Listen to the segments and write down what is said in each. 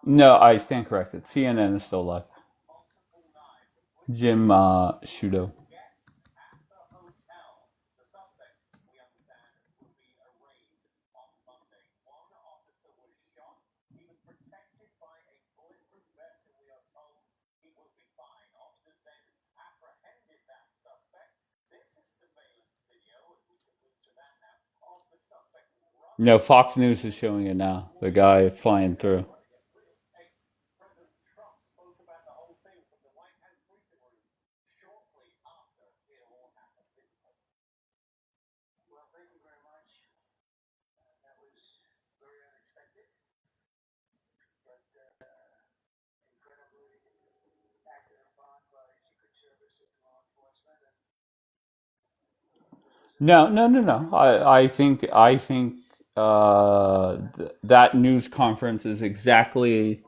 No, I stand corrected. CNN is still live. Jim Shudo. No, Fox News is showing it now. The guy flying through. No, no, no, no. I think that news conference is exactly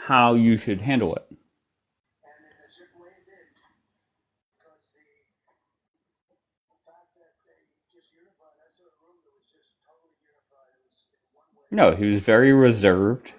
how you should handle it. No, he was very reserved.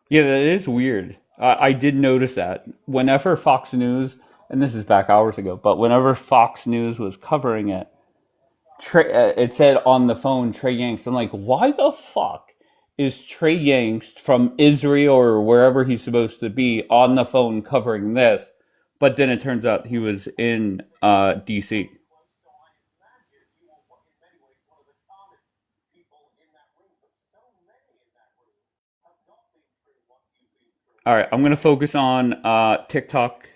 Yeah, that is weird. I did notice that. Whenever Fox News, and this is back hours ago, but whenever Fox News was covering it, it said on the phone Trey Yanks. I'm like, why the fuck is Trey Yanks from Israel or wherever he's supposed to be on the phone covering this? But then it turns out he was in DC. All right, I'm gonna focus on TikTok.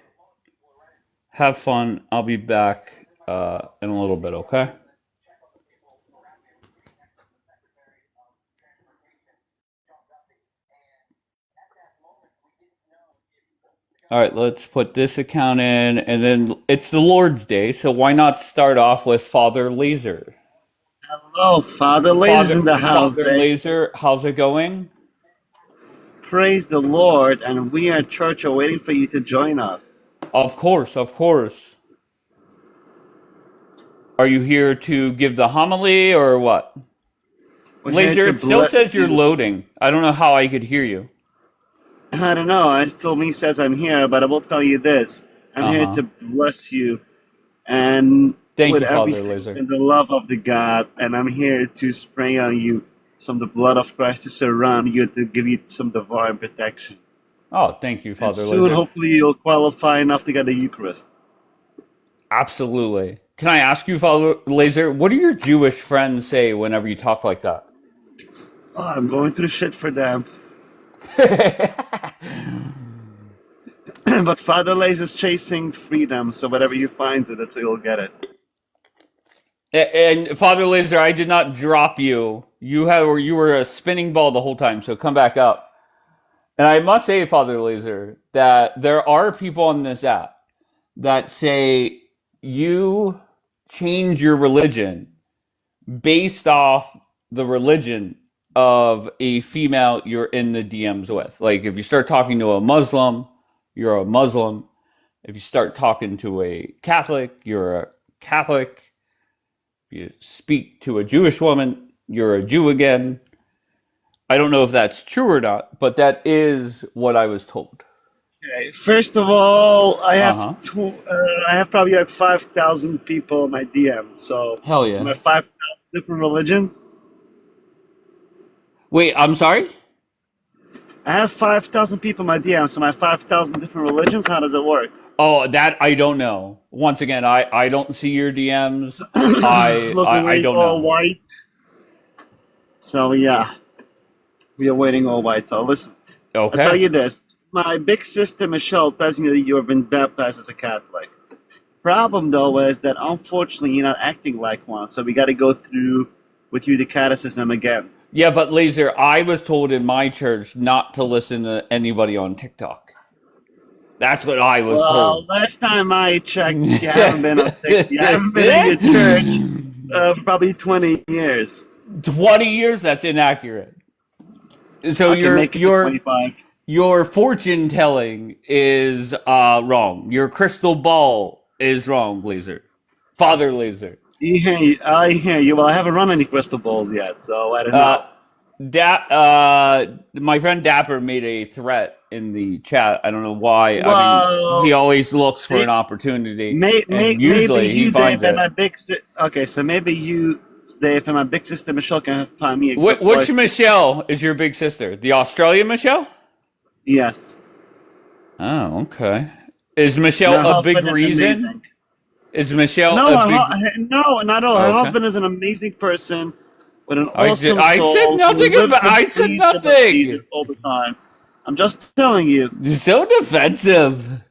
Have fun. I'll be back in a little bit. Okay. All right, let's put this account in, and then it's the Lord's Day, so why not start off with Father Laser? Hello, Father Lasers Father in the house. Father Laser, how's it going? Praise the Lord, and we at church are waiting for you to join us. Of course, of course. Are you here to give the homily or what? We're here Laser, to it still bless says you're you. loading. I don't know how I could hear you. I don't know, it still me says I'm here, but I will tell you this. I'm Uh here huh. to bless you and Thank with you, Father everything Laser. in the love of the God, and I'm here to spray on you some of the blood of Christ to surround you to give you some divine protection. Oh, thank you, And Father soon, Laser. hopefully, you'll qualify enough to get the Eucharist. Absolutely. Can I ask you, Father Laser, what do your Jewish friends say whenever you talk like that? Oh, I'm going through shit for them. But Father Lays is chasing freedom, so whatever you find it, that's you'll get it. And Father Laser, I did not drop you. You were a spinning ball the whole time, so come back up. And I must say, Father Laser, that there are people on this app that say you change your religion based off the religion of a female you're in the DMs with. Like if you start talking to a Muslim, you're a Muslim. If you start talking to a Catholic, you're a Catholic. If you speak to a Jewish woman, you're a Jew again. I don't know if that's true or not, but that is what I was told. Okay, first of all, Uh huh. I have probably like 5,000 people in my DM. So, Hell yeah. my 5,000 different religions. Wait, I'm sorry? I have 5,000 people in my DM. So, my 5,000 different religions. How does it work? Oh, that I don't know. Once again, I don't see your DMs. Look, we're I waiting don't all know. white. So yeah, we are waiting all white. So listen, I'll tell Okay. you this. My big sister Michelle tells me that you have been baptized as a Catholic. Problem though is that unfortunately you're not acting like one, so we got to go through with you the catechism again. Yeah, but Laser, I was told in my church not to listen to anybody on TikTok. That's what I was Well, told. last time I checked, you haven't been in your church probably 20 years. 20 years? That's inaccurate. So Okay, make it to 25. your fortune telling is wrong. Your crystal ball is wrong, Laser. Father Laser. I hear you. Well, I haven't run any crystal balls yet, so I don't Uh, know. my friend Dapper made a threat in the chat. I don't know why. I mean, he Well, always looks for an may, opportunity, and maybe usually he you, Dave, finds and it. my okay, so maybe you, Dave, and my big sister Michelle can find me a good Which question. Michelle is your big sister? The Australian Michelle? Yes. Oh, okay. Is And Michelle her a big husband is reason? amazing. Is Michelle No, a big? no, not at all. Her Okay. husband is an amazing person with an awesome I said soul who nothing lives about. and I said breathes about Jesus nothing. all the time. I'm just telling you. You're so defensive.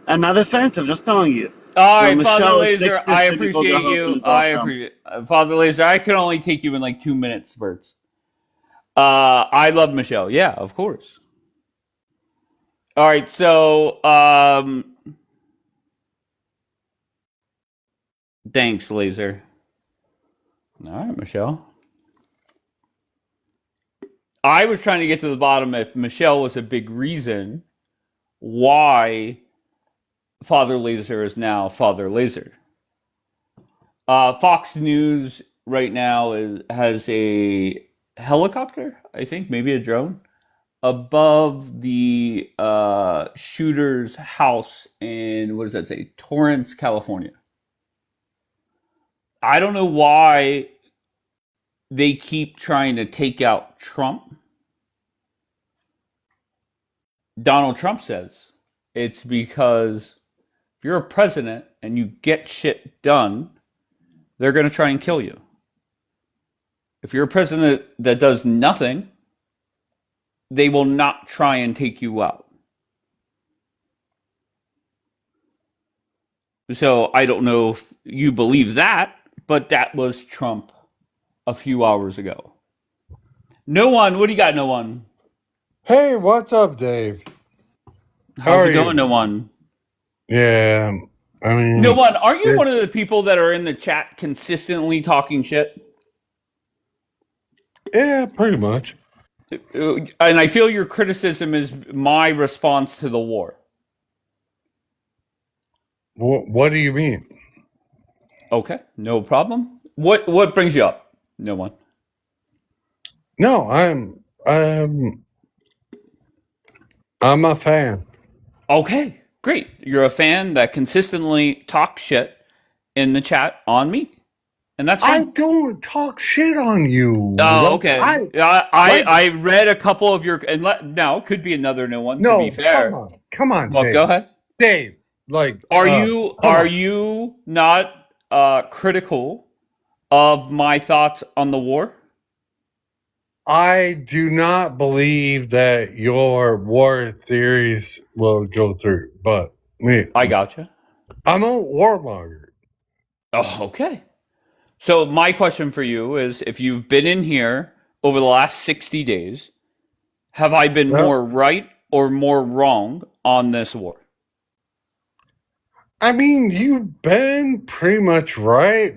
And not offensive, just telling you. All So right, Father Michelle is big Laser, I sister because her appreciate husband you. is I awesome. appreciate Father Laser. I can only take you in like 2 minute spurts. I love Michelle. Yeah, of course. All right, so thanks, Laser. All right, Michelle. I was trying to get to the bottom if Michelle was a big reason why Father Laser is now Father Laser. Fox News right now has a helicopter, I think, maybe a drone, above the shooter's house in, what does that say, Torrance, California. I don't know why they keep trying to take out Trump. Donald Trump says it's because if you're a president and you get shit done, they're going to try and kill you. If you're a president that does nothing, they will not try and take you out. So I don't know if you believe that, but that was Trump a few hours ago. No one, what do you got, no one? Hey, what's up, Dave? How How's it are going, you? no one? Yeah, I No mean, one, aren't you it, one of the people that are in the chat consistently talking shit? yeah, pretty much. And I feel your criticism is my response to the war. What do you mean? Okay, no problem. What brings you up? No one. No, I'm a fan. Okay, great. You're a fan that consistently talks shit in the chat on me, and that's I fine. don't talk shit on you. Oh, Like okay. I like I read a couple of your and now could be another new one. To be no, fair, come on, well, go Dave. ahead. Dave, like come Are on. you not critical of my thoughts on the war? I do not believe that your war theories will go through, but me, I gotcha. I'm a warmonger. Oh, okay. So my question for you is: if you've been in here over the last 60 days, have I been Well, more right or more wrong on this war? I mean, you've been pretty much right,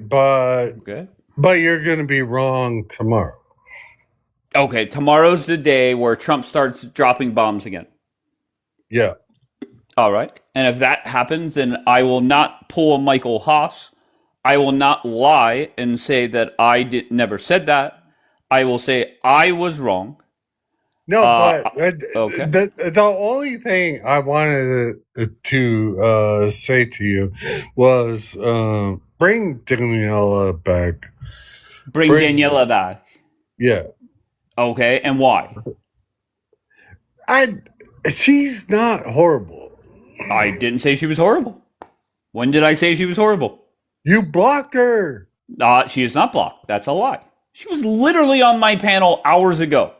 Okay. but you're going to be wrong tomorrow. Okay, tomorrow's the day where Trump starts dropping bombs again. Yeah. All right. And if that happens, then I will not pull a Michael Haas. I will not lie and say that never said that. I will say I was wrong. No, but Okay. the only thing I wanted to say to you was bring Daniela back. Bring Bring Daniela back. yeah. Okay. And why? I she's not horrible. I didn't say she was horrible. When did I say she was horrible? You blocked her. She is not blocked. That's a lie. She was literally on my panel hours ago.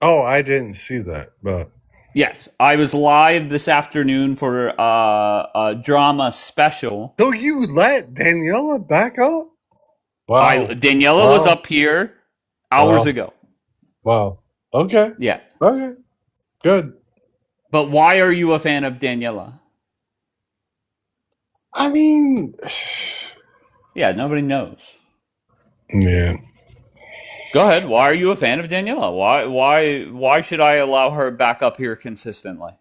Oh, I didn't see that, but Yes, I was live this afternoon for a drama special. so you let Daniela back up? Wow. Daniela was Wow. up here hours Wow. ago. Wow. Okay. Yeah. Okay. Good. But why are you a fan of Daniela? I mean, Yeah, nobody knows. yeah, Go ahead. Why are you a fan of Daniela? Why should I allow her back up here consistently?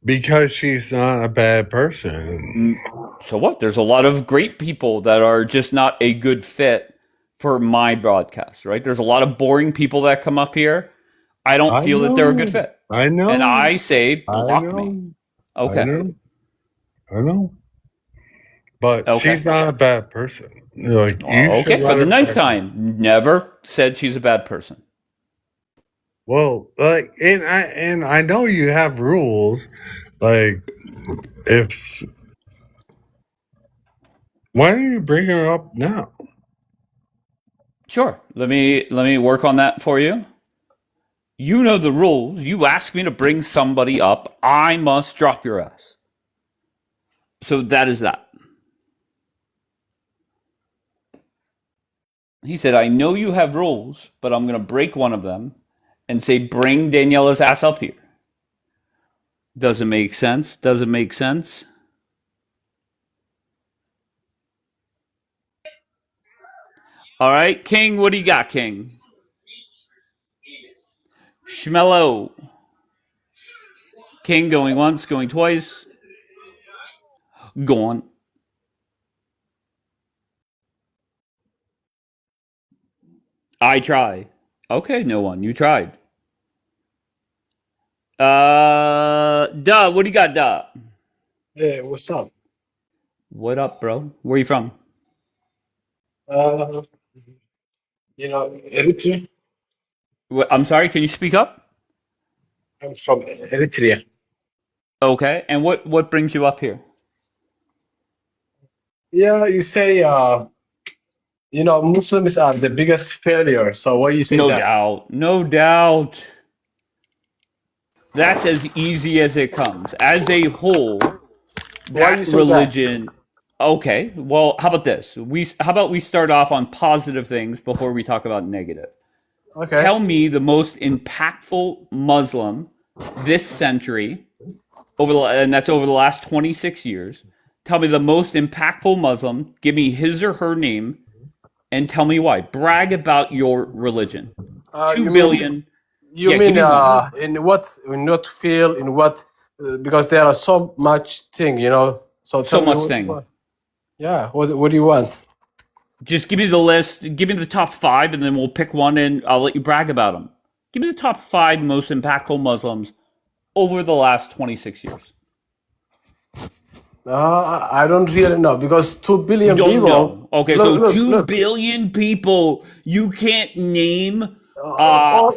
because she's not a bad person. So what? There's a lot of great people that are just not a good fit for my broadcast, right? There's a lot of boring people that come up here. I don't I feel that they're a good know, fit. I And know, I say I block me. know, I Okay. know, I know. But Okay. she's not a bad person. Like you should Okay, for let the her ninth back. time. Never said she's a bad person. Well, like, and I know you have rules. Like, if why don't you bring her up now? Sure. Let me work on that for you. You know the rules. You ask me to bring somebody up, I must drop your ass. So that is that. He said, I know you have rules, but I'm going to break one of them and say, bring Daniela's ass up here. Does it make sense? Does it make sense? All right, King, what do you got, King? Schmello. King going once, going twice. Gone. I try. Okay, no one. You tried. Duh, what do you got, Duh? Hey, what's up? What up, bro? Where you from? Uh, Eritrea. I'm sorry, can you speak up? I'm from Eritrea. Okay, and what brings you up here? Yeah, you say, Muslims are the biggest failure. So why you say No that? doubt. No doubt. That's as easy as it comes. As a whole, Why that you say that? religion. Okay, well, how about this? How about we start off on positive things before we talk about negative? Okay. Tell me the most impactful Muslim this century and that's over the last 26 years. Tell me the most impactful Muslim. Give me his or her name and tell me why. Brag about your religion. Two You mean billion. you Yeah, give mean me one. in what field in what because there are so much thing, So So tell me much what you thing. want. Yeah, what do you want? Just give me the list. Give me the top five, and then we'll pick one, and I'll let you brag about them. Give me the top five most impactful Muslims over the last 26 years. I don't really know because two You billion don't people. know. Okay, Look, so look, two look. billion people. You can't name. All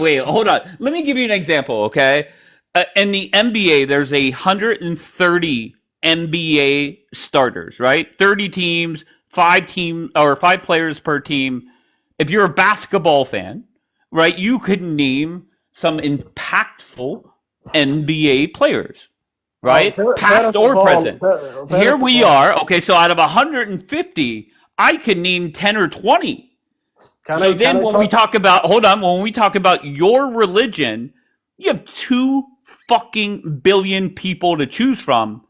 Wait. Hold on. Let me give you an example. Okay, in the NBA, there's 130 NBA starters. Right, 30 teams, five players per team. If you're a basketball fan, right, you could name some impactful NBA players, right? Past First of or all, present. Here first of we all, are. Okay, so out of 150, I can name 10 or 20. can So I can then I when we talk? talk about, hold on, when we talk about your religion, you have 2 fucking billion people to choose from,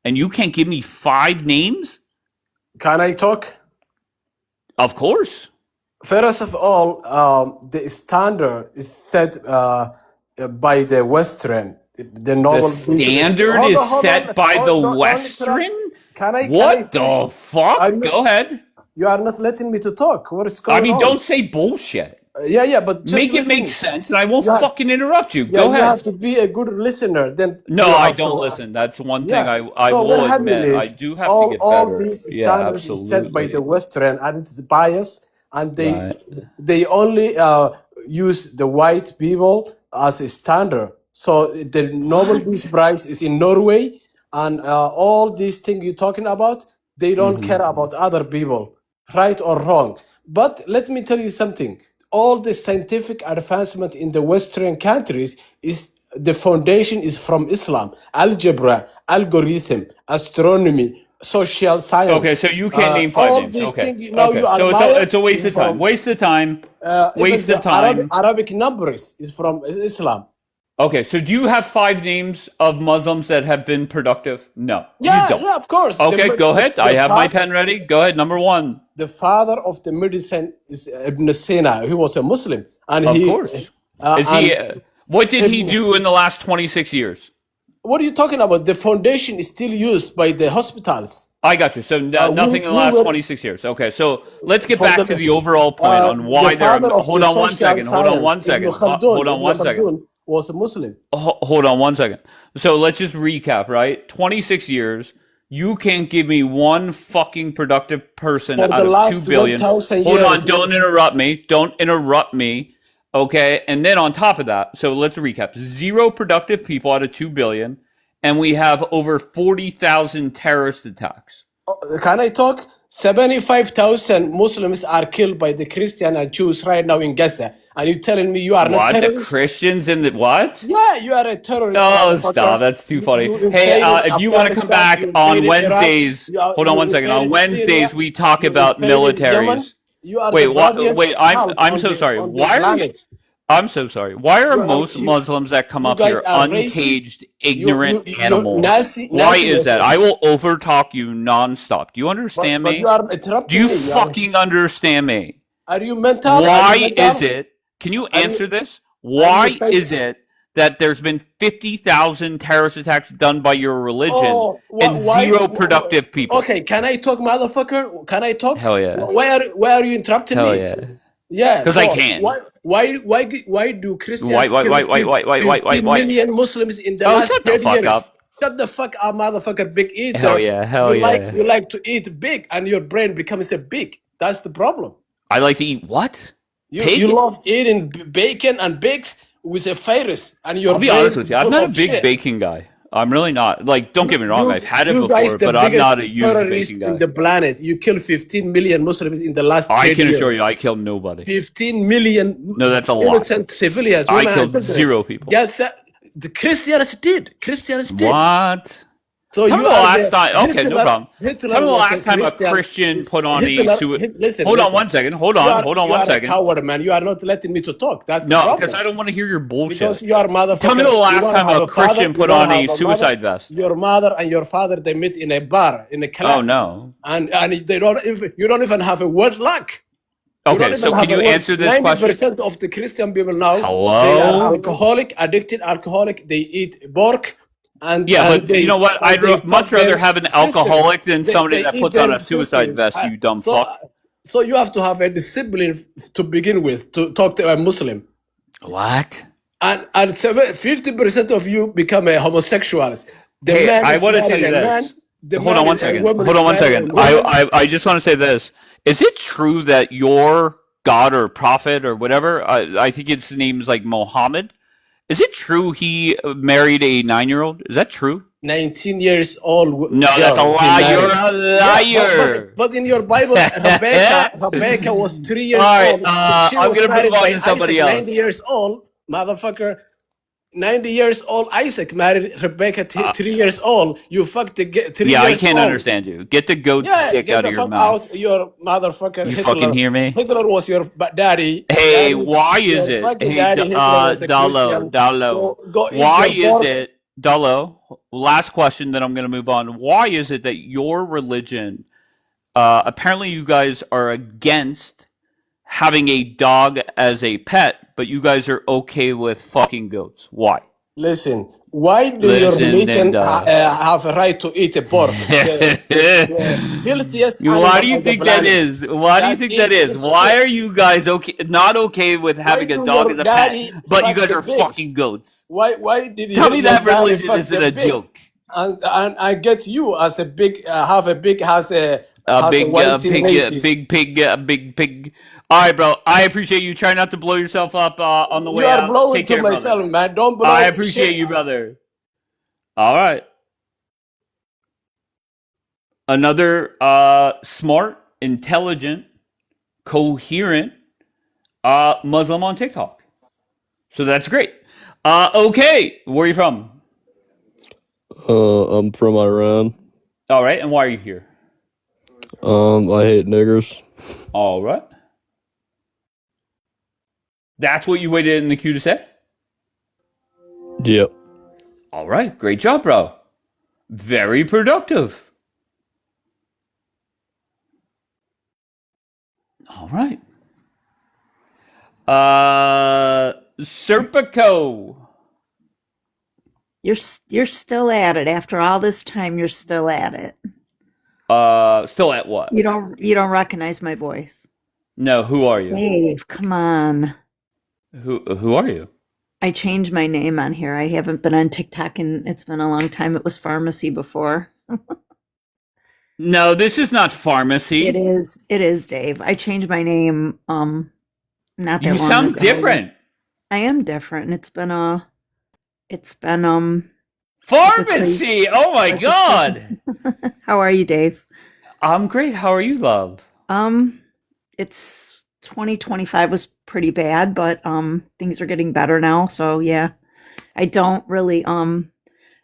and you can't give me five names? Can I talk? Of course. First of all, the standard is set by the Western, the The normal people. standard Hold is on, hold on. set by the Don't interrupt. Western? Can I What finish? the fuck? Go ahead. You are not letting me to talk. What is I going mean, on? don't say bullshit. Yeah, but just Make it make listen. sense, and I won't You have, fucking interrupt you. yeah, Go you have ahead. to be a good listener. Then No, you I have don't to. listen. That's one thing Yeah. I So what will happened admit. I is do have to get all better. these Yeah, standards is set by the absolutely. Western and it's biased, and Right. they only use the white people as a standard. So the Nobel Peace What? Prize is in Norway, and all these things you're talking about, they don't Mm-hmm. care about other people, right or wrong. But let me tell you something. All the scientific advancement in the Western countries is the foundation is from Islam, algebra, algorithm, astronomy, social Okay, science. so you can't name five All names. these Okay. things now you Okay. So admire it's a waste is of time. from Waste of time. even Waste the of time. Arabic numbers is from Islam. Okay, so do you have 5 names of Muslims that have been productive? No, you Yeah, don't. yeah, of course. Okay, go ahead. I have my Father, pen ready. Go ahead. Number 1. the father of the medicine is Ibn Sina. He was a Muslim, and Of he course. Is he? and What did he Ibn, do in the last 26 years? what are you talking about? The foundation is still used by the hospitals. I got you. So nothing in the We last were 26 years. Okay, so let's get for back to the overall point on the why they're. father of Hold the on one social second. Hold on science, one Ibn second. Khaldun. Hold on Ibn one second. Khaldun was a Muslim. Hold on one second. So let's just recap, right? 26 years. You can't give me one fucking productive person For out the of 2 last billion. 1,000 Hold years, on. Don't interrupt me. Don't interrupt me. Okay. And then on top of that, so let's recap 0 productive people out of 2 billion. And we have over 40,000 terrorist attacks. can I talk? 75,000 Muslims are killed by the Christian and Jews right now in Gaza. And you're telling me you are not What? The terrorists? Christians in the what? Yeah, you are a terrorist. Oh, motherfucker. stop. That's too funny. You Hey, invaded if you want to come Afghanistan, back you on invaded Iraq, Wednesdays, hold on you one second. On invaded Syria, Wednesdays, we talk you about invaded Yemen. militaries. You are Wait, the what? guardians Wait, out I'm on so the, sorry. on the Why are you? planet. I'm so sorry. Why are You are most Muslims that come you up guys here are racist. uncaged, ignorant You're animals? Why is that? I will overtalk you nonstop. Do you understand but me? you are Do interrupting you me. fucking understand me? Are you mental? Are you Why mental? is it? Can you Are answer you this? are you Why fake? is it that there's been 50,000 terrorist attacks done by your religion Oh, and why? 0 productive people? Okay, can I talk, motherfucker? Can I talk? Hell yeah. Why are you interrupting Hell me? yeah. Yeah, Because I talk. can. Why do Christians kill 15 Why? million Muslims in the Oh, last shut the 30 fuck years? up. Shut the fuck up, motherfucker, big eater. Hell yeah. Hell yeah. You like to eat big, and your brain becomes a big. That's the problem. I like to eat what? You Pig? love eating bacon and pigs with a virus, and your I'll be brain honest with you. I'm full not a of big shit. bacon guy. I'm really not. Like, don't get me wrong. I've had it You guys, before, the but I'm biggest not a huge terrorist bacon in guy. the planet. You killed 15 million Muslims in the last I 10 can years. assure you, I killed nobody. 15 million No, that's a lot. innocent civilians. I women and killed children. 0 people. Yes, the Christians did. Christians did. What? So Tell me you the are last time. Okay, no problem. Hitler Tell me the was last time a Christian put on a suicide. Listen, Hold on listen. one second. Hold You on. are, Hold on you one are second. a coward, man. You are not letting me to talk. That's the No, problem. because I don't want to hear your bullshit. Because you are motherfucker. Tell me the you last don't time have a father, Christian you put don't on have a mother. suicide vest. Your mother and your father, they met in a bar, in a club. Oh no. And they don't even, you don't even have a word luck. You don't Okay, even so have can you a word. answer this question? 90% of the Christian people now, they are Hello? alcoholic, addicted alcoholic. They eat pork. Yeah, And but you know what? I'd much rather have an alcoholic than somebody that puts on a suicide vest, you dumb fuck. So you have to have a discipline to begin with to talk to a Muslim. What? And 50% of you become a homosexuals. The Hey, man I is want to tell marrying you a man, this. the Hold man on one is a second. woman Hold on is one marrying second. a woman. I just want to say this. Is it true that your God or prophet or whatever, I think its name's like Mohammed, is it true he married a 9-year-old? Is that true? 19 years old. No, that's a lie. You're a liar. But in your Bible, Rebecca was 3 years All right, old. She I'm was going to married move on by to somebody Isaac, else. 90 years old, motherfucker. 90 years old Isaac married Rebecca 3 years old. You fucked the 3 Yeah, years I can't old. understand you. Get the goat's Yeah, dick get out the of your fuck mouth. out, your motherfucker. You Hitler. fucking hear me? Hitler was your daddy. Hey, Daddy, why is your it? fucking Hey, daddy Hitler was a Christian. Dallo. Go eat Why your is pork. it, Dallo? Last question, then I'm going to move on. Why is it that your religion, apparently you guys are against having a dog as a pet, but you guys are okay with fucking goats? Why? Listen, why do Listen, your religion Linda. have a right to eat a pork? The healthiest Why animal do you on the think that planet. is? Why do you That think that is is? the Why shit. are you guys not okay with Why having a do dog your as a daddy pet, but you fuck guys the are pigs? fucking goats? Why did Tell me your that daddy religion fuck isn't the a pig? joke. And I get you as a big have a big has a Big white pig, racist. big pig. All right, bro. I appreciate you. Try not to blow yourself up on the You way are out. blowing Take to care, myself, brother. man. Don't blow. I appreciate shit. you, brother. All right. Another smart, intelligent, coherent Muslim on TikTok. So that's great. Okay, where are you from? I'm from Iran. All right, and why are you here? I hate niggers. All right. That's what you waited in the queue to say? Yep. All right, great job, bro. Very productive. All right. Serpico. You're still at it after all this time. You're still at it. Still at what? You don't recognize my voice. No, who are you? Dave, come on. Who are you? I changed my name on here. I haven't been on TikTok and it's been a long time. It was pharmacy before. No, this is not pharmacy. It is. It is, Dave. I changed my name not that You long sound ago. different. I am different. It's been Pharmacy. Oh my god. How are you, Dave? I'm great. How are you, love? It's 2025 was pretty bad, but things are getting better now. So yeah. I don't really I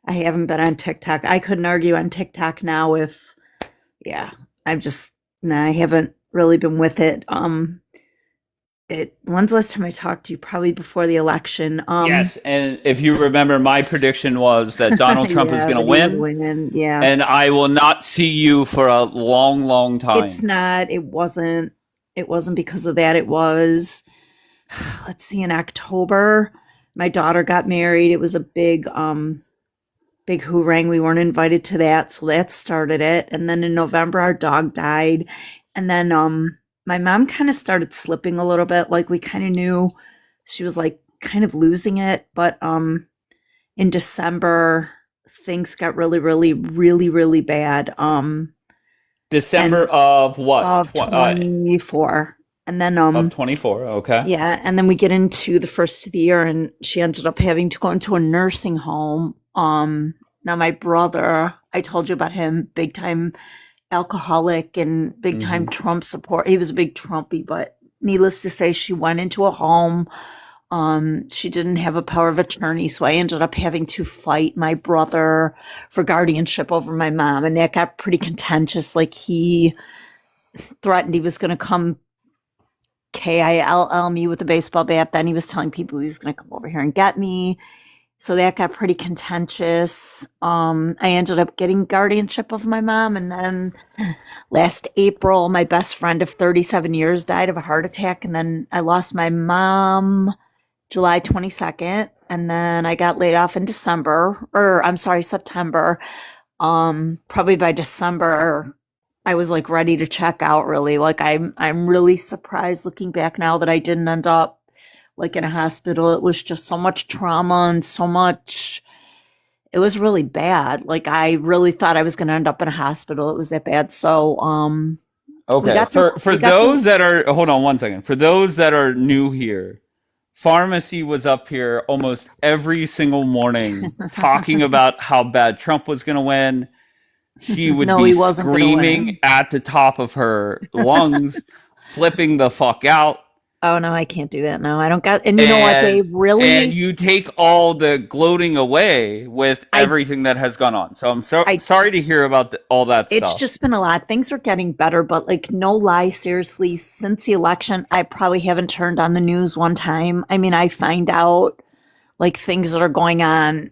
haven't been on TikTok. I couldn't argue on TikTok now if yeah. I haven't really been with it. When's the last time I talked to you? Probably before the election. Yes, and if you remember, my prediction was that Donald Trump is yeah, going to that he win, would win. Yeah. and I will not see you for a long, long time. It's not, it wasn't because of that. It was, let's see, in October, my daughter got married. It was a big hoorang. We weren't invited to that, so that started it. And then in November, our dog died. And then my mom kind of started slipping a little bit. Like we kind of knew she was like kind of losing it. But in December, things got really, really, really, really bad. December of what? Of 24. And then of 24. Okay. yeah, and then we get into the first of the year and she ended up having to go into a nursing home. Now my brother, I told you about him, big time alcoholic and big time Trump support. He was a big Trumpy, but needless to say, she went into a home. She didn't have a power of attorney, so I ended up having to fight my brother for guardianship over my mom, and that got pretty contentious. Like he threatened he was going to come KILL me with a baseball bat. Then he was telling people he was going to come over here and get me. So that got pretty contentious. I ended up getting guardianship of my mom. And then last April, my best friend of 37 years died of a heart attack. And then I lost my mom July 22nd. And then I got laid off in September. Probably by December, I was like ready to check out really. Like I'm really surprised looking back now that I didn't end up like in a hospital. It was just so much trauma and it was really bad. Like I really thought I was going to end up in a hospital. It was that bad. So, okay. For those that are, hold on one second. For those that are new here, Pharmacy was up here almost every single morning talking about how bad Trump was going to win. She would be screaming at the top of her lungs, flipping the fuck out. Oh no, I can't do that now. I don't got, and you know what, Dave? Really? And you take all the gloating away with everything that has gone on. So I'm sorry to hear about all that stuff. It's just been a lot. Things are getting better, but like no lie, seriously, since the election, I probably haven't turned on the news one time. I mean, I find out like things that are going on,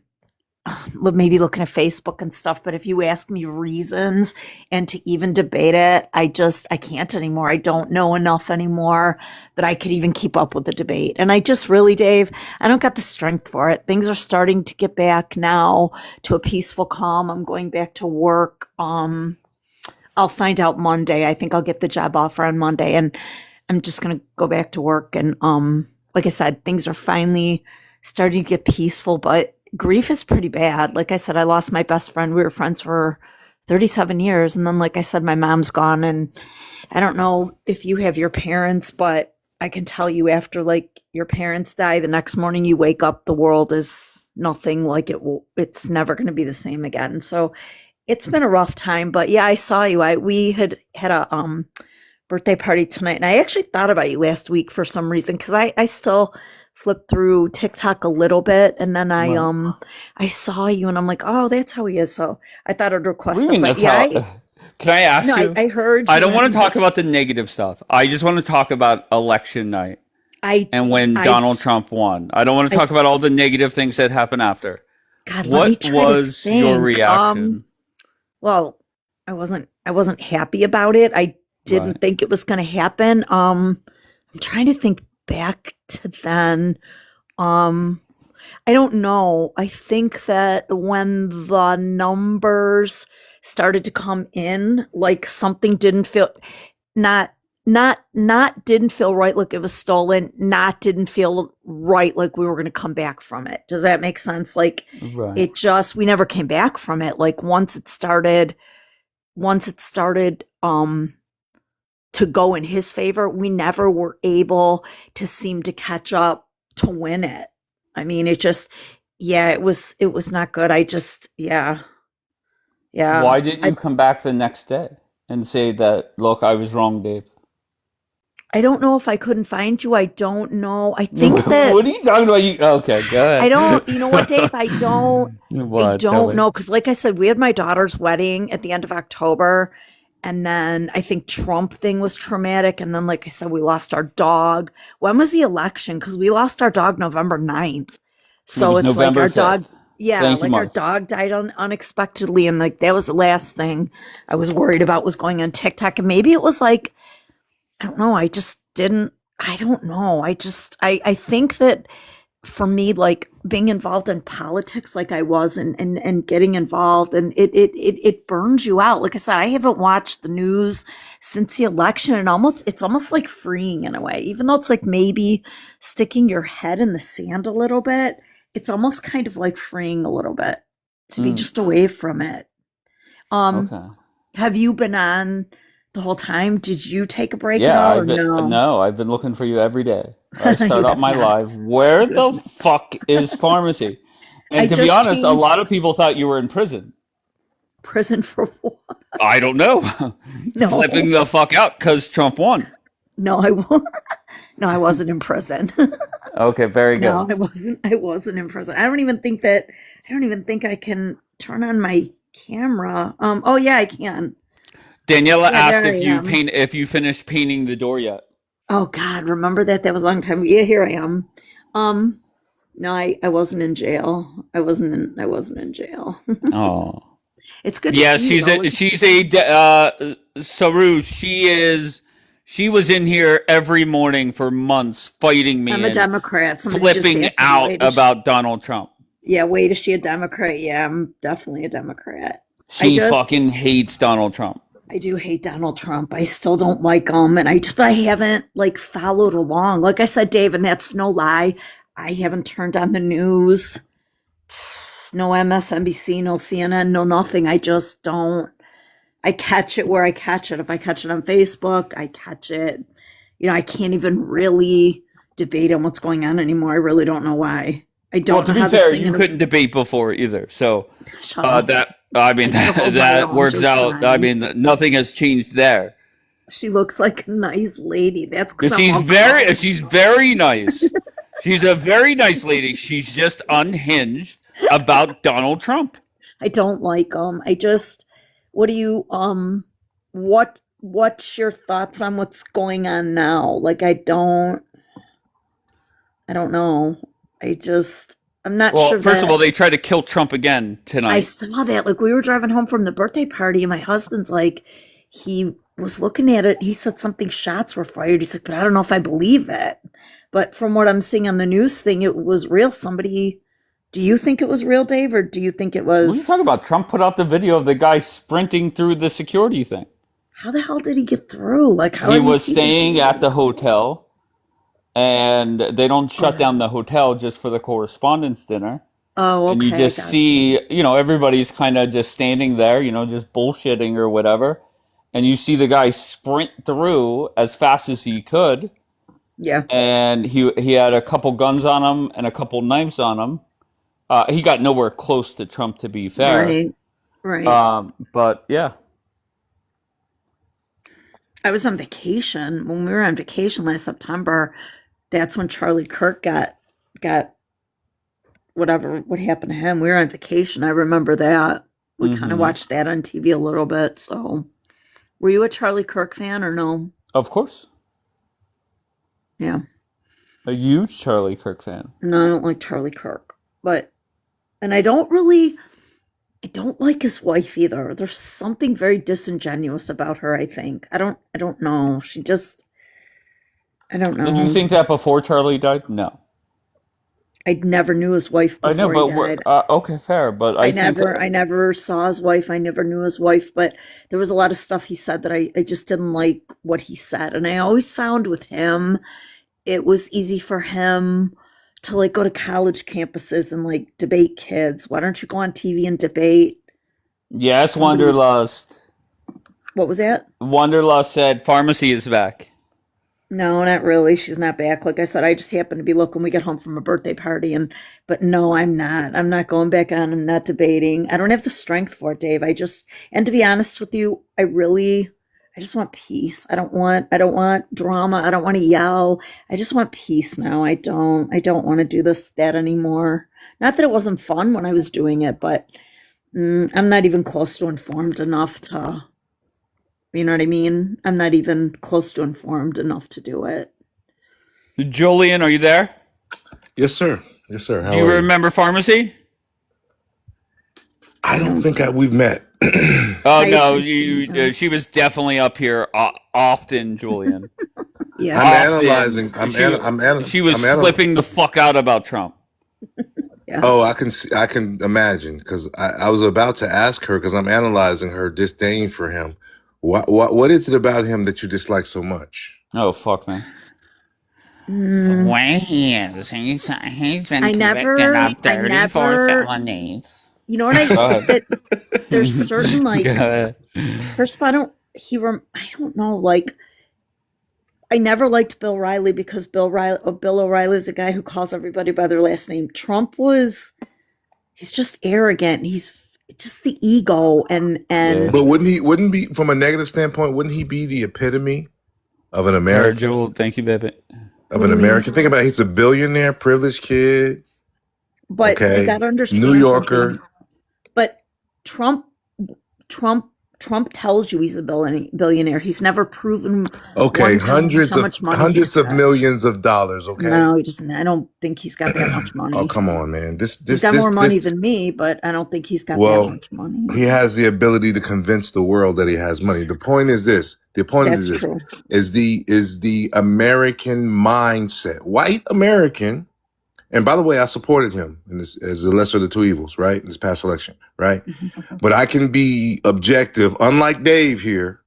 maybe looking at Facebook and stuff, but if you ask me reasons and to even debate it, I can't anymore. I don't know enough anymore that I could even keep up with the debate. And I just really, Dave, I don't got the strength for it. Things are starting to get back now to a peaceful calm. I'm going back to work. I'll find out Monday. I think I'll get the job offer on Monday and I'm just going to go back to work. And like I said, things are finally starting to get peaceful, but grief is pretty bad. Like I said, I lost my best friend. We were friends for 37 years. And then, like I said, my mom's gone. And I don't know if you have your parents, but I can tell you after like your parents die, the next morning you wake up, the world is nothing like it will. It's never going to be the same again. So it's been a rough time, but yeah, I saw you. We had a birthday party tonight. And I actually thought about you last week for some reason. Cause I still flipped through TikTok a little bit, and then I saw you, and I'm like, oh, that's how he is. So I thought I'd request him. Can I ask you? I heard. I don't want to talk about the negative stuff. I just want to talk about election night. and when I, Donald Trump won. I don't want to I, talk about all the negative things that happened after. God, let me What try to was your think. reaction? Well, I wasn't happy about it. I Right. didn't think it was going to happen. I'm trying to think back to then. Um, I don't know. I think that when the numbers started to come in, like something didn't feel not not didn't feel right like it was stolen, not didn't feel right like we were going to come back from it. Does that make sense? Like Right. it just we never came back from it. Like once it started to go in his favor, we never were able to seem to catch up to win it. I mean, it just, yeah, it was not good. Yeah. Why didn't you come back the next day and say that, look, I was wrong, Dave? I don't know if I couldn't find you. I don't know. I think that What are you talking about? Okay, go I ahead. don't, you know what, Dave? I What? Tell don't me. know. Cause like I said, we had my daughter's wedding at the end of October. And then I think Trump thing was traumatic. And then, like I said, we lost our dog. When was the election? Cause we lost our dog November 9th. It So was it's like November our 5th. dog, yeah, Thank you, like our Mark. dog died unexpectedly. And like that was the last thing I was worried about was going on TikTok. And maybe it was like, I don't know. I don't know. I think that for me, like being involved in politics like I was and getting involved and it burns you out. Like I said, I haven't watched the news since the election and it's almost like freeing in a way, even though it's like maybe sticking your head in the sand a little bit. It's almost kind of like freeing a little bit to be Mm, just away from it. Um, okay. have you been on the whole time? Did you take a break at Yeah, all or no? no, I've been looking for you every day. I start You out have my not. live. Where You have the not. fuck is pharmacy? I And to be just honest, a changed lot of people thought you were in prison. prison for what? I don't know. No, Flipping the fuck out because Trump won. no, I won't. No, I wasn't in prison. Okay, very No, good. I wasn't. I wasn't in prison. I don't even think I can turn on my camera. Oh yeah, I can. Daniela Yeah, asked there I am. if you finished painting the door yet. Oh God, remember that? That was a long time. Yeah, here I am. Um, no, I wasn't in jail. I wasn't in jail. Oh. It's good to Yeah, see you though. Saru, she was in here every morning for months fighting I'm me a and Democrat. Somebody just flipping asked me, out about Donald Trump. Wait, is she a Democrat? Yeah, I'm definitely a Democrat. I She just, fucking hates Donald Trump. I do hate Donald Trump. I still don't like him, and but I haven't like followed along. Like I said, Dave, and that's no lie. I haven't turned on the news. No MSNBC, no CNN, no nothing. I just don't. I catch it where I catch it. If I catch it on Facebook, I catch it. I can't even really debate on what's going on anymore. I really don't know why. I Well, don't to know be how this fair, thing. you couldn't debate before either. So Shut up. that I mean I could hold my that own works just out. I fine. mean, nothing has changed there. She looks like a nice lady. That's because I'm She's all grown. she's very nice. She's a very nice lady. She's just unhinged about Donald Trump. I don't like them. What do you, what's your thoughts on what's going on now? Like, I don't know. I'm not Well, sure first of that all, they tried to kill Trump again I tonight. saw that. Like, we were driving home from the birthday party, and my husband's like, he was looking at it. He said something shots were fired. He's like, but I don't know if I believe it. But from what I'm seeing on the news thing, it was real. Do you think it was real, Dave, or do you think it What are you talking was, about? Trump put out the video of the guy sprinting through the security thing. how the hell did he get through? Like, how He are these was people? staying at the hotel, and they don't shut down the hotel just for the correspondence dinner. Oh, And you okay, just gotcha. see, everybody's kind of just standing there, just bullshitting or whatever. And you see the guy sprint through as fast as he could, Yeah, and he had a couple guns on him and a couple knives on him. He got nowhere close to Trump, to be fair. right, right. But yeah, I was on vacation when we were on vacation last September. That's when Charlie Kirk got what happened to him. We were on vacation. I remember that. We kind of hmm watched that on TV a little bit. So, were you a Charlie Kirk fan or no? of course. Yeah. A huge Charlie Kirk fan. No, I don't like Charlie Kirk. And I don't like his wife either. There's something very disingenuous about her, I think. I don't know. I don't Did you know. think that before Charlie died? No. I never knew his wife I know, before but he died. okay, fair. But I think I never saw his wife. I never knew his wife, but there was a lot of stuff he said that I just didn't like what he said. And I always found with him, it was easy for him to like go to college campuses and like debate kids. Why don't you go on TV and debate? yes, Somebody, Wanderlust. what was that? Wanderlust said pharmacy is back. No, not really. She's not back. Like I said, I just happened to be looking. We got home from a birthday party, but no, I'm not. I'm not going back on. I'm not debating. I don't have the strength for it, Dave. And to be honest with you, I just want peace. I don't want drama. I don't want to yell. I just want peace now. I don't want to do that anymore. Not that it wasn't fun when I was doing it, but I'm not even close to informed enough to. You know what I mean? I'm not even close to informed enough to do it. Julian, are you there? Yes, sir. Yes, sir. How Do you are you? remember pharmacy? I don't think we've met. Oh I no, think she was definitely up here often, Julian. Yeah. I'm Often. analyzing. She was flipping the fuck out about Trump. Yeah. Oh, I can imagine because I was about to ask her because I'm analyzing her disdain for him. What is it about him that you dislike so much? Oh fuck, man. Mm, Way he is. He's been I convicted never- of 34 never- felonies. you know what Go ahead. there's certain like Go ahead. first of all, I don't know, like I never liked Bill Riley because Bill O'Reilly is a guy who calls everybody by their last name. He's just arrogant. He's just the ego and Yeah. But wouldn't be from a negative standpoint? Wouldn't he be the epitome of an Tara American? Jewel, thank you, baby. Of What an do you mean? American. Think about it, he's a billionaire, privileged kid. but Okay. you gotta understand New Yorker. something. But Trump tells you he's a billionaire. He's never proven Okay, one time hundreds how much money of he's got. millions of dollars. Okay. No, he doesn't. I don't think he's got that much money. Oh, come on, man. He's got more money than me, but I don't think he's got Well, that much money. he has the ability to convince the world that he has money. The point is this. The point That's is this true. is the American mindset. White American. And by the way, I supported him in this as the lesser of the two evils, right? In this past election, right? But I can be objective, unlike Dave here.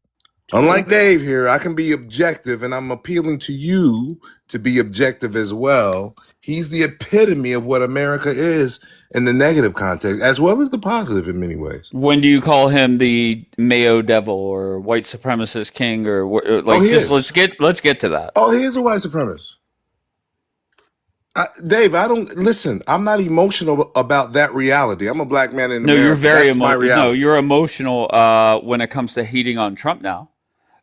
Unlike Dave here, I can be objective, and I'm appealing to you to be objective as well. He's the epitome of what America is in the negative context, as well as the positive in many ways. When do you call him the Mayo Devil or white supremacist king or like? he Just is. let's get to that. Oh, he is a white supremacist. Dave, I'm not emotional about that reality. I'm a black man in No, America. you're very That's my emotional. No, reality. you're emotional when it comes to hating on Trump now.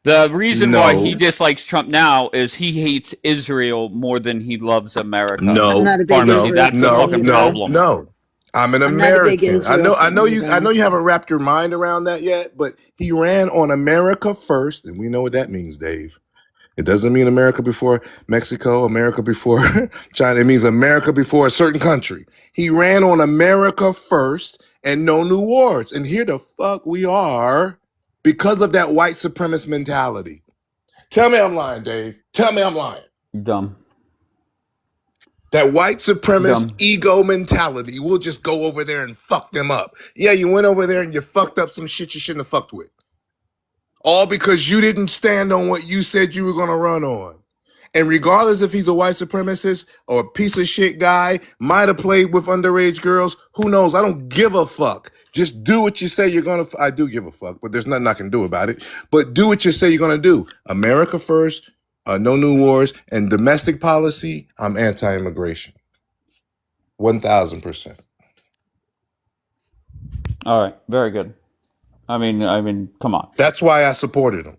The reason why No. he dislikes Trump now is he hates Israel more than he loves America. No. I'm not a big Pharmacy, Israel that's fan a fucking either. problem. No. I'm an I'm not a big American. Israel I know fan either. you haven't wrapped your mind around that yet, but he ran on America first, and we know what that means, Dave. It doesn't mean America before Mexico, America before China. It means America before a certain country. He ran on America first and no new wars. And here the fuck we are because of that white supremacist mentality. Tell me I'm lying, Dave. Tell me I'm lying. Dumb. That white supremacist Dumb. ego mentality. We'll just go over there and fuck them up. Yeah, you went over there and you fucked up some shit you shouldn't have fucked with. All because you didn't stand on what you said you were going to run on. And regardless if he's a white supremacist or a piece of shit guy, might have played with underage girls, who knows? I don't give a fuck. Just do what you say you're going to. I do give a fuck, but there's nothing I can do about it. But do what you say you're going to do. America first, no new wars, and domestic policy, I'm anti-immigration. 1,000%. All right, very good. I mean, come on. That's why I supported him.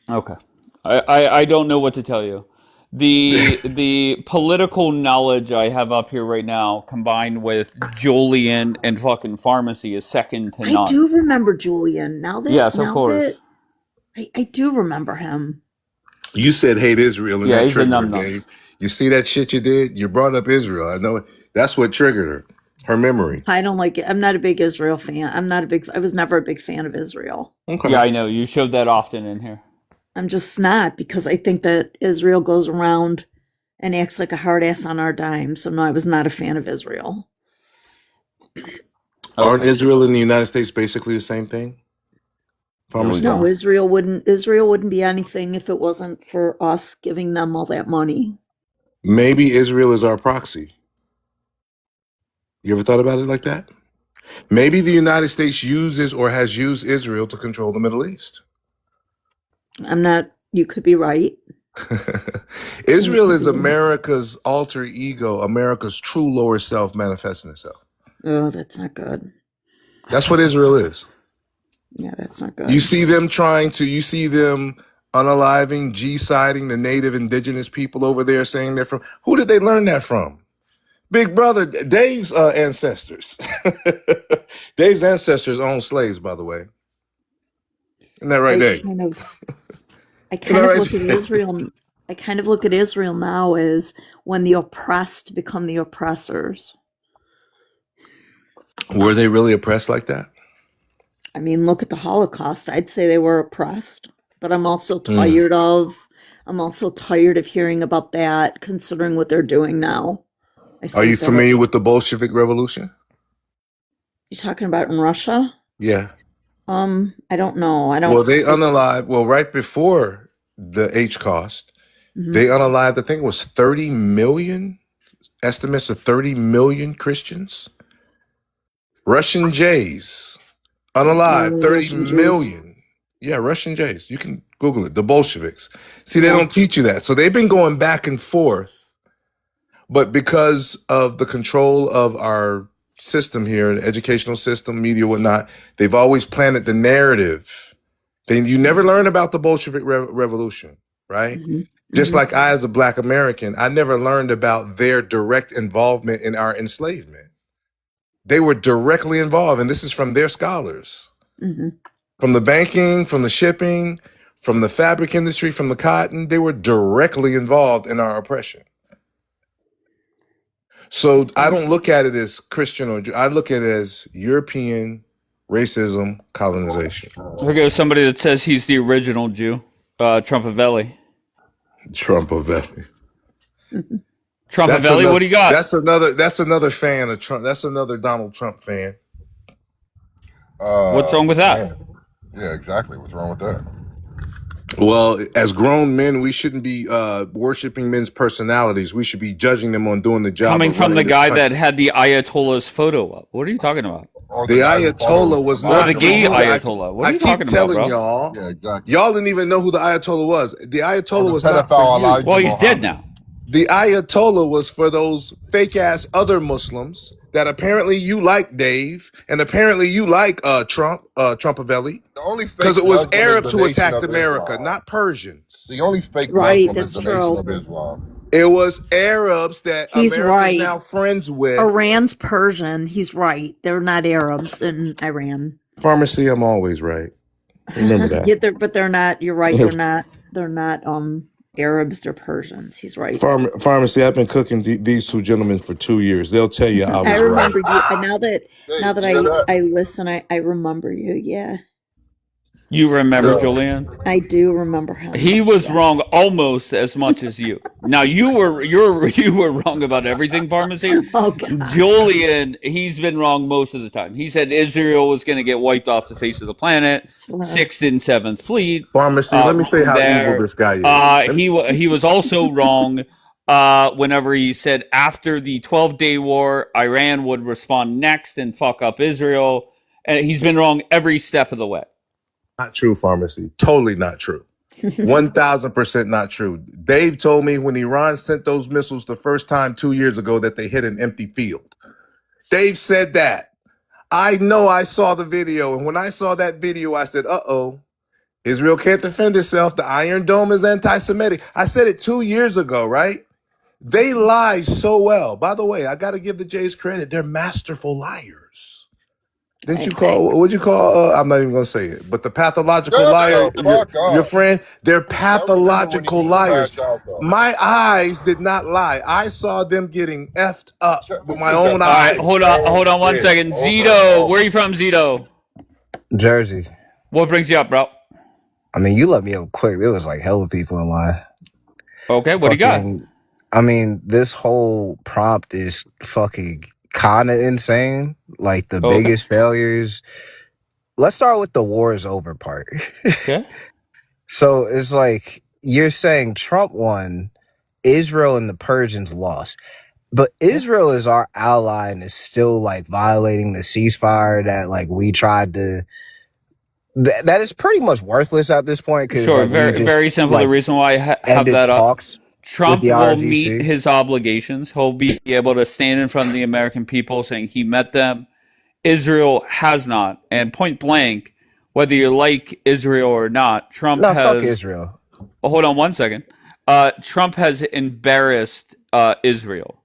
Okay. I don't know what to tell you. The political knowledge I have up here right now, combined with Julian and fucking pharmacy, is second to I none. do remember Julian. Yes, of course. I do remember him. You said hate Israel, and Yeah, that he's a triggered her, num num. Dave. You see that shit you did? You brought up Israel. I know that's what triggered her. Her memory. I don't like it. I'm not a big Israel fan. I was never a big fan of Israel. Okay. Yeah, I know. You showed that often in here. I'm just not, because I think that Israel goes around and acts like a hard ass on our dime. So no, I was not a fan of Israel. Aren't Okay. Israel and the United States basically the same thing? Pharmacy. No, Israel wouldn't be anything if it wasn't for us giving them all that money. Maybe Israel is our proxy. You ever thought about it like that? Maybe the United States uses or has used Israel to control the Middle East. You could be right. Israel is America's alter ego, America's true lower self manifesting itself. Oh, that's not good. That's what Israel is. Yeah, that's not good. You see them unaliving, G-siding the native indigenous people over there, saying they're from. Who did they learn that from? Big brother, Dave's ancestors. Dave's ancestors owned slaves, by the way. Isn't that right, Dave? I kind of look at Israel. I kind of look at Israel now as when the oppressed become the oppressors. Were they really oppressed like that? I mean, look at the Holocaust. I'd say they were oppressed, but I'm also tired of hearing about that, considering what they're doing now. Are you familiar with the Bolshevik Revolution? You talking about in Russia? Yeah. I don't know. Well, they unalived. Well, right before the H-Cost, they unalived, I think it was 30 million, estimates of 30 million Christians. Russian Jays, unalived, 30 million. Yeah, Russian Jays. You can Google it, the Bolsheviks. See, they don't teach you that. So they've been going back and forth. But because of the control of our system here, the educational system, media, whatnot, they've always planted the narrative. You never learn about the Bolshevik Revolution, right? Just like I, as a Black American, I never learned about their direct involvement in our enslavement. They were directly involved, and this is from their scholars. From the banking, from the shipping, from the fabric industry, from the cotton, they were directly involved in our oppression. So I don't look at it as Christian or Jew. I look at it as European racism, colonization. Here goes somebody that says he's the original Jew, Trumpavelli. Trumpavelli. Trumpavelli, what do you got? That's another fan of Trump. That's another Donald Trump fan. What's wrong with that? Yeah, exactly. What's wrong with that? Well, as grown men, we shouldn't be worshiping men's personalities. We should be judging them on doing the job. Coming from the guy that had the Ayatollah's photo up. What are you talking about? The Ayatollah was not the gay Ayatollah. What are you talking about, bro? Y'all. Yeah, exactly. Y'all didn't even know who the Ayatollah was. The Ayatollah was not for you. Well, he's dead now. The Ayatollah was for those fake-ass other Muslims that apparently you like, Dave, and apparently you like Trumpavelli. Because it was Arabs who attacked America, not Persians. The only fake Right, Muslim is the that's Nation true. of Islam. It was Arabs that He's America's right. now friends with. Iran's Persian. He's right. They're not Arabs in Iran. Pharmacy, I'm always right. Remember that. Yeah, but they're not. You're right. They're not Arabs. They're Persians. He's right. Pharmacy, I've been cooking these two gentlemen for 2 years. They'll tell you I was I remember right. you. Now that I listen, I remember you. Yeah, You remember Julian? I do remember him. He was wrong almost as much as you. Now you were wrong about everything, Pharmacy. Oh, God. Julian, he's been wrong most of the time. He said Israel was going to get wiped off the face of the planet. 6th and 7th Fleet. Pharmacy, let me say how evil this guy is. He was also wrong whenever he said after the 12-day war, Iran would respond next and fuck up Israel. And he's been wrong every step of the way. Not true, Pharmacy. Totally not true. 1,000% not true. Dave told me when Iran sent those missiles the first time 2 years ago that they hit an empty field. Dave said that. I know I saw the video. And when I saw that video, I said, uh-oh, Israel can't defend itself. The Iron Dome is anti-Semitic. I said it 2 years ago, right? They lie so well. By the way, I got to give the Jays credit. They're masterful liars. Didn't you call? What'd you call? I'm not even gonna say it. But the pathological Shut liar, the fuck your up. friend, they're I remember when you pathological used to liars. crash out though. My eyes did not lie. I saw them getting effed up with my own All right, eyes. hold on one second. Zito, where are you from, Zito? Jersey. What brings you up, bro? I mean, you let me up quick. There was like hella people in line. Okay, what do you got? I mean, this whole prompt is fucking kind of insane. Like the biggest failures. Let's start with the war is over part. Okay. So it's like you're saying Trump won, Israel and the Persians lost. But Israel is our ally and is still like violating the ceasefire that like we tried to. That is pretty much worthless at this point. Sure, like, very simple. Like, the reason why I have that talks up, Trump will meet his obligations. He'll be able to stand in front of the American people saying he met them. Israel has not. And point blank, whether you like Israel or not, Trump has... fuck Israel. Hold on one second. Trump has embarrassed Israel.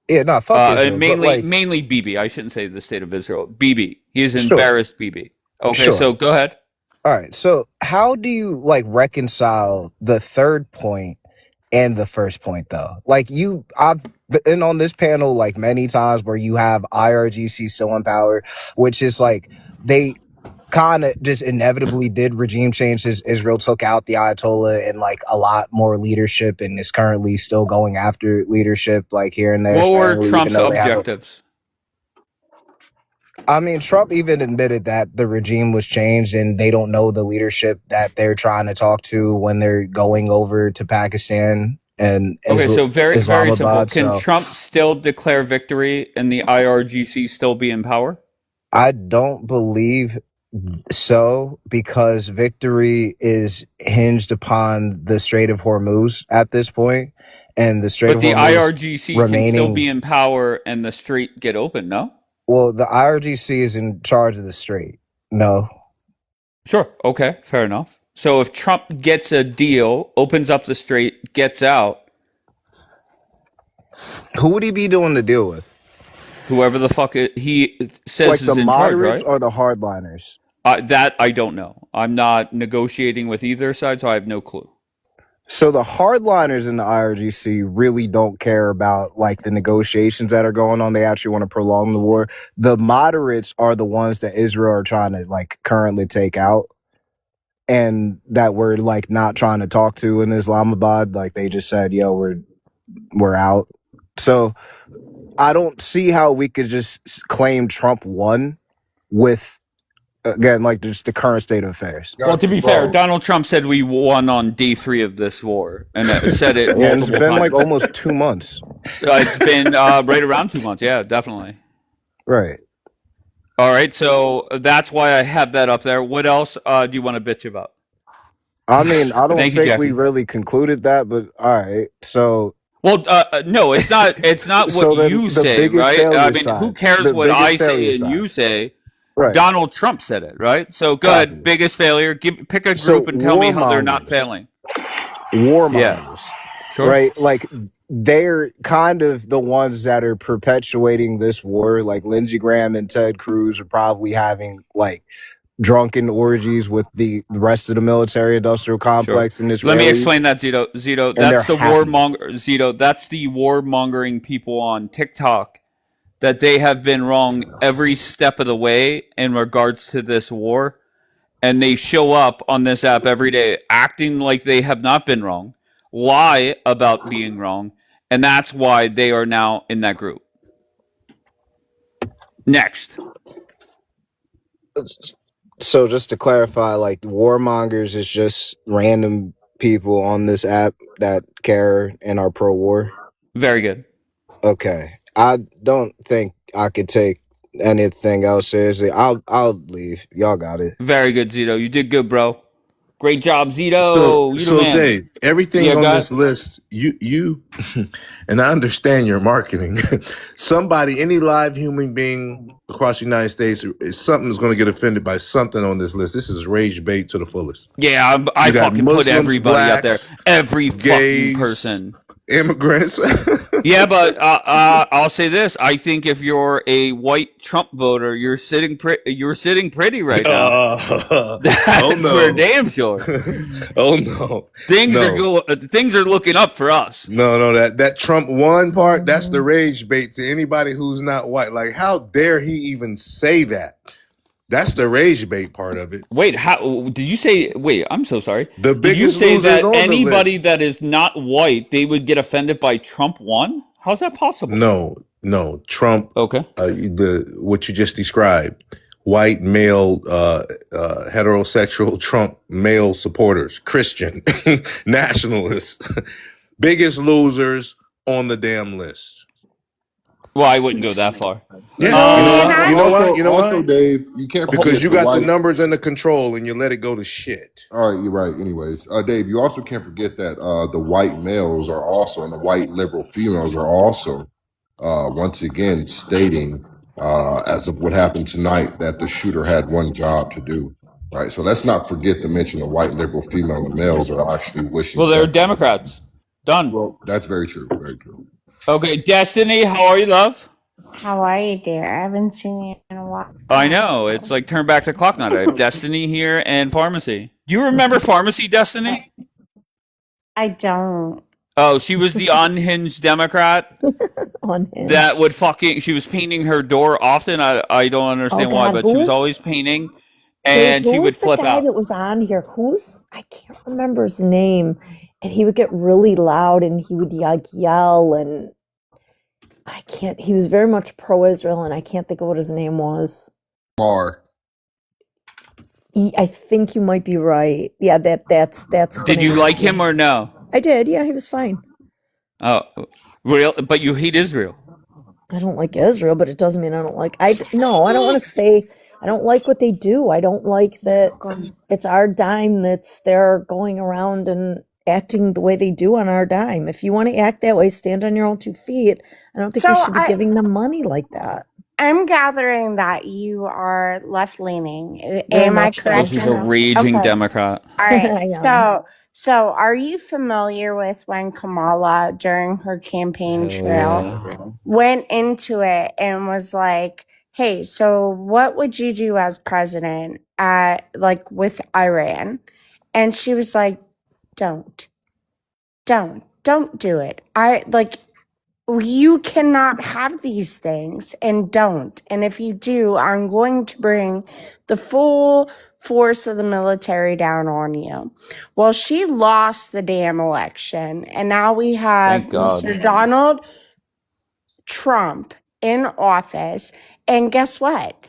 Yeah, no, fuck Israel. Mainly Bibi. I shouldn't say the state of Israel. Bibi. He's embarrassed Bibi. Okay, so go ahead. All right. So how do you like reconcile the third point and the first point though? Like I've been on this panel like many times where you have IRGC still in power, which is like they kind of just inevitably did regime changes. Israel took out the Ayatollah and like a lot more leadership and is currently still going after leadership like here and there. What were Trump's objectives? I mean, Trump even admitted that the regime was changed and they don't know the leadership that they're trying to talk to when they're going over to Pakistan and so very simple. Can So Trump still declare victory and the IRGC still be in power? I don't believe so, because victory is hinged upon the Strait of Hormuz at this point, and the Strait of Hormuz. But the IRGC can still be in power and the strait get open, no? Well, the IRGC is in charge of the strait. No. Sure. Okay. Fair enough. So if Trump gets a deal, opens up the strait, gets out, who would he be doing the deal with? Whoever the fuck he says like is the in moderates charge, right? Or the hardliners? That I don't know. I'm not negotiating with either side, so I have no clue. So the hardliners in the IRGC really don't care about like the negotiations that are going on. They actually want to prolong the war. The moderates are the ones that Israel are trying to like currently take out, and that we're like not trying to talk to in Islamabad. Like they just said, "Yo, we're out." So I don't see how we could just claim Trump won with, again, like just the current state of affairs. Well, to be fair, Donald Trump said we won on day 3 of this war, and said it multiple it's been times. like almost 2 months. It's been right around 2 months. Yeah, definitely. Right. All right, so that's why I have that up there. What else do you want to bitch about? I mean, I don't think we really concluded that, but all right. So, well, no, it's not. It's not what you say, right? I mean, who cares what I say and you say? Right. Donald Trump said it, right? So go ahead, biggest failure. Pick a group and tell me how they're not failing. Warmongers, sure. Right? Like they're kind of the ones that are perpetuating this war. Like Lindsey Graham and Ted Cruz are probably having like drunken orgies with the rest of the military-industrial complex in this. Let me explain that, Zito. Zito, that's the warmonger. Zito, that's the warmongering people on TikTok. That they have been wrong every step of the way in regards to this war. And they show up on this app every day acting like they have not been wrong, lie about being wrong, and that's why they are now in that group. Next. So just to clarify, like warmongers is just random people on this app that care and are pro-war? Very good. Okay. I don't think I could take anything else seriously. I'll leave. Y'all got it. Very good, Zito. You did good, bro. Great job, Zito. So Dave, everything on this list, you, and I understand your marketing. Somebody, any live human being across the United States, something is going to get offended by something on this list. This is rage bait to the fullest. Yeah, I fucking Muslims, put everybody out there. Every gays, fucking person. immigrants. Yeah, but I'll say this: I think if you're a white Trump voter, you're sitting pretty right now. Oh That's for no! damn sure. Oh no! Things No. are looking up for us. No, that Trump won part, that's the rage bait to anybody who's not white. Like, how dare he even say that? That's the rage bait part of it. Wait, how did you say? Wait, I'm so sorry. The Did you biggest say losers that on the anybody list. that is not white, they would get offended by Trump won? How's that possible? No, Trump. Okay. What you just described, white male, heterosexual Trump male supporters, Christian nationalists, biggest losers on the damn list. Well, I wouldn't go that far. Yeah, you know what? Also, Dave, you can't forget Because you the got the white. numbers under control and you let it go to shit. All right, you're right. Anyways, Dave, you also can't forget that the white males are also, and the white liberal females are also, once again stating, as of what happened tonight, that the shooter had one job to do. Right. So let's not forget to mention the white liberal female and males are actually wishing. Well, they're death. Democrats. Done. Well, that's very true. Very true. Okay, Destiny, how are you, love? How are you, dear? I haven't seen you in a while. I know. It's like turn back the clock night. I have Destiny here and Pharmacy. Do you remember Pharmacy, Destiny? I don't. Oh, she was the unhinged Democrat that would she was painting her door often. I don't understand why, but she was always painting, and she would flip the guy out. that was on here? I can't remember his name, and he would get really loud and he would like yell, and he was very much pro-Israel, and I can't think of what his name was. I think you might be right. Yeah, that's. Did you like him or no? I did. Yeah, he was fine. Oh, real? But you hate Israel. I don't like Israel, but it doesn't mean I don't like. I don't want to say I don't like what they do. I don't like that it's our dime that's they're going around and acting the way they do on our dime. If you want to act that way, stand on your own 2 feet. I don't think we should be giving them money like that. I'm gathering that you are left leaning. Am I correct? She's a raging Democrat. All right. So are you familiar with when Kamala, during her campaign trail, went into it and was like, hey, so what would you do as president with Iran? And she was like, don't do it. You cannot have these things, and don't. And if you do, I'm going to bring the full force of the military down on you. Well, she lost the damn election, and now we have Mr. Donald Trump in office. And guess what?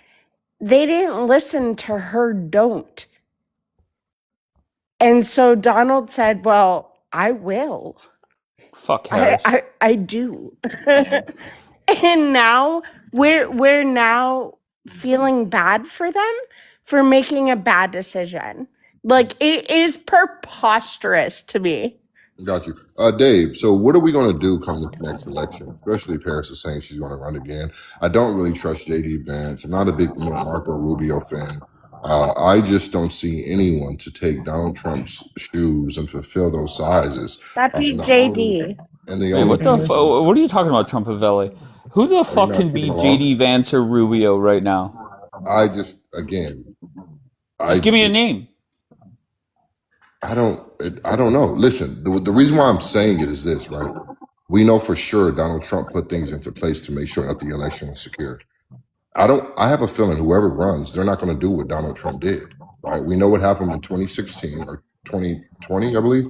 They didn't listen to her don't. And so Donald said, well, I will. Fuck Harris. I do. And now we're now feeling bad for them for making a bad decision. Like, it is preposterous to me. Got you. Dave, so what are we going to do come the next election? Especially if Harris is saying she's going to run again. I don't really trust J.D. Vance. I'm not a big Marco Rubio fan. I just don't see anyone to take Donald Trump's shoes and fulfill those sizes. That'd be JD. What are you talking about, Trumpavelli? Who the fuck can beat JD Vance or Rubio right now? Just give me a name. I don't know. Listen, the reason why I'm saying it is this, right? We know for sure Donald Trump put things into place to make sure that the election was secure. I have a feeling whoever runs, they're not going to do what Donald Trump did, right? We know what happened in 2016 or 2020, I believe.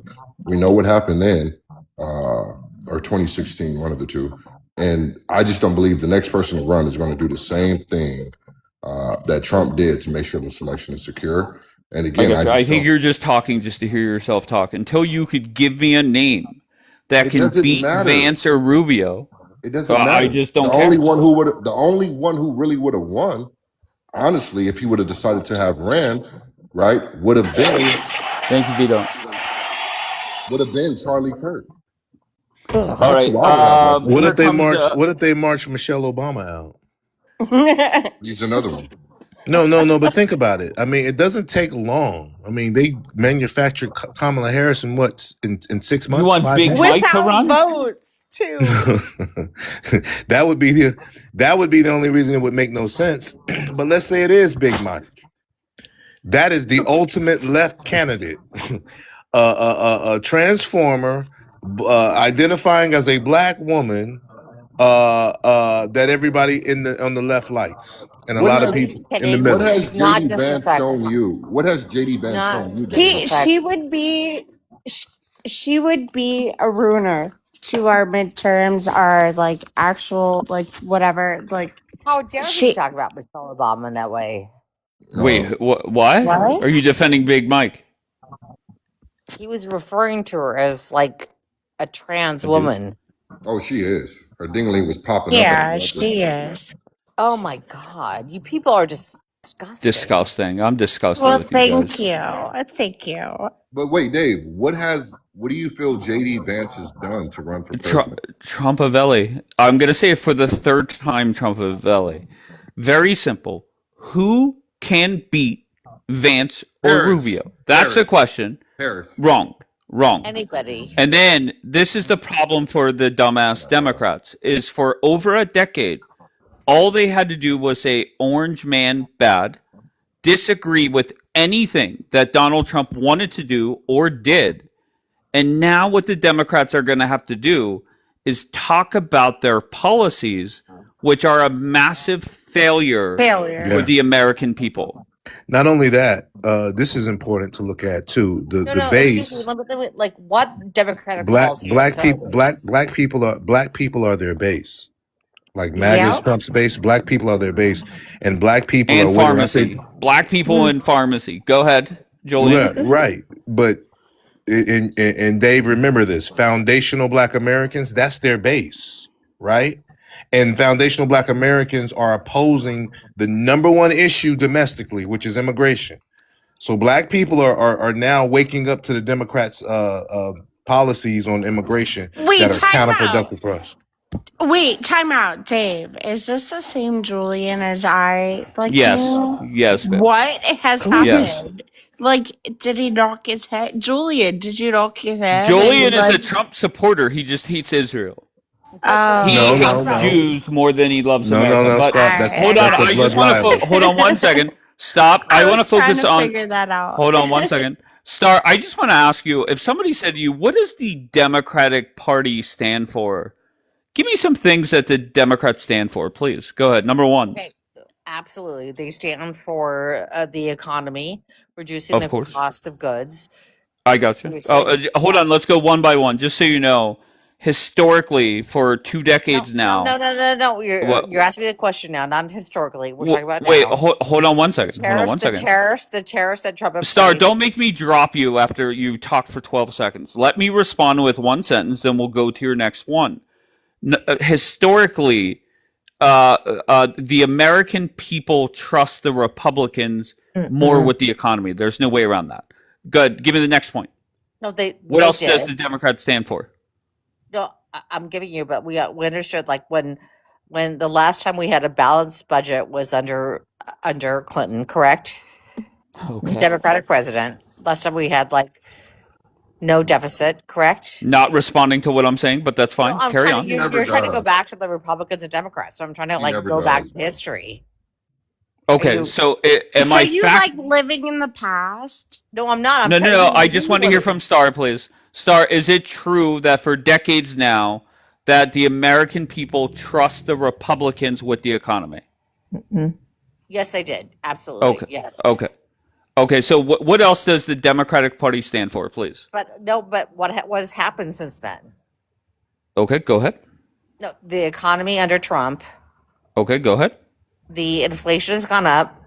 We know what happened then, or 2016, one of the two. And I just don't believe the next person to run is going to do the same thing that Trump did to make sure this election is secure. And again, I think you're just talking just to hear yourself talk. Until you could give me a name that can beat Vance or Rubio. It doesn't matter. I just don't care. The only one who really would have won, honestly, if he would have decided to have ran, right, would have been. Thank you, Vito. Would have been Charlie Kirk. All right. What if they march Michelle Obama out? He's another one. No, but think about it. I mean, it doesn't take long. I mean, they manufactured Kamala Harris in what, in 6 You months, want 5 Big months? Mike to Without run? votes, too. that would be the only reason it would make no sense. But let's say it is Big Mike. That is the ultimate left candidate. A transformer, identifying as a black woman, that everybody on the left likes, and a What lot of has people in the Kidding. what middle. has Not JD Vance shown disrespectful. you? What has JD Vance Not shown you, Daniel? She disrespectful. would be she would be a ruiner to our midterms, our like actual like whatever like How dare he she talk about Michelle Obama in that way? Wait, Uh, what? what? Are you defending Big Mike? He was referring to her as like a trans A dude. woman. oh, she is. Her dingling was popping up Yeah, at the she is. Oh my god, you people are just disgusting. Disgusting. I'm disgusted Well, with you thank guys. you. Thank you. But wait, Dave, what do you feel JD Vance has done to run for president? Trumpavelli. I'm going to say it for the third time, Trumpavelli. Very simple. Who can beat Vance or Harris. Rubio? That's the Harris. question. Harris. Wrong. Anybody. And then this is the problem for the dumbass Democrats is for over a decade, all they had to do was say orange man bad, disagree with anything that Donald Trump wanted to do or did. And now what the Democrats are going to have to do is talk about their policies, which are a massive failure for Yeah. the American people. Not only that, this is important to look at too. The No, base. excuse me. Let me, like, what Democratic Black policy black people failures? black people are their base. Like MAGA is Yep. Trump's base. Black people are their base, and black people And are whether I pharmacy. say Black people in pharmacy. Go ahead, Julian. right. But and Dave, remember this: foundational Black Americans, that's their base, right? And foundational Black Americans are opposing the number one issue domestically, which is immigration. So Black people are now waking up to the Democrats' policies on immigration Wait, that are time out. counterproductive for us. Wait, time out, Dave. Is this the same Julian as I Yes. knew? Yes, babe. What has Yes. happened? Like, did he knock his head? Julian, did you knock your head? Julian And, is a like, Trump supporter. He just hates Israel. oh, He No, hates no. Jews more than he loves No, America. no, But stop. That's hold on, that's a I just blood want to libel. hold on one second. Stop. I want to was trying focus to on. figure that out. Hold on one second. Star, I just want to ask you if somebody said to you, "What does the Democratic Party stand for?" Give me some things that the Democrats stand for, please. Go ahead. Number one, Okay, absolutely. They stand for the economy, reducing of the course. cost of goods. I got you. Obviously. Hold on. Let's go one by one. Just so you know, historically, for 2 decades now. No. What? You're asking me the question now, not historically. We're talking about Wait, now. hold on one second. Hold on one second. The tariffs that Trump Star, imposed. don't make me drop you after you talked for 12 seconds. Let me respond with one sentence, then we'll go to your next one. Historically, the American people trust the Republicans more with the economy. There's no way around that. Good. Give me the next point. No, they. What they else did. does the Democrats stand for? No, I'm giving you, but we understood like when the last time we had a balanced budget was under Clinton, correct? Okay. Democratic president. Last time we had like no deficit, correct? Not responding to what I'm saying, but that's fine. No, I'm Carry trying on. to, you're trying to go back to the Republicans and Democrats. So I'm trying to like never go back does. to history. Okay, you- so am so I you fact? like living in the past? No, I'm not. I'm No. telling you I what just you want to hear would- from Star, please. Star, is it true that for decades now that the American people trust the Republicans with the economy? Yes, I did. Absolutely. Okay. Yes. Okay. So what else does the Democratic Party stand for, please? But what has happened since then? Okay, go ahead. No, the economy under Trump, Okay, go ahead. the inflation has gone up.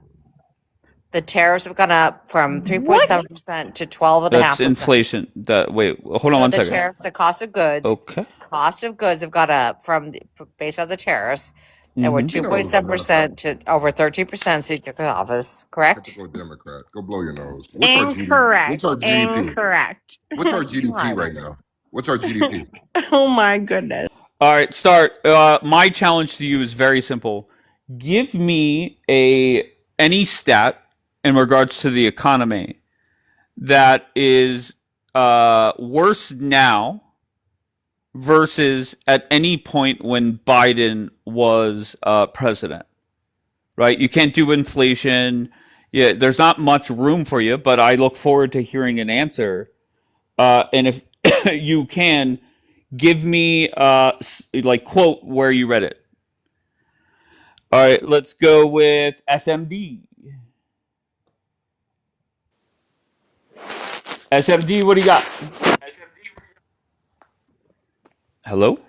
The tariffs have gone up from 3.7% to 12.5%. That's inflation. Wait, hold on one the second. tariffs, the cost of goods. Okay. Cost of goods have gone up based on the tariffs. And we're Mhm. 2.7% to over 13% since you took office, correct? Typical Democrat. Go blow your nose. Incorrect. What's our GDP? Incorrect. What's our GDP right now? What's our GDP? Oh my goodness. All right, Start. My challenge to you is very simple. Give me a any stat in regards to the economy that is worse now versus at any point when Biden was president, right? You can't do inflation. Yeah, there's not much room for you, but I look forward to hearing an answer. And if you can, give me like quote where you read it. All right, let's go with SMD. SMD, what do you got? Hello?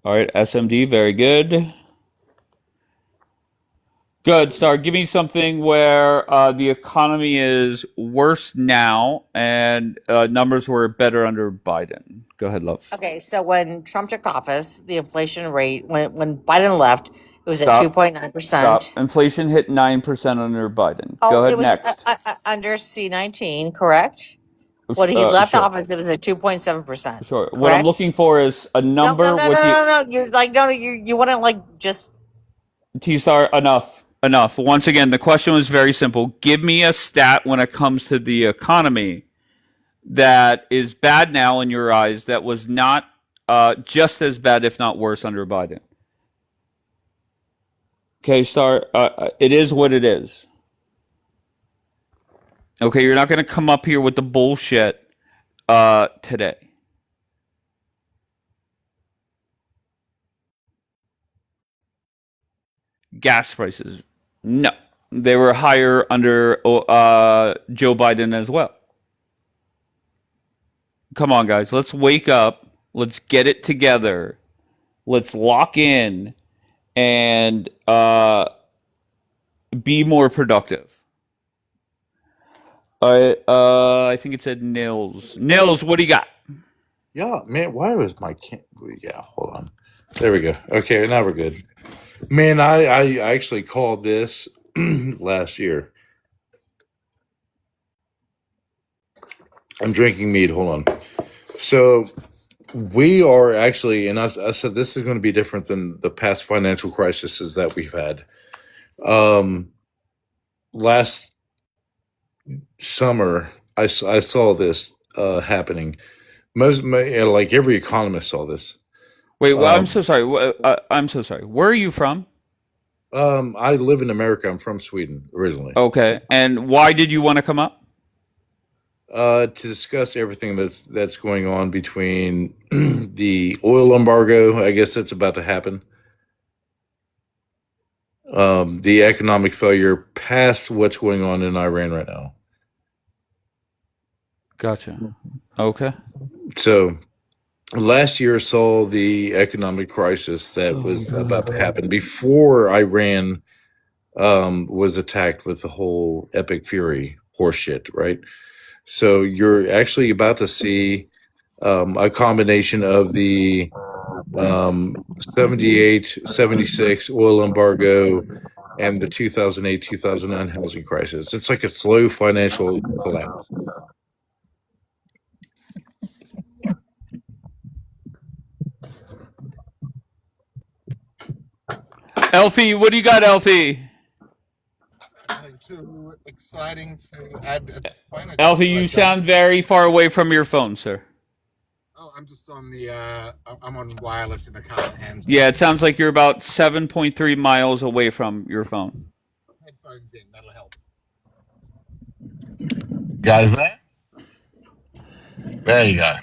All right, SMD, very good. Good, Star. Give me something where the economy is worse now and numbers were better under Biden. Go ahead, love. Okay, so when Trump took office, the inflation rate, when Biden left, it was at Stop. 2.9%. Stop. Inflation hit 9% under Biden. Oh, Go it ahead, was next. under C19, correct? When he left Sure. office, it was at 2.7%. Sure. Correct? What I'm looking for is a number no, with the no. You're like, no, you want to like just. T-Star, enough. Once again, the question was very simple. Give me a stat when it comes to the economy that is bad now in your eyes that was not just as bad, if not worse, under Biden. Okay, Star, it is what it is. Okay, you're not going to come up here with the bullshit today. Gas prices, no. They were higher under Joe Biden as well. Come on, guys. Let's wake up. Let's get it together. Let's lock in and be more productive. I think it said Nils. Nils, what do you got? Yeah, man, why was my yeah, hold on. There we go. Okay, now we're good. Man, I actually called this last year. I'm drinking mead. Hold on. So we are actually, and I said this is going to be different than the past financial crises that we've had. Last summer, I saw this happening. Like every economist saw this. Wait, well, I'm so sorry. I'm so sorry. Where are you from? I live in America. I'm from Sweden originally. Okay, and why did you want to come up? To discuss everything that's going on between the oil embargo. I guess that's about to happen. The economic failure past what's going on in Iran right now. Gotcha. Okay. So last year saw the economic crisis that was about to happen before Iran was attacked with the whole Epic Fury horseshit, right? So you're actually about to see a combination of the 78, 76 oil embargo and the 2008, 2009 housing crisis. It's like a slow financial collapse. Elfie, what do you got, Elfie? Nothing too exciting to add at this point. Elfie, you sound very far away from your phone, sir. Oh, I'm just on the. I'm on wireless in the car. Hands. Yeah, it sounds like you're about 7.3 miles away from your phone. Headphones in. That'll help. Guys, there? There you go.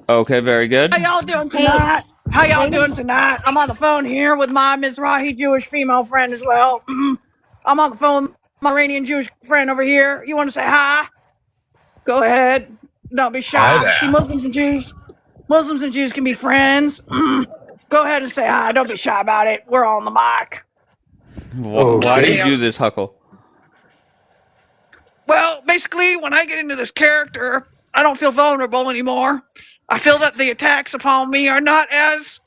Okay, very good. How y'all doing tonight? How y'all doing tonight? I'm on the phone here with my Mizrahi Jewish female friend as well. I'm on the phone with my Iranian Jewish friend over here. You want to say hi? Go ahead. Don't be Hi shy. there. See, Muslims and Jews can be friends. Go ahead and say hi. Don't be shy about it. We're on the mic. Why do you do this, Huckle? Well, basically, when I get into this character, I don't feel vulnerable anymore. I feel that the attacks upon me are not as,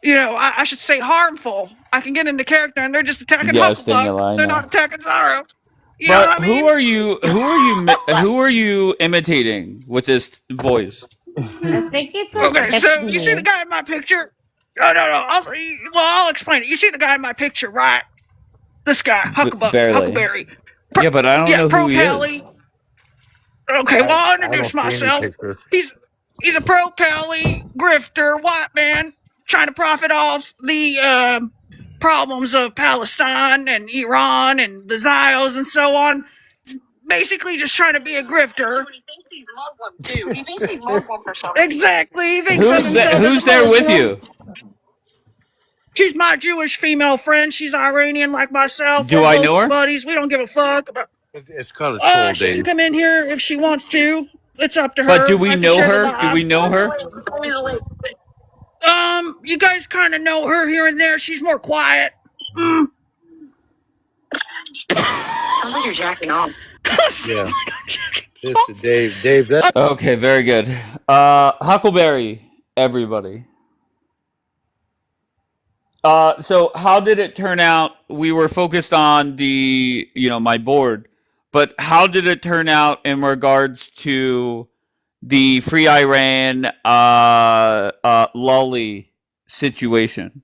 I should say harmful. I can get into character and they're just attacking Yes, Hucklepuck. Daniel, I They're know. not attacking Zara. You know what I But mean? who are you imitating with this voice? I think it's Okay, so you see the guy in my picture? No. I'll explain it. You see the guy in my picture, right? This guy, Barely. Huckleberry. Yeah, but I don't know who Pro he Pally. is. Okay, well, I'll I introduce don't see any myself. picture. He's a pro Pally grifter, white man, trying to profit off the problems of Palestine and Iran and the Zios and so on. Basically, just trying to be a grifter. He thinks he's Muslim too. He thinks he's Muslim for some reason. Exactly. He thinks of Who's himself there? as a Who's there with Muslim. you? She's my Jewish female friend. She's Iranian like myself. Do We're I both know her? buddies. We don't give a fuck about. It's called a troll, She can Dave. come in here if she wants to. It's up to her. But do we I can know share the her? live. Do we know her? You guys kind of know her here and there. She's more quiet. Sounds like you're jacking off. Yeah. This Dave. That Okay, very good. Huckleberry, everybody. So how did it turn out? We were focused on my board, but how did it turn out in regards to the Free Iran lolly situation?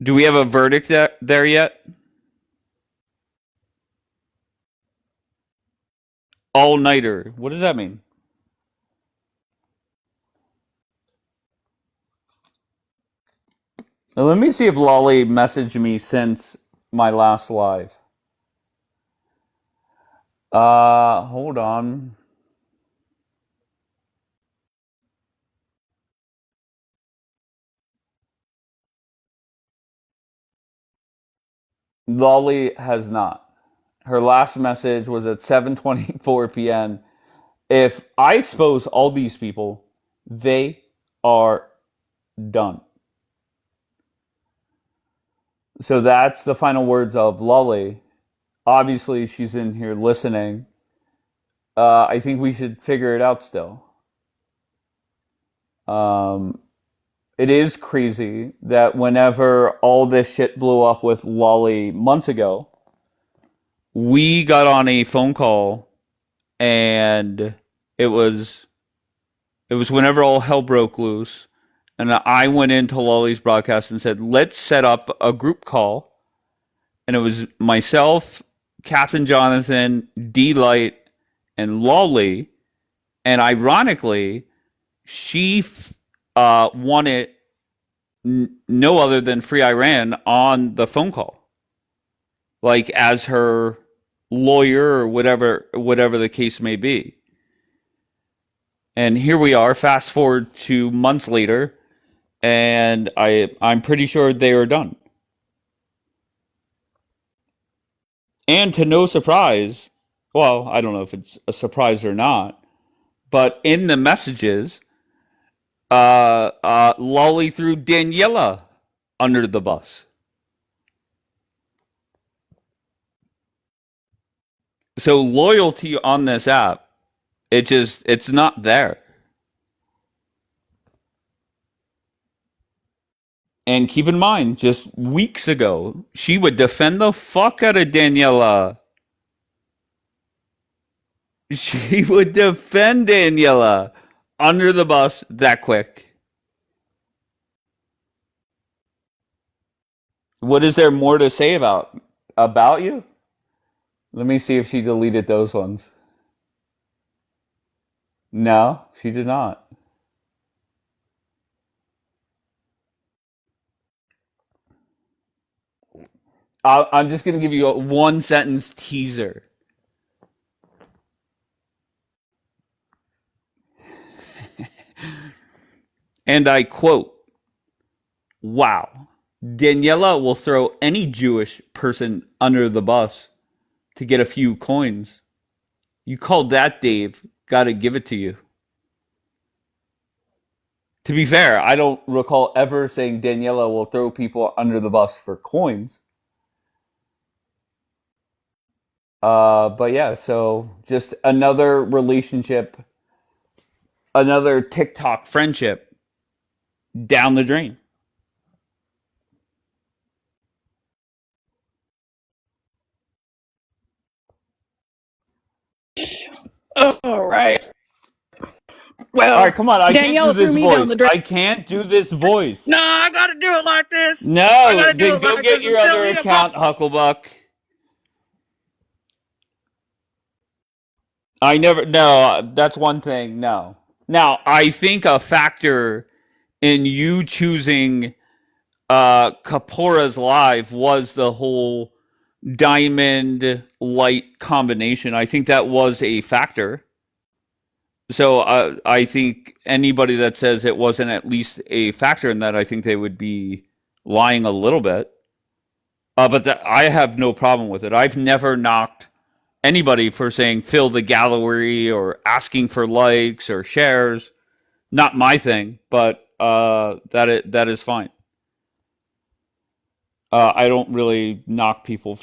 Do we have a verdict there yet? All-nighter. What does that mean? Now, let me see if Lolly messaged me since my last live. Hold on. Lolly has not. Her last message was at 7:24 p.m. If I expose all these people, they are done. So that's the final words of Lolly. Obviously, she's in here listening. I think we should figure it out still. It is crazy that whenever all this shit blew up with Lolly months ago, we got on a phone call and it was whenever all hell broke loose, and I went into Lolly's broadcast and said, let's set up a group call. And it was myself, Captain Jonathan, D-Light, and Lolly. And ironically, she wanted no other than Free Iran on the phone call, like as her lawyer or whatever the case may be. And here we are, fast forward to months later, and I'm pretty sure they are done. And to no surprise, well, I don't know if it's a surprise or not, but in the messages, Lolly threw Daniela under the bus. So loyalty on this app, it's not there. And keep in mind, just weeks ago, she would defend the fuck out of Daniela. She would defend Daniela under the bus that quick. What is there more to say about you? Let me see if she deleted those ones. No, she did not. I'm just going to give you a one sentence teaser. And I quote, wow, Daniela will throw any Jewish person under the bus to get a few coins. You called that, Dave. Gotta give it to you. To be fair, I don't recall ever saying Daniela will throw people under the bus for coins. But yeah, so just another relationship, another TikTok friendship down the drain. All right. Well, All right, come on. I Daniela can't do threw this me down voice. the drain. I can't do this voice. No, I gotta gotta do it like this. I No, gotta do then it go like get this. your I'm telling other you, account, Hucklebuck. I never. No, that's one thing. No. Now, I think a factor in you choosing Kapora's live was the whole diamond light combination. I think that was a factor. So I think anybody that says it wasn't at least a factor in that, I think they would be lying a little bit. But I have no problem with it. I've never knocked anybody for saying fill the gallery or asking for likes or shares. Not my thing, but that is fine. I don't really knock people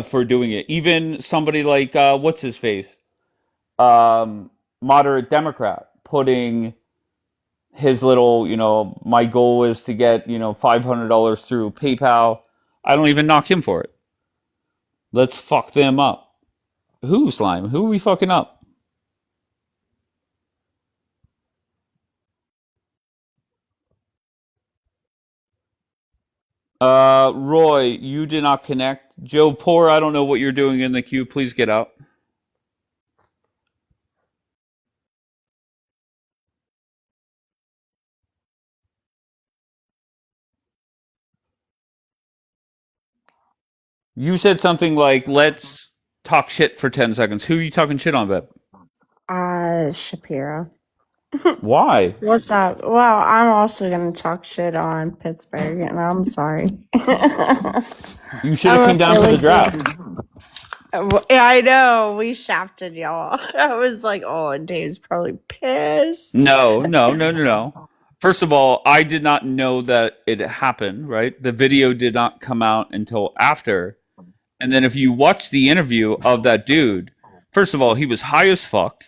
for doing it. Even somebody like what's his face, moderate Democrat, putting his little, my goal is to get $500 through PayPal. I don't even knock him for it. Let's fuck them up. Who, Slime? Who are we fucking up? Roy, you did not connect. Joe Poor, I don't know what you're doing in the queue. Please get out. You said something like, let's talk shit for 10 seconds. Who are you talking shit on, Beb? Shapiro. Why? What's up? Well, I'm also gonna talk shit on Pittsburgh, and I'm sorry. You should have came down to the draft. Yeah, I know. We shafted y'all. I was like, oh, Dave's probably pissed. No. First of all, I did not know that it happened, right? The video did not come out until after. And then if you watch the interview of that dude, first of all, he was high as fuck,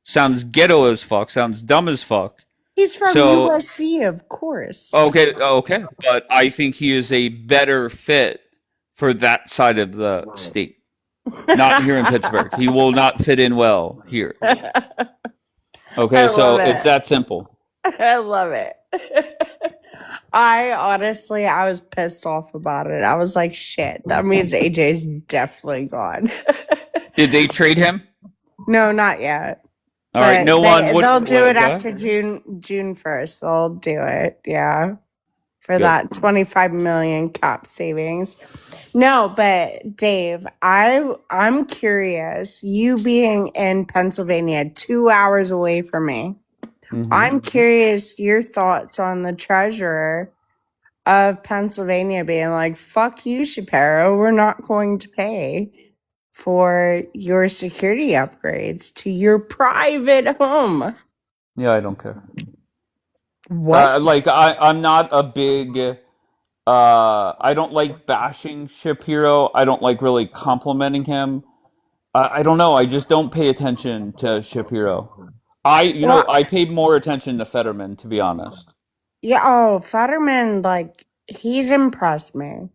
sounds ghetto as fuck, sounds dumb as fuck. He's from USC, of course. Okay. But I think he is a better fit for that side of the state. Not here in Pittsburgh. He will not fit in well here. Okay, so it's that simple. I love it. I was pissed off about it. I was like, shit, that means AJ's definitely gone. Did they trade him? No, not yet. All right, they'll do it after June 1st. They'll do it, yeah. For that 25 million cap savings. No, but Dave, I'm curious. You being in Pennsylvania, 2 hours away from me, I'm curious your thoughts on the treasurer of Pennsylvania being like, "Fuck you, Shapiro. We're not going to pay for your security upgrades to your private home." Yeah, I don't care. What? I'm not a big. I don't like bashing Shapiro. I don't like really complimenting him. I don't know. I just don't pay attention to Shapiro. I paid more attention to Fetterman, to be honest. Yeah. Oh, Fetterman, he's impressed me.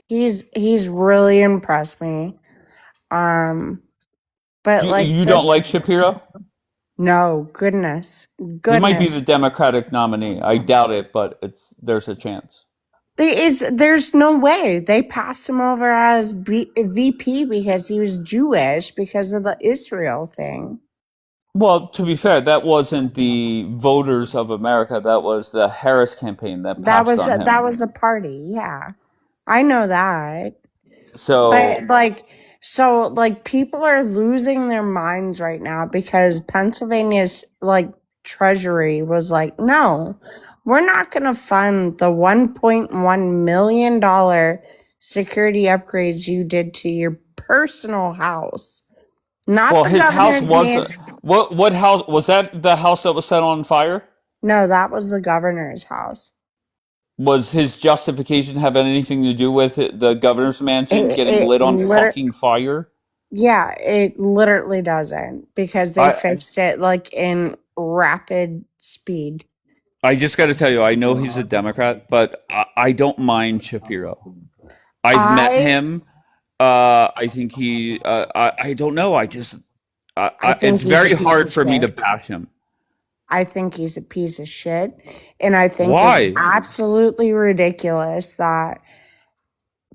He's really impressed me. But you don't like Shapiro? No, goodness. He might be the Democratic nominee. I doubt it, but there's a chance. There's no way. They passed him over as VP because he was Jewish because of the Israel thing. Well, to be fair, that wasn't the voters of America. That was the Harris campaign that passed on him. That was the party. Yeah, I know that. So, but people are losing their minds right now because Pennsylvania's treasury was like, no, we're not going to fund the $1.1 million security upgrades you did to your personal house. Not the his house governor's what house was that? The house that was set on fire? No, that was the governor's house. Was his justification have anything to do with the governor's mansion getting lit on fucking fire? Yeah, it literally doesn't because they fixed it in rapid speed. I just got to tell you, I know he's a Democrat, but I don't mind Shapiro. I've met him. I think I don't know. It's very hard for me to bash him. I think he's a piece of shit. And I think it's Why? absolutely ridiculous that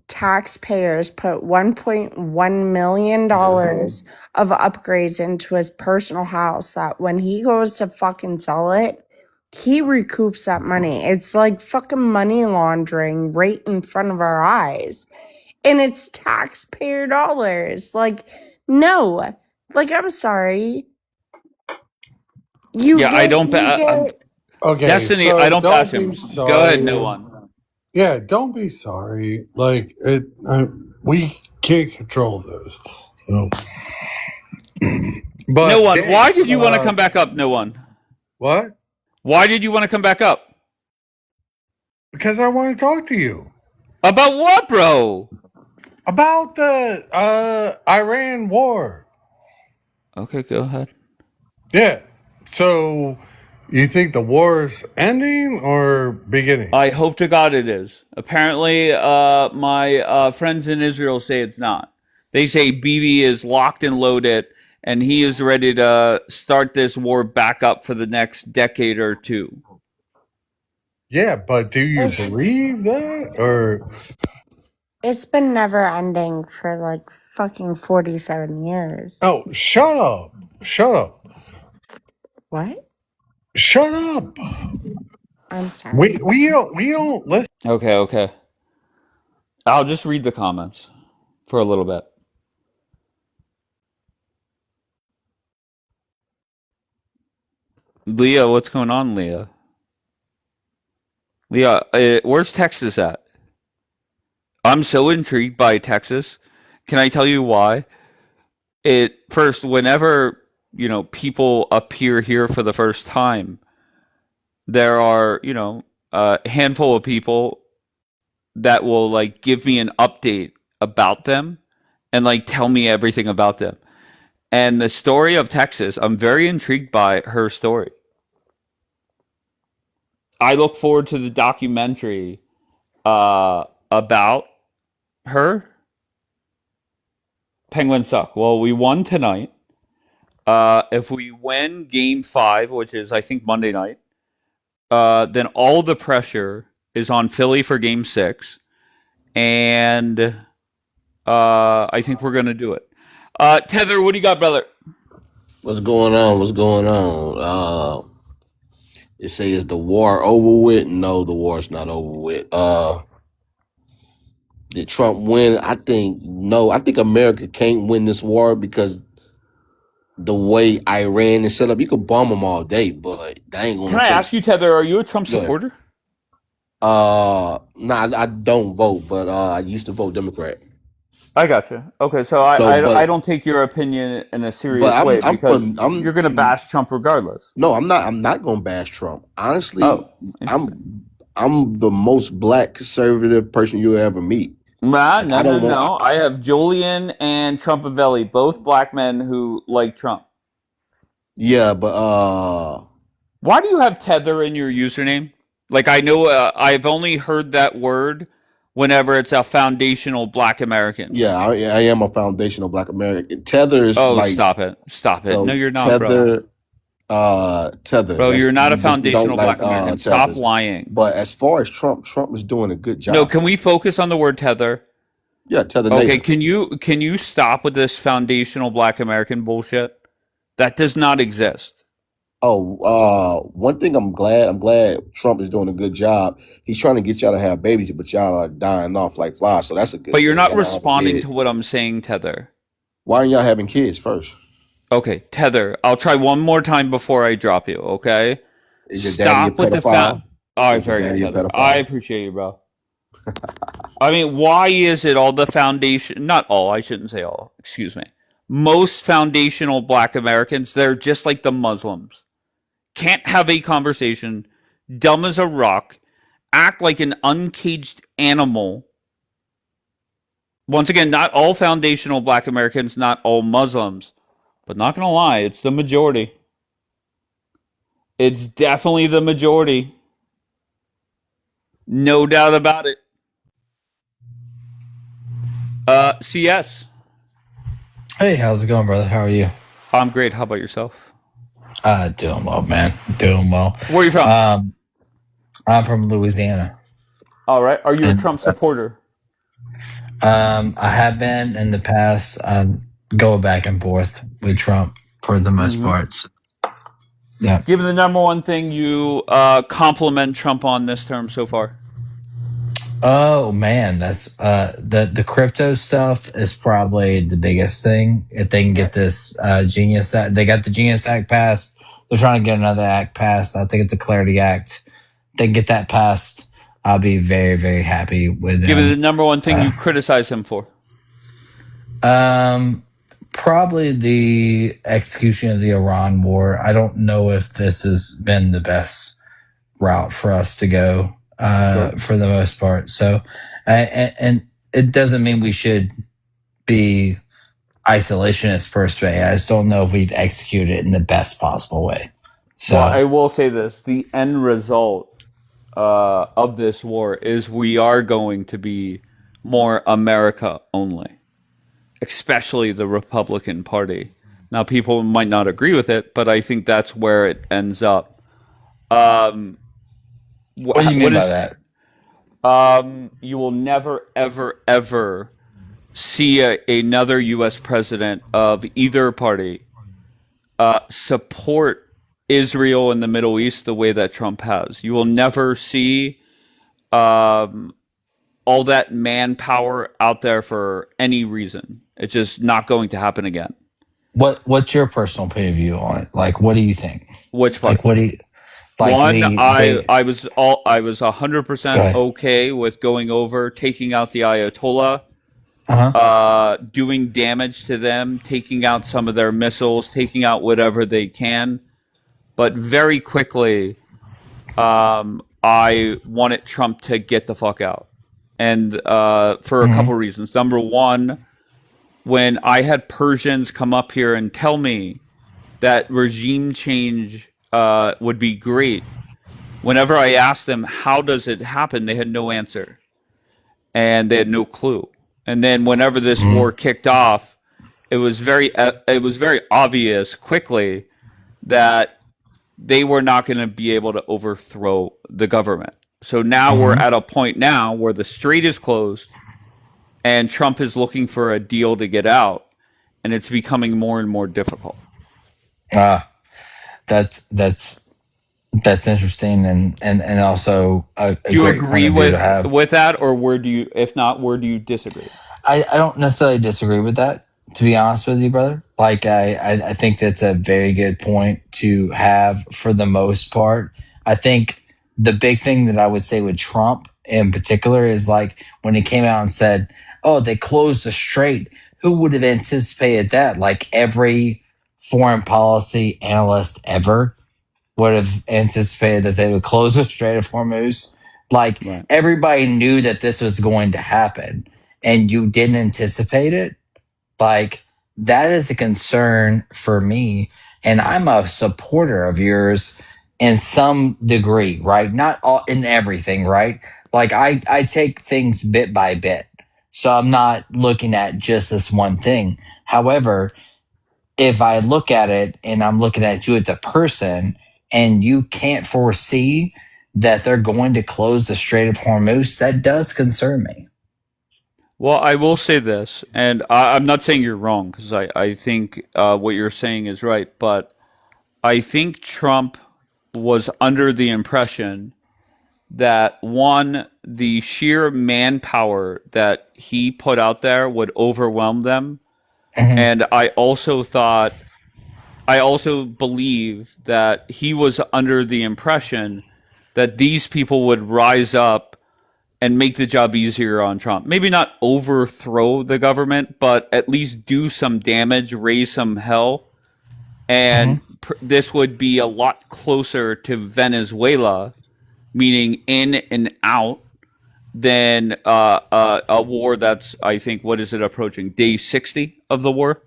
taxpayers put $1.1 million of upgrades into his personal house that when he goes to fucking sell it, he recoups that money. It's like fucking money laundering right in front of our eyes. And it's taxpayer dollars. Like, no. Like, I'm sorry. You Yeah, I don't. get Okay, Destiny, so I don't bash don't him. be Go ahead, sorry. no one. Yeah, don't be sorry. Like we can't control this. So. But No one. Dave, Why did you want to come back up? No one. What? Why did you want to come back up? Because I want to talk to you. About what, bro? About the Iran war. Okay, go ahead. Yeah. So you think the war's ending or beginning? I hope to God it is. Apparently, my friends in Israel say it's not. They say Bibi is locked and loaded, and he is ready to start this war back up for the next decade or two. Yeah, but do you believe that? Or it's been never ending for like fucking 47 years. oh, shut up. Shut up. What? Shut up. I'm sorry. We don't listen. Okay. I'll just read the comments for a little bit. Leah, what's going on, Leah? Leah, where's Texas at? I'm so intrigued by Texas. Can I tell you why? Whenever, people appear here for the first time, there are, a handful of people that will like give me an update about them and like tell me everything about them. And the story of Texas, I'm very intrigued by her story. I look forward to the documentary about her. Penguins suck. Well, we won tonight. If we win Game 5, which is I think Monday night, then all the pressure is on Philly for Game 6, and I think we're gonna do it. Tether, what do you got, brother? What's going on? What's going on? They say is the war over with? No, the war's not over with. Did Trump win? I think no. I think America can't win this war because the way Iran is set up, you could bomb them all day, but they ain't gonna Can I ask you, Tether, are you a Trump Go ahead. supporter? Nah, I don't vote, but I used to vote Democrat. I gotcha. Okay, so I don't take your opinion in a serious way because you're gonna bash Trump regardless. No, I'm not. I'm not gonna bash Trump. Honestly, Oh, I'm the most black conservative person you'll ever meet. No. want- I have Julian and Trumpavelli, both black men who like Trump. Yeah, but Why do you have Tether in your username? Like I know I've only heard that word whenever it's a foundational black American. yeah, I am a foundational black American. Tether is Oh, like stop it. so No, you're not, bro. Tether. Bro, you're not a you just don't foundational like, black American. Stop tethers. lying. But as far as Trump is doing a good job. No, can we focus on the word tether? Yeah, tether. Okay, Nation. can you stop with this foundational black American bullshit? That does not exist. Oh, one thing I'm glad Trump is doing a good job. He's trying to get y'all to have babies, but y'all are dying off like flies. So that's a good But you're thing. not Y'all not having responding kids. to what I'm saying, Tether. Why aren't y'all having kids first? Okay, Tether, I'll try one more time before I drop you, okay? Is your daddy a Stop with the pedophile? All Is right, your very daddy good, a Tether. pedophile? I appreciate you, bro. I mean, why is it all the foundation, not all, I shouldn't say all, excuse me. Most foundational black Americans, they're just like the Muslims. Can't have a conversation, dumb as a rock, act like an uncaged animal. Once again, not all foundational black Americans, not all Muslims, but not gonna lie, it's the majority. It's definitely the majority. No doubt about it. CS. Hey, how's it going, brother? How are you? I'm great. How about yourself? Doing well, man. Doing well. Where are you from? I'm from Louisiana. All right. Are you a And Trump that's supporter? I have been in the past. I go back and forth with Trump for the most Mm-hmm. parts. Yeah. Given the number one thing you compliment Trump on this term so far. Oh man, that's the crypto stuff is probably the biggest thing. If they can get this Genius Act, they got the Genius Act passed. They're trying to get another act passed. I think it's a Clarity Act. If they can get that passed, I'll be very, very happy with Give it the them. number one thing you criticize him for. Probably the execution of the Iran war. I don't know if this has been the best route for us to go for the most part. So, and it doesn't mean we should be isolationist per se. I just don't know if we've executed it in the best possible way. So, Well, I will say this: the end result of this war is we are going to be more America only, especially the Republican Party. Now, people might not agree with it, but I think that's where it ends up. what do you mean by that? You will never, ever, ever see another U.S. president of either party support Israel in the Middle East the way that Trump has. You will never see all that manpower out there for any reason. It's just not going to happen again. What's your personal point of view on it? Like, what do you think? Which part? Like, what do you like? One, I the was 100% go ahead. okay with going over, taking out the Ayatollah, doing damage to them, taking out some of their missiles, taking out whatever they can. But very quickly, I wanted Trump to get the fuck out. And for a couple reasons. Number one, when I had Persians come up here and tell me that regime change would be great, whenever I asked them, how does it happen, they had no answer. And they had no clue. And then whenever this war kicked off, it was very obvious quickly that they were not going to be able to overthrow the government. So now we're at a point now where the strait is closed and Trump is looking for a deal to get out, and it's becoming more and more difficult. That's interesting and also a Do you great point agree of view to have. with that, or where do you, if not, where do you disagree? I don't necessarily disagree with that, to be honest with you, brother. Like I think that's a very good point to have for the most part. I think the big thing that I would say with Trump in particular is like when he came out and said, "Oh, they closed the strait." Who would have anticipated that? Like every foreign policy analyst ever would have anticipated that they would close the Strait of Hormuz. Like Right. everybody knew that this was going to happen and you didn't anticipate it. Like that is a concern for me. And I'm a supporter of yours in some degree, right? Not all in everything, right? Like I take things bit by bit. So I'm not looking at just this one thing. However, if I look at it and I'm looking at you as a person and you can't foresee that they're going to close the Strait of Hormuz, that does concern me. Well, I will say this, and I'm not saying you're wrong, because I think what you're saying is right, but I think Trump was under the impression that, one, the sheer manpower that he put out there would overwhelm them. And I also believe that he was under the impression that these people would rise up and make the job easier on Trump. Maybe not overthrow the government, but at least do some damage, raise some hell. And this would be a lot closer to Venezuela, meaning in and out, than a war that's, I think, what is it approaching? Day 60 of the war?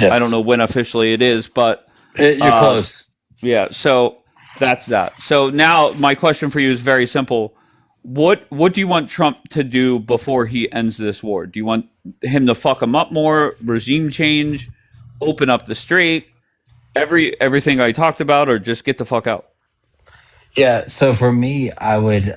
Yes. I don't know when officially it is, but You're close. yeah, so that's that. So now my question for you is very simple. What do you want Trump to do before he ends this war? Do you want him to fuck him up more, regime change, open up the strait? Everything I talked about, or just get the fuck out? Yeah. So for me, I would.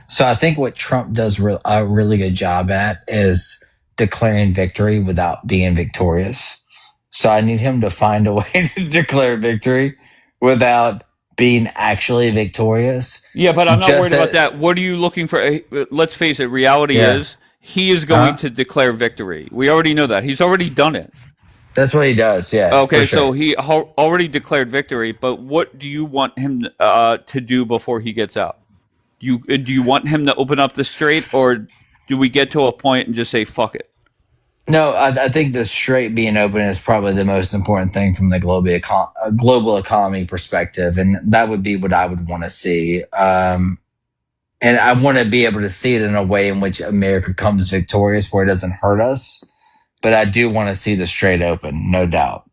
So I think what Trump does a really good job at is declaring victory without being victorious. So I need him to find a way to declare victory without being actually victorious. Yeah, but I'm not Just worried about that. that. What are you looking for? Let's face it. Reality Yeah. is he is going Huh? to declare victory. We already know that. He's already done it. That's what he does. Yeah, for Okay, so sure. he already declared victory. But what do you want him to do before he gets out? Do you want him to open up the strait, or do we get to a point and just say fuck it? No, I think the strait being open is probably the most important thing from the global economy perspective, and that would be what I would want to see. And I want to be able to see it in a way in which America comes victorious, where it doesn't hurt us. But I do want to see the strait open, no doubt.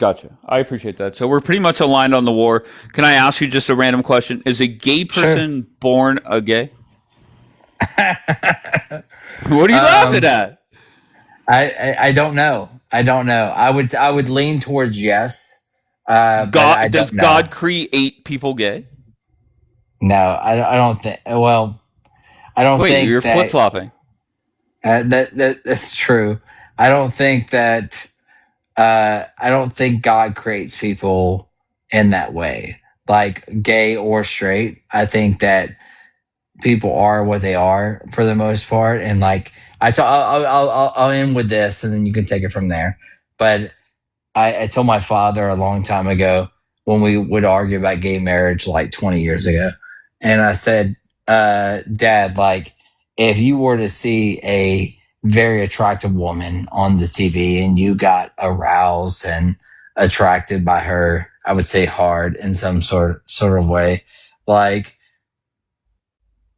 Gotcha. I appreciate that. So we're pretty much aligned on the war. Can I ask you just a random question? Is a gay Sure. person born a gay? What are you laughing at? I don't know. I don't know. I would lean towards yes, but I God, does don't know. God create people gay? No, I don't think. Well, I don't Wait, think you're flip that flopping. that's true. I don't think that. I don't think God creates people in that way, like gay or straight. I think that people are what they are for the most part, and like I'll end with this, and then you can take it from there. But I told my father a long time ago when we would argue about gay marriage, like 20 years ago, and I said, Dad, like if you were to see a very attractive woman on the TV and you got aroused and attracted by her, I would say hard in some sort of way, like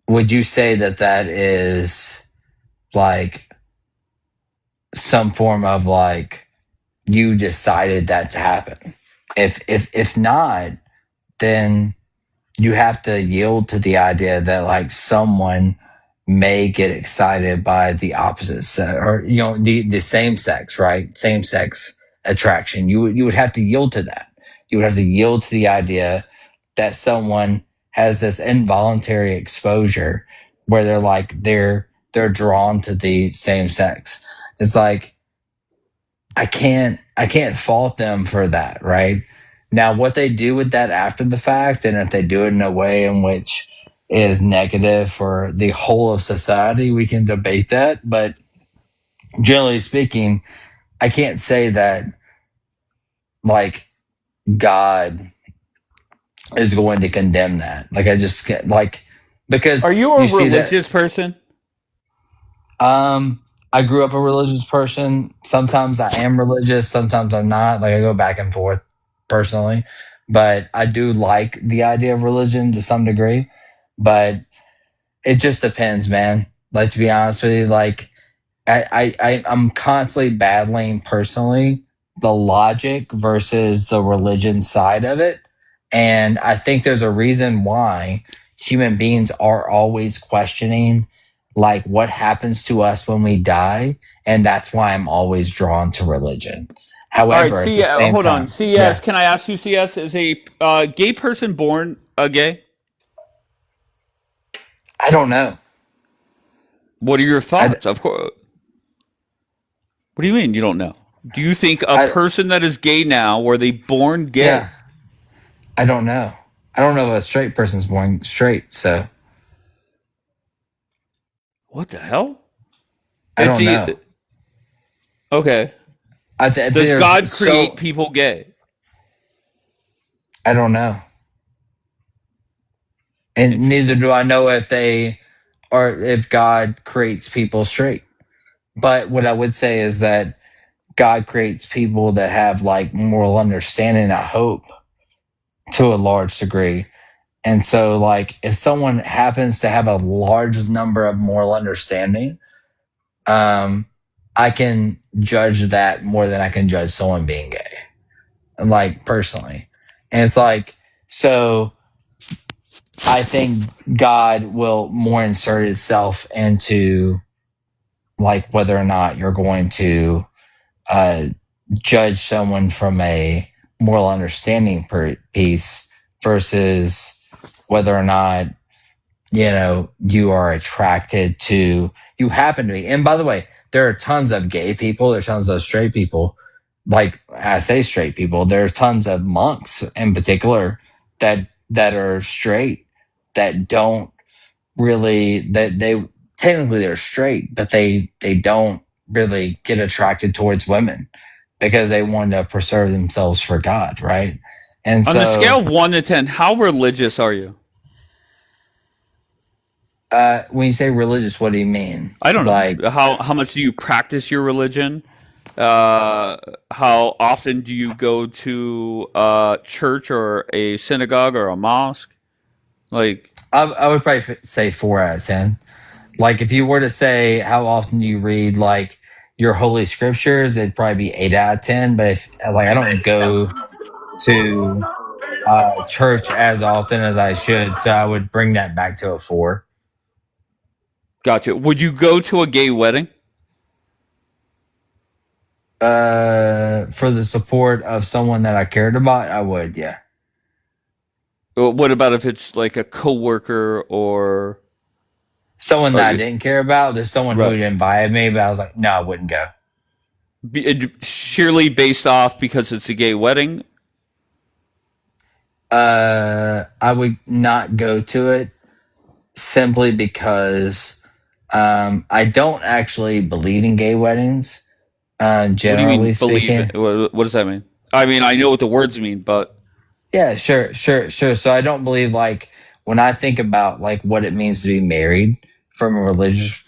would you say that that is like some form of like you decided that to happen? If not, then you have to yield to the idea that like someone may get excited by the opposite sex, or the same sex, right? Same sex attraction. You would have to yield to that. You would have to yield to the idea that someone has this involuntary exposure where they're drawn to the same sex. It's like I can't fault them for that, right? Now what they do with that after the fact, and if they do it in a way in which is negative for the whole of society, we can debate that. But generally speaking, I can't say that like God is going to condemn that. Like I just can't, like because Are you a you see that religious person? I grew up a religious person. Sometimes I am religious, sometimes I'm not. Like I go back and forth personally, but I do like the idea of religion to some degree. But it just depends, man. Like to be honest with you, like I'm constantly battling personally the logic versus the religion side of it. And I think there's a reason why human beings are always questioning like what happens to us when we die. And that's why I'm always drawn to religion. All right, However, at the see, same hold on. time, CS, yeah, can I ask you, CS, is a gay person born a gay? I don't know. What are your I, thoughts? Of course. What do you mean you don't know? Do you think a I, person that is gay now, were they born gay? yeah, I don't know. I don't know if a straight person's born straight. So What the hell? I It's don't know. okay. I think Does God there's create so people gay? I don't know, and neither Interesting. do I know if they or if God creates people straight. But what I would say is that God creates people that have like moral understanding. I hope to a large degree, and so like if someone happens to have a large number of moral understanding, um, I can judge that more than I can judge someone being gay, like personally. And it's like so. I think God will more insert itself into like whether or not you're going to uh, judge someone from a moral understanding piece versus whether or not you are attracted to, you happen to be. And by the way, there are tons of gay people, there's tons of straight people. Like I say straight people, there's tons of monks in particular that are straight, that don't really, that they technically they're straight, but they don't really get attracted towards women because they want to preserve themselves for God, right? And On the scale so of 1 to 10, how religious are you? when you say religious, what do you mean? I don't Like, know. How much do you practice your religion? How often do you go to church or a synagogue or a mosque? Like, I would probably say 4 out of 10. Like, if you were to say how often do you read like your holy scriptures, it'd probably be 8 out of 10. But if like I don't go to church as often as I should, so I would bring that back to a 4. gotcha. Would you go to a gay wedding? For the support of someone that I cared about, I would, yeah. What about if it's like a coworker or Someone that I uh, didn't care about, there's someone who right? had invited me, but I was like, no, I wouldn't go. Sheerly based off because it's a gay wedding. I would not go to it simply because I don't actually believe in gay weddings, What do you mean generally believe speaking. it? What does that mean? I mean, I know what the words mean, but Yeah, sure. So I don't believe, like, when I think about like what it means to be married from a religious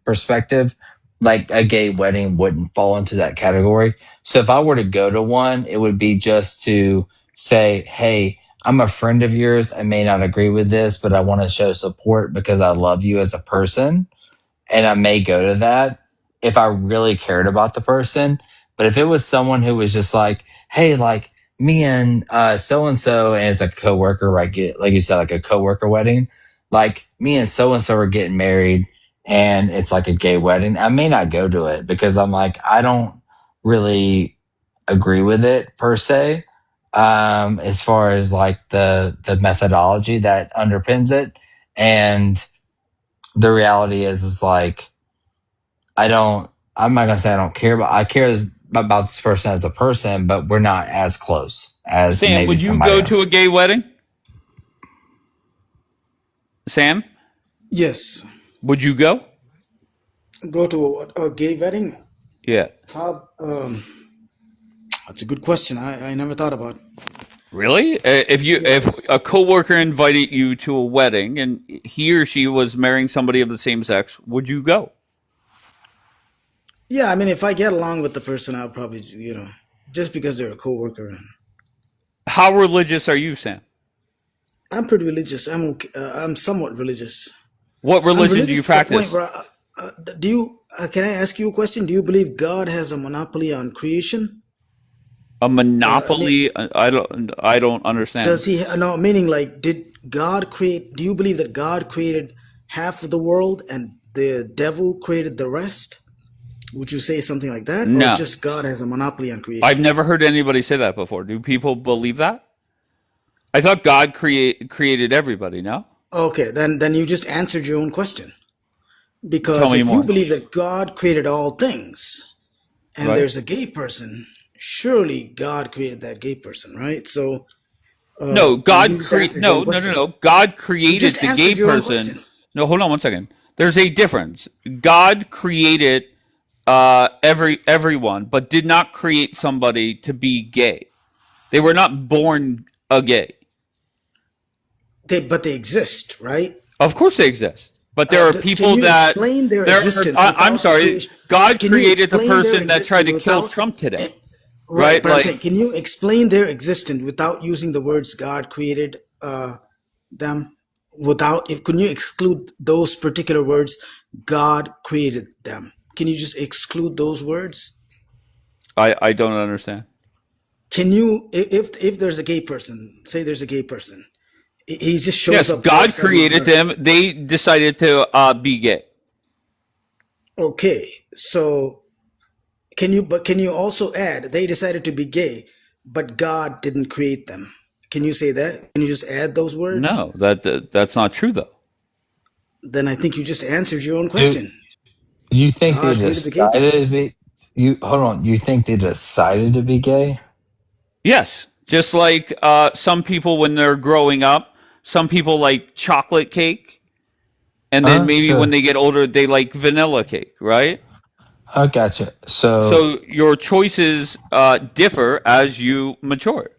perspective, like a gay wedding wouldn't fall into that category. So if I were to go to one, it would be just to say, "Hey, I'm a friend of yours. I may not agree with this, but I want to show support because I love you as a person." And I may go to that if I really cared about the person. But if it was someone who was just like, hey, like me and so and so, and it's a coworker, right? Like you said, like a coworker wedding, like me and so are getting married, and it's like a gay wedding, I may not go to it because I'm like, I don't really agree with it per se. As far as like the methodology that underpins it, and the reality is like I'm not gonna say I don't care, but I care about this person as a person, but we're not as close as Sam, maybe would you somebody go to a else. gay wedding? Sam, Yes. would you go? Go to a gay wedding? Yeah. That's a good question. I never thought about. Really? Yeah. If a coworker invited you to a wedding and he or she was marrying somebody of the same sex, would you go? Yeah, I mean, if I get along with the person, I'll probably, just because they're a coworker. And How religious are you, Sam? I'm pretty religious. I'm somewhat religious. What I'm religion do religious you to the point practice? where, do you? Can I ask you a question? Do you believe God has a monopoly on creation? A I mean, monopoly? I don't understand. does he? No, meaning like, did God create? Do you believe that God created half of the world and the devil created the rest? Would you say something like that, or No. just God has a monopoly on I've creation? never heard anybody say that before. Do people believe that? I thought God created everybody, no? Okay, then you just answered your own question. Tell Because me if you more. believe that God created all things and Right? there's a gay person, surely God created that gay person, right? So No, you just answered your own question. no. God You created just the gay answered your own person. question. No, hold on one second. There's a difference. God created everyone, but did not create somebody to be gay. They were not born a gay. But they exist, right? Of course they exist. But there are Can people you that explain their there are existence I'm without the sorry, creation? God Can you created the explain their person that tried existence to kill without? Trump today. Right, Right? but I'm saying, Like can you explain their existence without using the words God created them? Without, if can you exclude those particular words? God created them. Can you just exclude those words? I don't understand. Can you, if there's a gay person, say there's a gay person, he just shows Yes, up all of a God sudden on created Earth. them. They decided to be gay. Okay, so can you? But can you also add? They decided to be gay. but God didn't create them. Can you say that? Can you just add those words? No, that's not true though. Then I think you just answered your own You, question. you think they God created the gay people. decided to be? You hold on. You think they decided to be gay? Yes, just like some people when they're growing up, some people like chocolate cake, and then maybe when Sure. they get older, they like vanilla cake, right? I gotcha. So So your choices differ as you mature,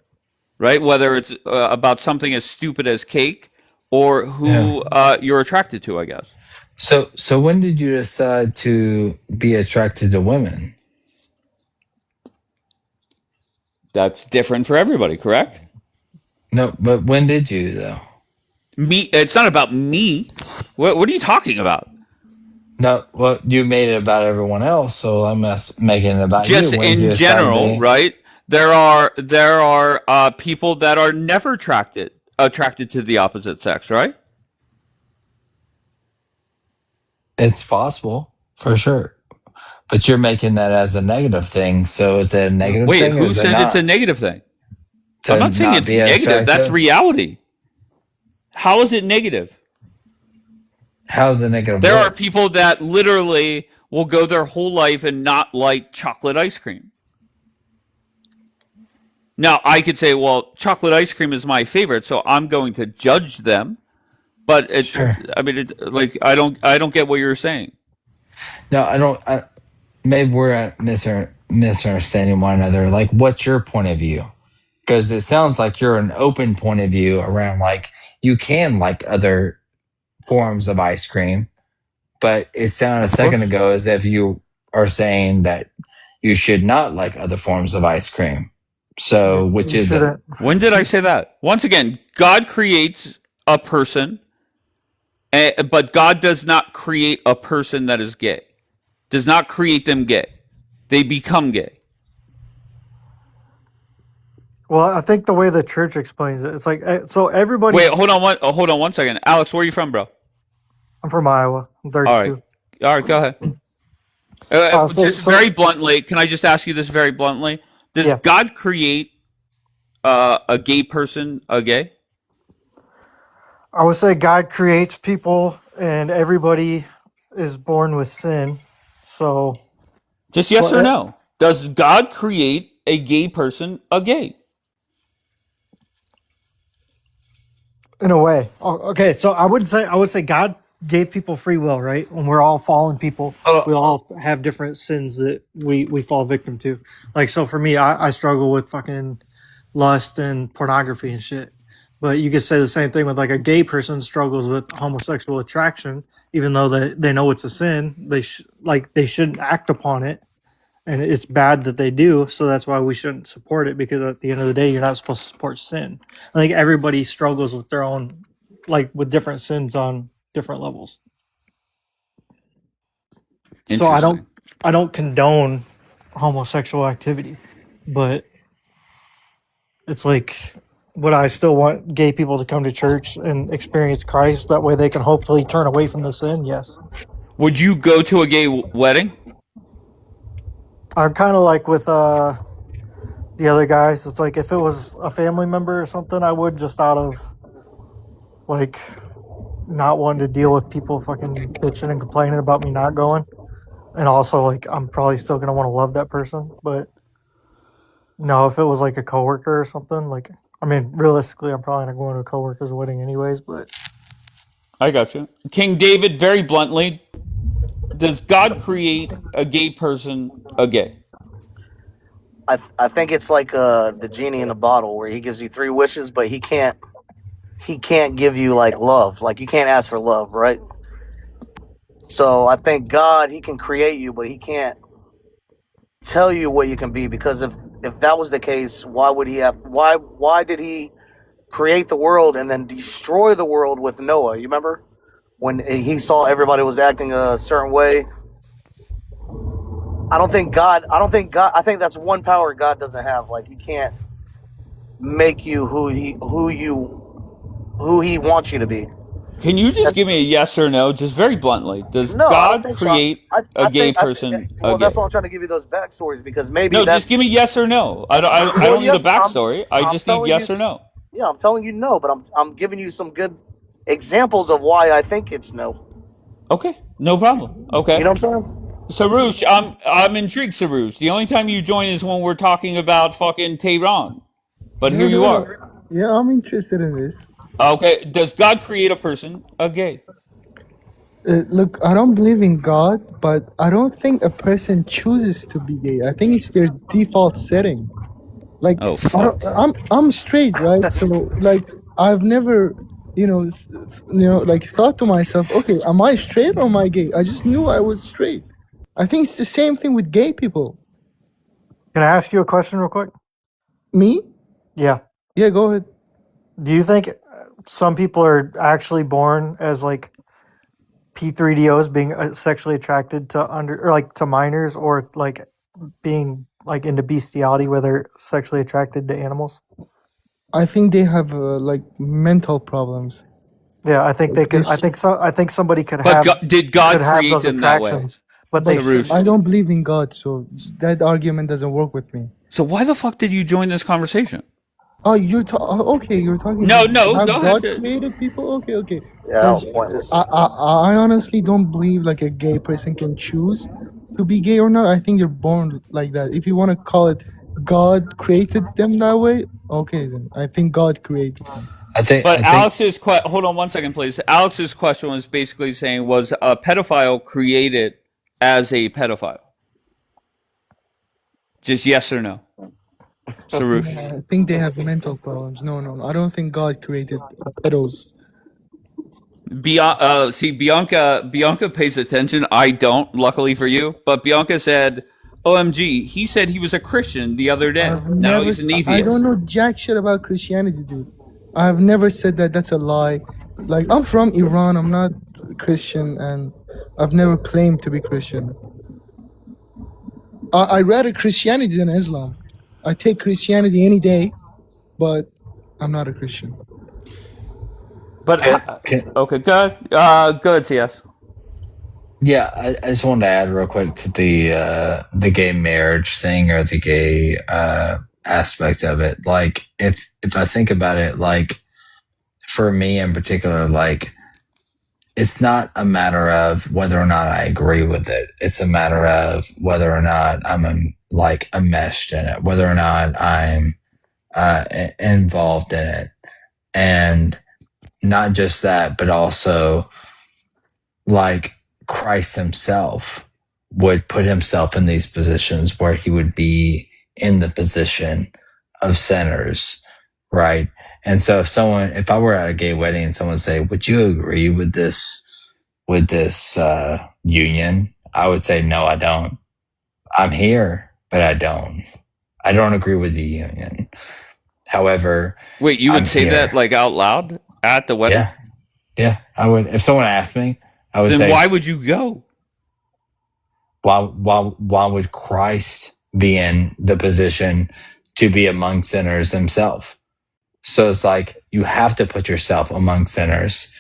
right? Whether it's about something as stupid as cake or yeah. who you're attracted to, I guess. So when did you decide to be attracted to women? That's different for everybody, correct? No, but when did you though? Me, it's not about me. What are you talking about? No, well, you made it about everyone else, so I'm making it about you. Just When did you in decide to general, be? right? There are people that are never attracted to the opposite sex, right? It's possible for sure, but you're making that as a negative thing. So is it a negative Wait, thing or who is it said it's a not? negative thing? I'm To not saying not it's be negative. That's attractive? reality. How is it negative? How's the negative There are what? people that literally will go their whole life and not like chocolate ice cream. Now, I could say, well, chocolate ice cream is my favorite, so I'm going to judge them. But Sure. like I don't get what you're saying. No, I don't. Maybe we're misunderstanding one another. Like, what's your point of view? Because it sounds like you're an open point of view around like you can like other forms of ice cream, but it sounded a Of second course. ago as if you are saying that you should not like other forms of ice cream. So, which You is it? shouldn't. When did I say that? Once again, God creates a person, but God does not create a person that is gay. Does not create them gay. They become gay. Well, I think the way the church explains it, it's like so Wait, everybody. hold on one second. Alex, where are you from, bro? I'm from Iowa. I'm All right. 32. All right, go ahead. So Just very bluntly, can I just ask you this very bluntly? Does yeah, God create a gay person a gay? I would say God creates people, and everybody is born with sin. So, Just yes well, or no. Does God create a gay person a gay? in a way. Oh, okay, so I would say God gave people free will, right? When we're all fallen people, Hold on. we all have different sins that we fall victim to. Like so, for me, I struggle with fucking lust and pornography and shit. But you could say the same thing with like a gay person struggles with homosexual attraction, even though they know it's a sin. They shouldn't act upon it, and it's bad that they do. So that's why we shouldn't support it, because at the end of the day, you're not supposed to support sin. I think everybody struggles with their own, like with different sins on different levels. So Interesting. I don't condone homosexual activity, but it's like, would I still want gay people to come to church and experience Christ? That way they can hopefully turn away from the sin. Yes. Would you go to a gay wedding? I'm kind of like with the other guys. It's like if it was a family member or something, I would, just out of like not wanting to deal with people fucking bitching and complaining about me not going. And also, like, I'm probably still gonna want to love that person. But no, if it was like a coworker or something, like, I mean, realistically, I'm probably not going to a coworker's wedding anyways. But I got you. King David, very bluntly, does God create a gay person a gay? I think it's like the genie in a bottle where he gives you three wishes, but he can't give you like love. Like you can't ask for love, right? So I think God, he can create you, but he can't tell you what you can be, because if that was the case, why did he create the world and then destroy the world with Noah? You remember when he saw everybody was acting a certain way? I think that's one power God doesn't have. Like he can't make you who he wants you to be. Can you just That's give me a yes or no, just very bluntly? Does no, I don't God think so. create a I gay think person well, that's gay? why I'm trying to give you those backstories because maybe No, just that's give me yes or no. I well, don't need a yes, backstory. I I'm just need telling you, yes or no. yeah, I'm telling you no, but I'm giving you some good examples of why I think it's no. Okay, no problem. Okay. You know what I'm saying? Sarush, I'm intrigued, Sarush. The only time you join is when we're talking about fucking Tehran. But No, here you no, no. are. Yeah, I'm interested in this. Okay, does God create a person gay? Look, I don't believe in God, but I don't think a person chooses to be gay. I think it's their default setting. Like, Oh fuck. I'm straight, right? So, like, I've never, like, thought to myself, okay, am I straight or am I gay? I just knew I was straight. I think it's the same thing with gay people. Can I ask you a question real quick? Me? Yeah. Yeah, go ahead. Do you think some people are actually born as like P3DOs being sexually attracted to to minors or like being like into bestiality where they're sexually attracted to animals? I think they have like mental problems. Yeah, I think they could. I This, think so. I think somebody could But have did God create those them that way? attractions, but but they Sarush. I shouldn't. don't believe in God, so that argument doesn't work with me. So why the fuck did you join this conversation? Oh, okay. You're talking. No, no, Have go ahead. God created people? Okay, okay. Yeah, that was Because pointless. I honestly don't believe like a gay person can choose to be gay or not. I think you're born like that. If you want to call it God created them that way, okay, then I think God created them. But I think hold on one second, please. Alex's question was basically saying, was a pedophile created as a pedophile? Just yes or no, Sarush. No, I think they have mental problems. No. I don't think God created pedos. Bianca pays attention. I don't, luckily for you. But Bianca said, "OMG, he said he was a Christian the other day. I've Now never. he's an I don't atheist." know jack shit about Christianity, dude. I've never said that. That's a lie. Like, I'm from Iran. I'm not Christian, and I've never claimed to be Christian. I rather Christianity than Islam. I take Christianity any day, but I'm not a Christian. But okay, good. Good. Yes. Yeah, I just wanted to add real quick to the gay marriage thing or the gay aspect of it. Like if I think about it, like for me in particular, like it's not a matter of whether or not I agree with it. It's a matter of whether or not I'm like enmeshed in it, whether or not I'm involved in it, and not just that, but also like Christ himself would put himself in these positions where he would be in the position of sinners, right? And so if I were at a gay wedding and someone say, would you agree with this union? I would say, no, I don't. I'm here, but I don't agree with the union. However, Wait, you would I'm say here. that like out loud at the wedding? Yeah, I would. If someone asked me, I would Then say, why would you go? why would Christ be in the position to be among sinners himself? So it's like you have to put yourself among sinners.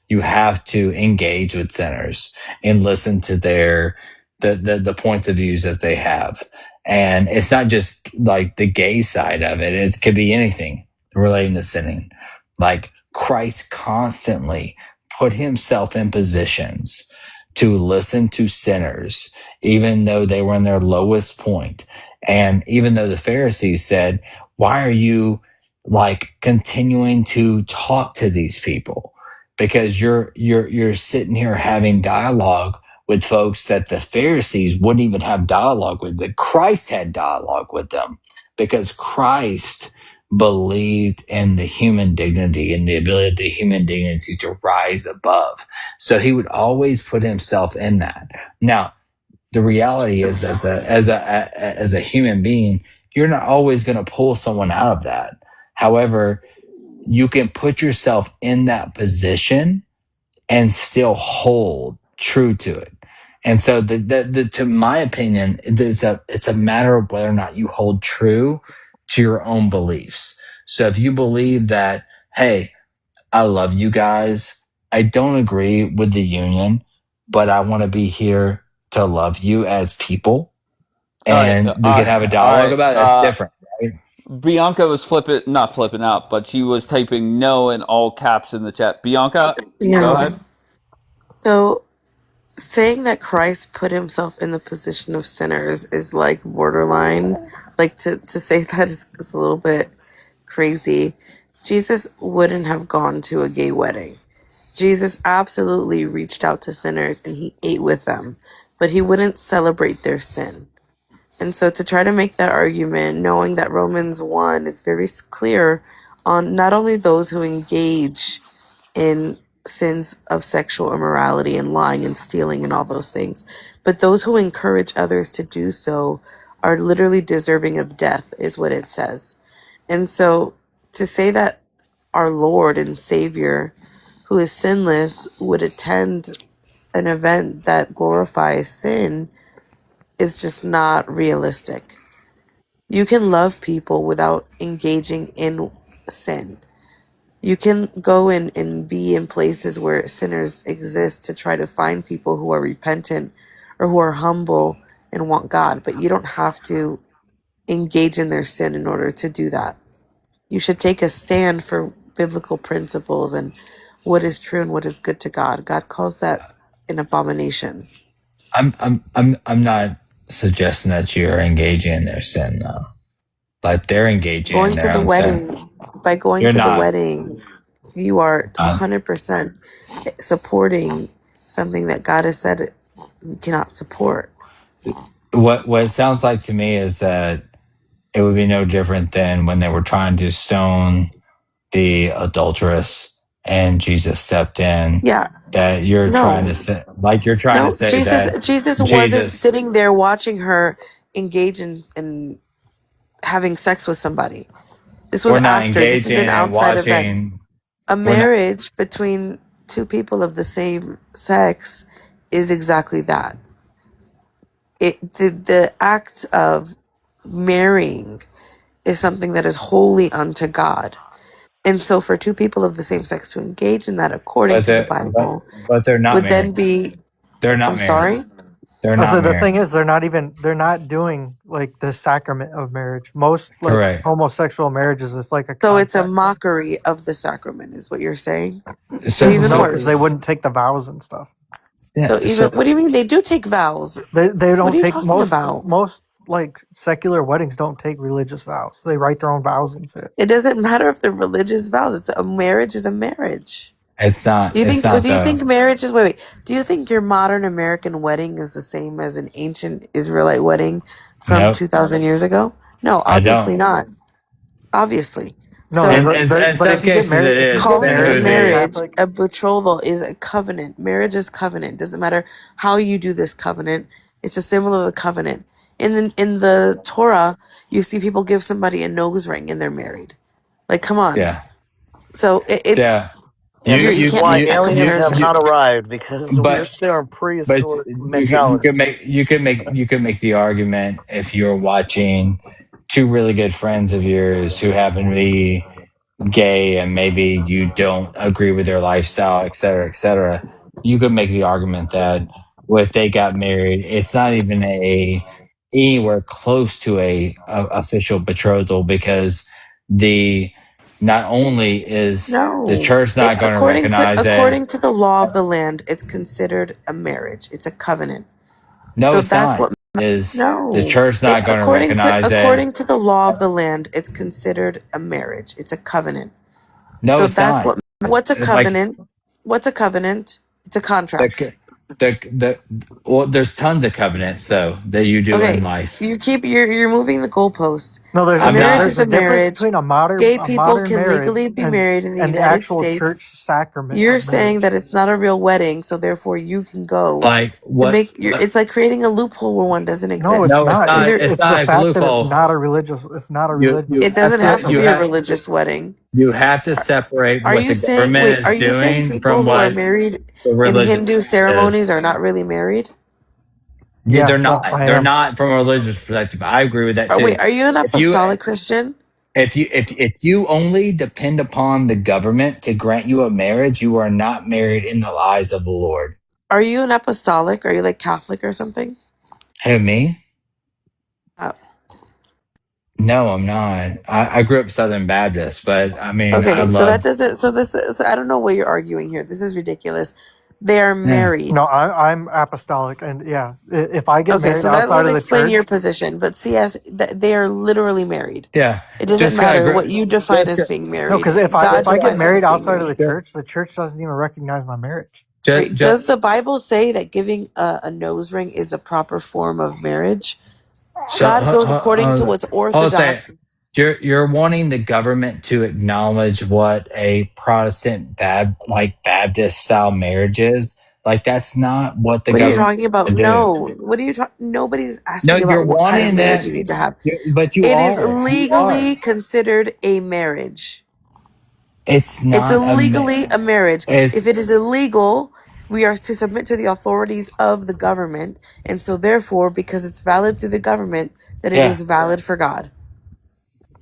You have to engage with sinners and listen to the points of views that they have. And it's not just like the gay side of it. It could be anything relating to sinning. Like Christ constantly put himself in positions to listen to sinners, even though they were in their lowest point. And even though the Pharisees said, why are you like continuing to talk to these people? Because you're sitting here having dialogue with folks that the Pharisees wouldn't even have dialogue with, that Christ had dialogue with them, because Christ believed in the human dignity and the ability of the human dignity to rise above. So he would always put himself in that. Now, the reality is, as a human being, you're not always going to pull someone out of that. However, you can put yourself in that position and still hold true to it. And so to my opinion, it's a matter of whether or not you hold true to your own beliefs. So if you believe that, hey, I love you guys, I don't agree with the union, but I want to be here to love you as people, All right, and we can have a all dialogue right. about it. That's different, right? Bianca was not flipping out, but she was typing no in all caps in the chat. Bianca, go Yeah. ahead. So saying that Christ put himself in the position of sinners is like borderline. Like to say that is a little bit crazy. Jesus wouldn't have gone to a gay wedding. Jesus absolutely reached out to sinners and he ate with them, but he wouldn't celebrate their sin. And so to try to make that argument, knowing that Romans 1 is very clear on not only those who engage in sins of sexual immorality and lying and stealing and all those things, but those who encourage others to do so are literally deserving of death, is what it says. And so to say that our Lord and Savior, who is sinless, would attend an event that glorifies sin is just not realistic. You can love people without engaging in sin. You can go in and be in places where sinners exist to try to find people who are repentant or who are humble and want God, but you don't have to engage in their sin in order to do that. You should take a stand for biblical principles and what is true and what is good to God. God calls that an abomination. I'm not suggesting that you're engaging in their sin though. Like they're engaging in Going to their the own sin. wedding, by going You're to the not. wedding, you are 100% supporting something that God has said you cannot support. What it sounds like to me is that it would be no different than when they were trying to stone the adulteress and Jesus stepped in. Yeah. That you're trying to No. say, like you're trying to No, say Jesus that Jesus wasn't Jesus, sitting there watching her engage in having sex with somebody. This was we're not after. This is engaging an and outside event. watching. A We're not. marriage between two people of the same sex is exactly that. The act of marrying is something that is holy unto God. And so for two people of the same sex to engage in that according But to the they Bible but they're not would then married. be They're not I'm married. sorry? They're I not said the thing married. is they're not doing like the sacrament of marriage. Most like Correct. homosexual marriages is like a So it's a contract. mockery of the sacrament is what you're saying? So So even No, because they worse. wouldn't take the vows and stuff. So yeah. even So what do you mean they do take vows? They What don't are you take talking about? most like secular weddings don't take religious vows. They write their own vows and shit. It doesn't matter if they're religious vows. It's a marriage is a marriage. it's not. Do you It's think? not Do you think though. marriage is? Wait. Do you think your modern American wedding is the same as an ancient Israelite wedding from Nope. 2,000 years ago? No, I obviously don't. not. Obviously. No, So In but some cases it if you is. get calling It it a married could in the be. marriage, Catholic, a betrothal is a covenant. Marriage is covenant. Doesn't matter how you do this covenant. It's a symbol of a covenant. In the Torah, you see people give somebody a nose ring and they're married. Like, come on. Yeah. So it's Yeah. Yeah, You this you is you can't why make you that aliens you have comparison. you. not arrived because we're But still in but prehistoric you mentality. could make the argument if you're watching two really good friends of yours who happen to be gay and maybe you don't agree with their lifestyle, et cetera, et cetera. You could make the argument that if they got married, it's not even anywhere close to a official betrothal because the not only is the No. church not going to recognize it. According to the law of the land, it's considered a marriage. It's a covenant. No, So it's that's not. what Is the no. church not going to recognize it? According to the law of the land, it's considered a marriage. It's a covenant. No, So it's that's not. what's a Like covenant? What's a covenant? It's a contract. the the well, there's tons of covenants though that you do in Okay, life. you're moving the goalpost. no, A I'm marriage is there's not. a a difference marriage. between Gay a people modern can marriage legally be married in the and the United actual church States. sacrament You're of saying marriage. that it's not a real wedding, so therefore you can go Like to what? make your. It's like creating a loophole where one doesn't No, exist. it's No, it's not. not. Either It's It's the not a fact that loophole. it's not a You it religious doesn't have to have to you be a sacrament. have religious wedding. you have to separate Are what you the saying? government Wait, are is you saying doing people from who are what married the in religion Hindu ceremonies is. are not really married? Yeah, Yeah, they're no, not. I They're am. not from a religious perspective. I agree with that Or wait, too. are you an If you apostolic Christian? if you only depend upon the government to grant you a marriage, you are not married in the eyes of the Lord. Are you an apostolic? Are you like Catholic or something? Who, me? Uh, No, I'm not. I grew up Southern Baptist, but I mean, I okay, so love. that doesn't. So this. So I don't know what you're arguing here. This is ridiculous. They are Yeah, married. No, I'm apostolic, and yeah, if I get Okay, married so that outside would of the explain your church, position. But CS, they are literally married. yeah. It doesn't Just got matter what great. you define Just as got, being no, because married. if God I get defines it as married being outside of married. the church doesn't even recognize my marriage. Right? just, Does the Bible say that giving a nose ring is a proper form of marriage? so God goes according to what's hold on a second. orthodox. You're wanting the government to acknowledge what a Protestant Baptist style marriage is. Like that's not what the What are you government talking about? to do. No. What are you talking? Nobody's No, asking you're about what kind of wanting marriage that, you need to have. but you It is are. You are. legally considered a marriage. It's It's not illegally a marriage. it's If it is illegal, we are to submit to the authorities of the government, and so therefore, because it's valid through the government, that it yeah. is valid for God.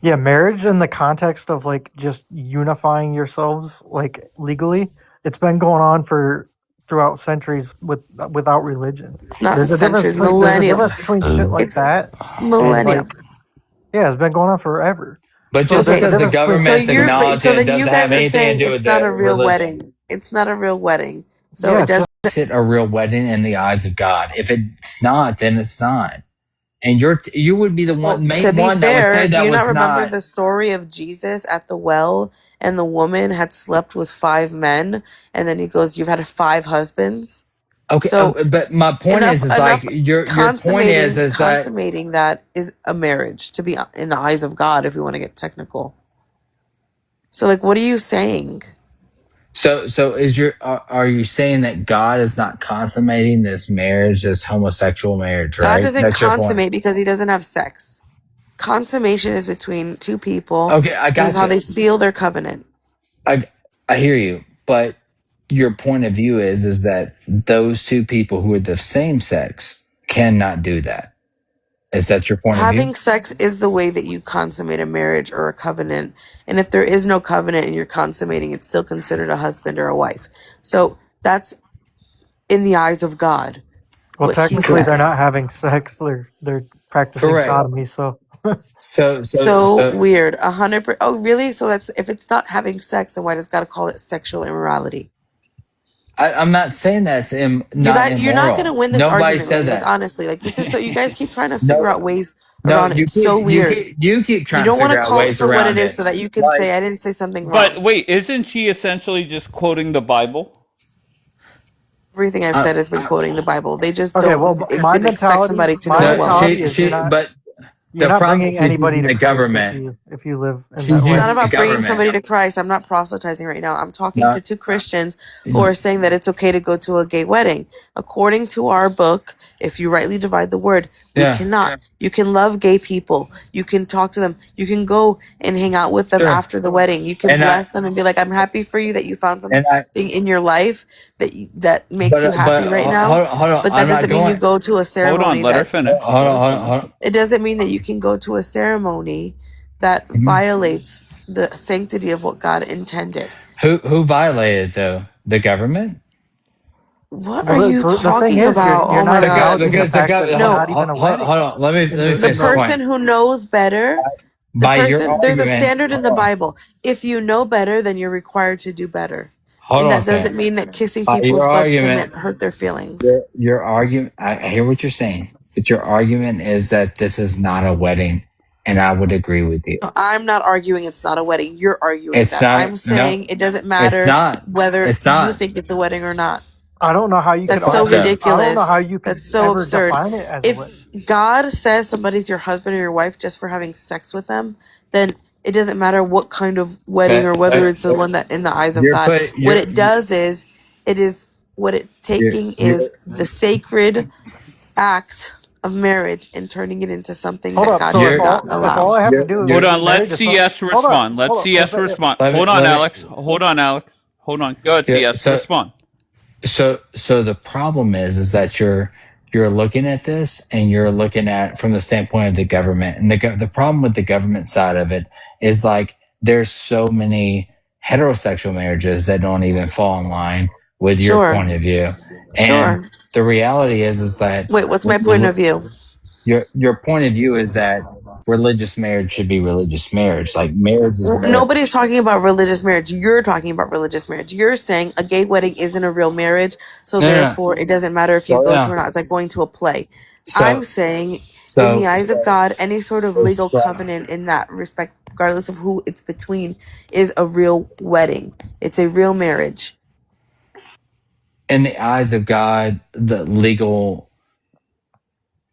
Yeah, marriage in the context of like just unifying yourselves like legally, it's been going on for throughout centuries without religion. It's not There's a difference centuries, between millennium. shit like It's that and millennium. like yeah, it's been going on forever. But So just there's a because Okay, the difference between so government's so acknowledging it then you doesn't guys have are anything to saying do with it's not a the real religion. wedding. It's not a real wedding. So yeah, it it's does. just Is it a real wedding in the eyes of God? If it's not, then it's not. And you would be the Well, to main be one that would fair, say do that you not was remember not. the story of Jesus at the well, and the woman had slept with 5 men, and then he goes, "You've had 5 husbands." Okay, So but my point is like enough your point is that consummating that is a marriage to be in the eyes of God, if we want to get technical. So like, what are you saying? so is are you saying that God is not consummating this marriage, this homosexual marriage, God right? doesn't That's your point. consummate because he doesn't have sex. Consummation is between two people. Okay, I This is got how you. they seal their covenant. I hear you, but your point of view is that those two people who are the same sex cannot do that. Is that your point of view? Having sex is the way that you consummate a marriage or a covenant. And if there is no covenant and you're consummating, it's still considered a husband or a wife. So that's in the eyes of God, well what he technically they're not says. having sex, they're practicing Correct. sodomy, so So weird. 100%. Oh, really? So that's if it's not having sex, then why does God call it sexual immorality? I'm not saying that's not You're not gonna immoral. win this Nobody argument, said really. Like that. honestly, like this is so. You guys keep trying to figure No, out ways no, around it. It's so weird. you keep You trying to don't want figure to out call it ways for what it around is, it. so that you can Like, say I didn't say something But wrong. wait, isn't she essentially just quoting the Bible? Everything I've uh, said has been quoting the Bible. They just okay, don't. well It my didn't expect mentality somebody to my know it no, well. mentality she is she. But you're the not problem bringing is she's anybody using to the Christ government. if you live in that She's It's way. not using the about bringing government. somebody to Christ. I'm not proselytizing right now. I'm talking No, to two Christians who are saying that it's okay to go to a gay wedding. According to our book, if you rightly divide the word, we yeah, cannot. You can love gay people. You can talk to them. You can go and hang out with them sure. after the wedding. You can And bless them and be like, "I'm happy for you that you found something I, in your life that makes you but happy right now." hold on. But that I'm not doesn't mean you going. go to a Hold on, ceremony let her that finish. Hold Let on, her hold on, finish. hold on. it doesn't mean that you can go to a ceremony that Mhm. violates the sanctity of what God intended. Who violated though? The government? What are Well, you the thing talking is, about? you're Oh my not God. acknowledging This the is Because the fact that government. it's no. not even a Hold wedding on. Let me The finish this in point. person who knows better, By your there's a argument, standard in the Bible. If you know better, then you're required to do better. hold And on a that second. doesn't mean that kissing By people's your butts to argument, hurt their feelings. your argument. I hear what you're saying, but your argument is that this is not a wedding, and I would agree with you. No, I'm not arguing it's not a wedding. You're arguing It's that. not. I'm No, saying it doesn't it's matter not. whether It's you not. think it's a wedding or not. I don't know how you could That's so What argue. the? I don't know how ridiculous. you could That's so ever absurd. define it as a If wedding. God says somebody's your husband or your wife just for having sex with them, then it doesn't matter what kind of wedding or whether it's the one that in the eyes of You're God. put. What it does is it is what it's taking You're. is the sacred act of marriage and turning it into something Hold that up. God So did not if all allow. I have to do is Hold get on, let married to some, CS respond. Let hold up. CS respond. Let me. Hold on, Let me. Alex. Hold on, Alex. Hold on. Go ahead, Yeah. CS. Respond. So the problem is that you're looking at this and you're looking at from the standpoint of the government. And the problem with the government side of it is like there's so many heterosexual marriages that don't even fall in line with your Sure. point of view. And Sure. the reality is that Wait, what's my point of view? your point of view is that religious marriage should be religious marriage. Like marriage is marriage. Nobody's talking about religious marriage. You're talking about religious marriage. You're saying a gay wedding isn't a real marriage, so No, no, no. therefore it doesn't matter if you So go to yeah. or not. It's like going to a play. I'm So saying, in the so eyes of God, any sort of legal covenant in that respect, regardless of who it's between, is a real wedding. It's a real marriage. in the eyes of God, the legal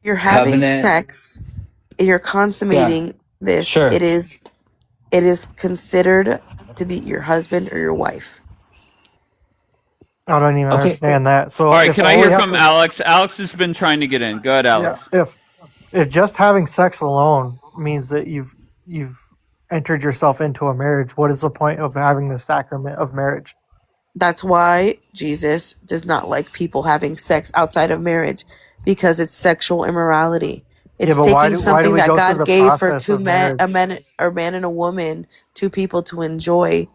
You're having covenant. sex, you're Yeah, consummating this. sure. It is considered to be your husband or your wife. I don't even Okay. understand that. All So right, if can I all we hear have from to, Alex? Alex has been trying to get in. Go ahead, yeah, Alex. if just having sex alone means that you've entered yourself into a marriage, what is the point of having the sacrament of marriage? That's why Jesus does not like people having sex outside of marriage, because it's sexual immorality. Yeah, It's but taking why do something we that go through God the gave for process of a marriage? man, or man and a woman, two people to enjoy,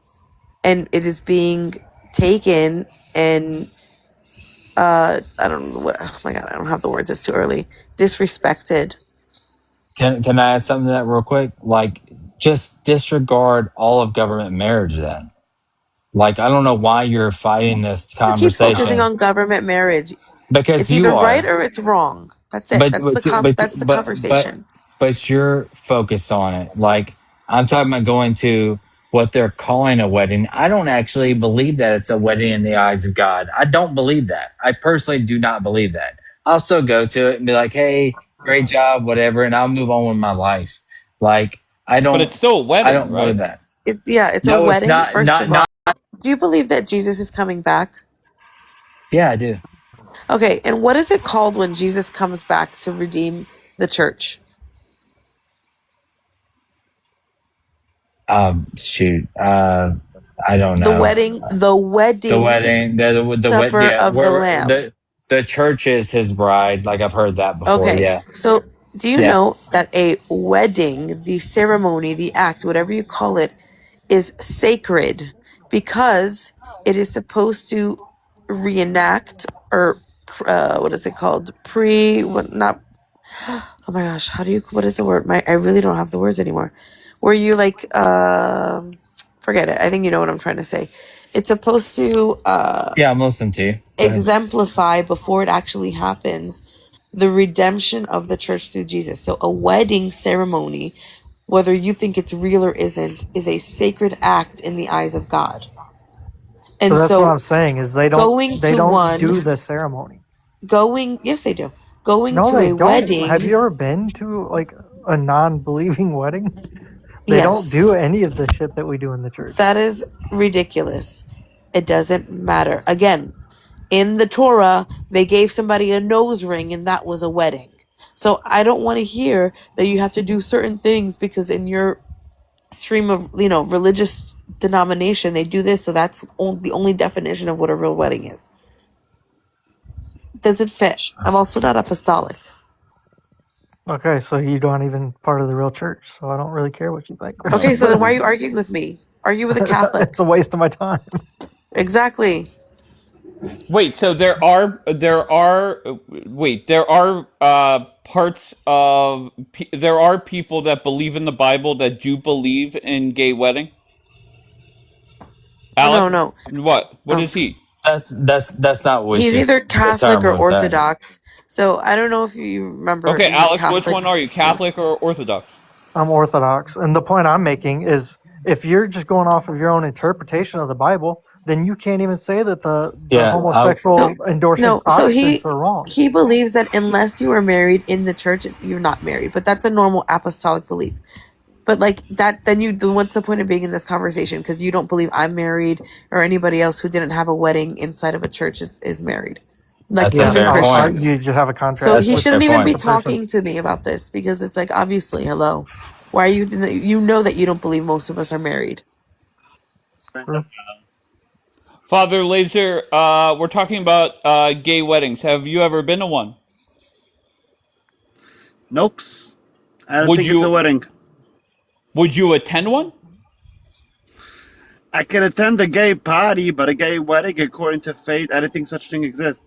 and it is being taken and I don't know what. Oh my God, I don't have the words. It's too early. Disrespected. Can I add something to that real quick? Like, just disregard all of government marriage then. Like, I don't know why you're fighting this Who keeps focusing conversation on government marriage? because It's you either right are. or it's wrong. That's it. But but but That's the but but conversation. but you're focused on it. Like I'm talking about going to what they're calling a wedding. I don't actually believe that it's a wedding in the eyes of God. I don't believe that. I personally do not believe that. I'll still go to it and be like, "Hey, great job, whatever," and I'll move on with my life. Like But it's still a I wedding, don't believe right? that. It's a No, it's wedding. not. First of Not all, not. do you believe that Jesus is coming back? Yeah, I do. Okay, and what is it called when Jesus comes back to redeem the church? Shoot. I don't The know. wedding, the The wedding wedding, supper yeah, of the where Lamb. the church is his bride. Like I've heard that before. Okay, Yeah, so do you yeah, know that a wedding, the ceremony, the act, whatever you call it, is sacred because it is supposed to reenact or what is it called? What not? Oh my gosh, what is the word? I really don't have the words anymore. Where you like forget it. I think you know what I'm trying to say. It's supposed to yeah. I'm listening to you. Go ahead. exemplify before it actually happens the redemption of the church through Jesus. So a wedding ceremony, whether you think it's real or isn't, is a sacred act in the eyes of God. So And that's what so I'm saying is going they to don't do one the ceremony. yes they do. Going No, to they a don't. Have wedding, you ever been to like a non-believing wedding? They don't yes. do any of the shit that we do in the church. That is ridiculous. It doesn't matter. Again, in the Torah, they gave somebody a nose ring and that was a wedding. So I don't want to hear that you have to do certain things because in your stream of, religious denomination, they do this. So that's the only definition of what a real wedding is. Doesn't fit. I'm also not apostolic. Okay, so you don't even part of the real church, so I don't really care what you think. Okay, so then why are you arguing with me? Argue with a Catholic. It's a waste of my time. Exactly. Wait, so there are parts of there are people that believe in the Bible that do believe in gay wedding. No, Alex, no. what? What Um, is he? That's not what we he's should either Catholic or determine with that. Orthodox. So I don't know if you remember Okay, in the Alex, which Catholic. one are you, Catholic or Orthodox? I'm Orthodox, and the point I'm making is if you're just going off of your own interpretation of the Bible, then you can't even say that the Yeah, So homosexual endorsing no, so Protestants are wrong. he believes that unless you are married in the church, you're not married. But that's a normal apostolic belief. But like that, then what's the point of being in this conversation? Because you don't believe I'm married or anybody else who didn't have a wedding inside of a church is married. Like that's a Yeah, even fair point. Christians. you just have a So contract he That's a with fair shouldn't even with be the point. person. talking to me about this because it's like obviously, hello, why are you know that you don't believe most of us are married. Father Laser, we're talking about gay weddings. Have you ever been to one? Nope. I don't Would think it's a you wedding. would you attend one? I can attend a gay party, but a gay wedding, according to faith, I don't think such thing exists.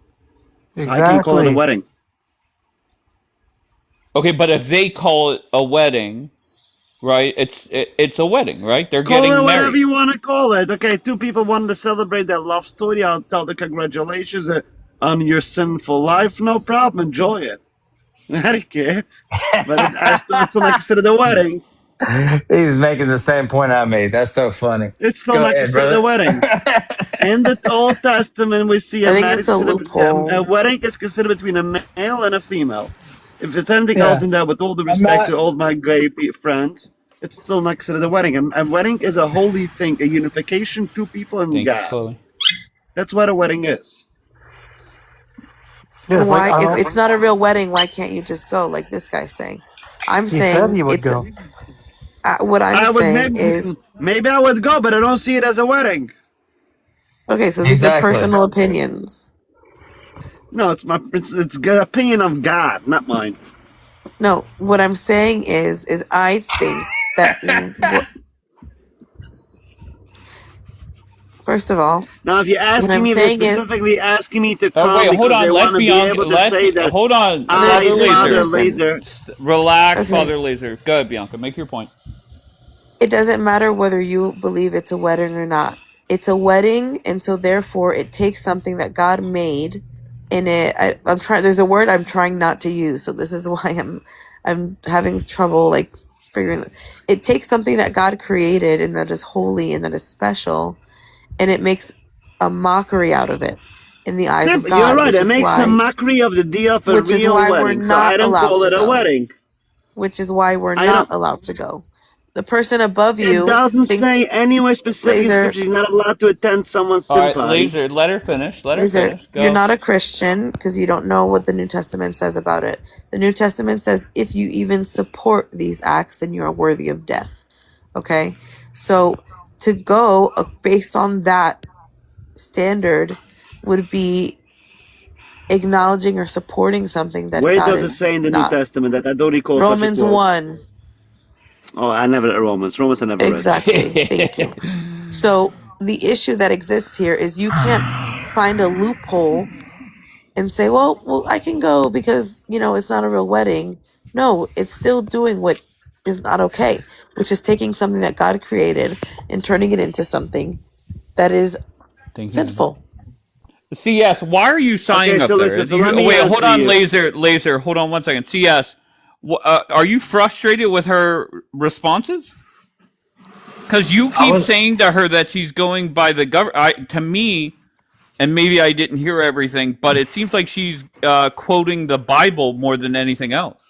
So I can call it a Exactly. wedding. Okay, but if they call it a wedding, right? It's a wedding, right? They're Call it getting whatever married. you want to call it. Okay, two people wanted to celebrate their love story. I'll tell them congratulations on your sinful life. No problem. Enjoy it. I don't care. But it's still not considered a wedding. He's making the same point I made. That's so funny. It's still Go not ahead, considered a brother. wedding. In the Old Testament, we see I a think marriage it's a considered a loophole. wedding is considered between a male and a female. If it's anything else Yeah, than that, with all the I'm respect not. to all my gay friends, it's still not considered a wedding. A wedding is a holy thing, a unification, two people and Thank you, God. Chloe. That's what a wedding is. Yeah, And it's like why, I if don't. it's not a real wedding, why can't you just go like this guy's saying? I'm He said saying he would it's go. what I'm I would saying is maybe I would go, but I don't see it as a wedding. okay. So these are Exactly. personal opinions. No, it's the opinion of God, not mine. No, what I'm saying is I think that first of all, Now, if you're what asking I'm me, if you're saying is specifically asking me to Oh wait, come hold because they on. want Let to be Bianca. able to say that Hold on, I, Father Father Laser. Laser, Relax, okay. Father Laser. Go ahead, Bianca. Make your point. It doesn't matter whether you believe it's a wedding or not. It's a wedding, and so therefore it takes something that God made, and I'm trying. There's a word I'm trying not to use, so this is why I'm having trouble like figuring. It takes something that God created and that is holy and that is special, and it makes a mockery out of it in the eyes of you're God, right. It makes a mockery of the idea of a real we're wedding, so not I don't allowed call to it a go. wedding. Which is why we're I not don't. allowed to go. The person above It you doesn't thinks say anywhere specific in laser scripture you're not allowed to attend someone's All sin right, party. Laser. Let her finish. Let her laser. finish. You're Go. not a Christian because you don't know what the New Testament says about it. The New Testament says if you even support these acts, then you are worthy of death. Okay, so to go based on that standard would be acknowledging or supporting something that Where God does it is say in the New not. Testament that I don't recall such a Romans quote? 1. Oh, I never read Romans. Romans I never read. Exactly. Thank you. So the issue that exists here is you can't find a loophole and say, well, I can go because, it's not a real wedding. No, it's still doing what is not okay, which is taking something that God created and turning it into something that is Thank you. sinful. CS, why are you Okay, signing so up there? listen. So let me Wait, hold answer on, you. Laser. Hold on one second. CS, are you frustrated with her responses? Because you I keep was. saying to her that she's going by the government. To me, and maybe I didn't hear everything, but it seems like she's quoting the Bible more than anything else.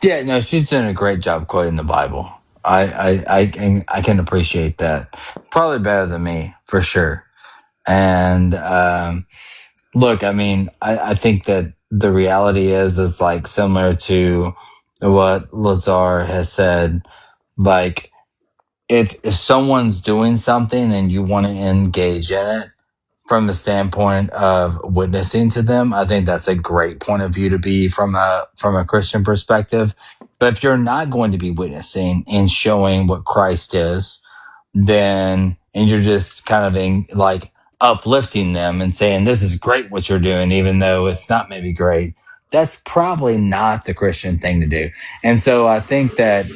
Yeah, no, she's doing a great job quoting the Bible. I can appreciate that. Probably better than me for sure. And look, I mean, I think that the reality is like similar to what Lazar has said. Like, if someone's doing something and you want to engage in it from the standpoint of witnessing to them, I think that's a great point of view to be from a Christian perspective. But if you're not going to be witnessing and showing what Christ is, then and you're just kind of like uplifting them and saying this is great what you're doing, even though it's not maybe great. That's probably not the Christian thing to do. And so I think that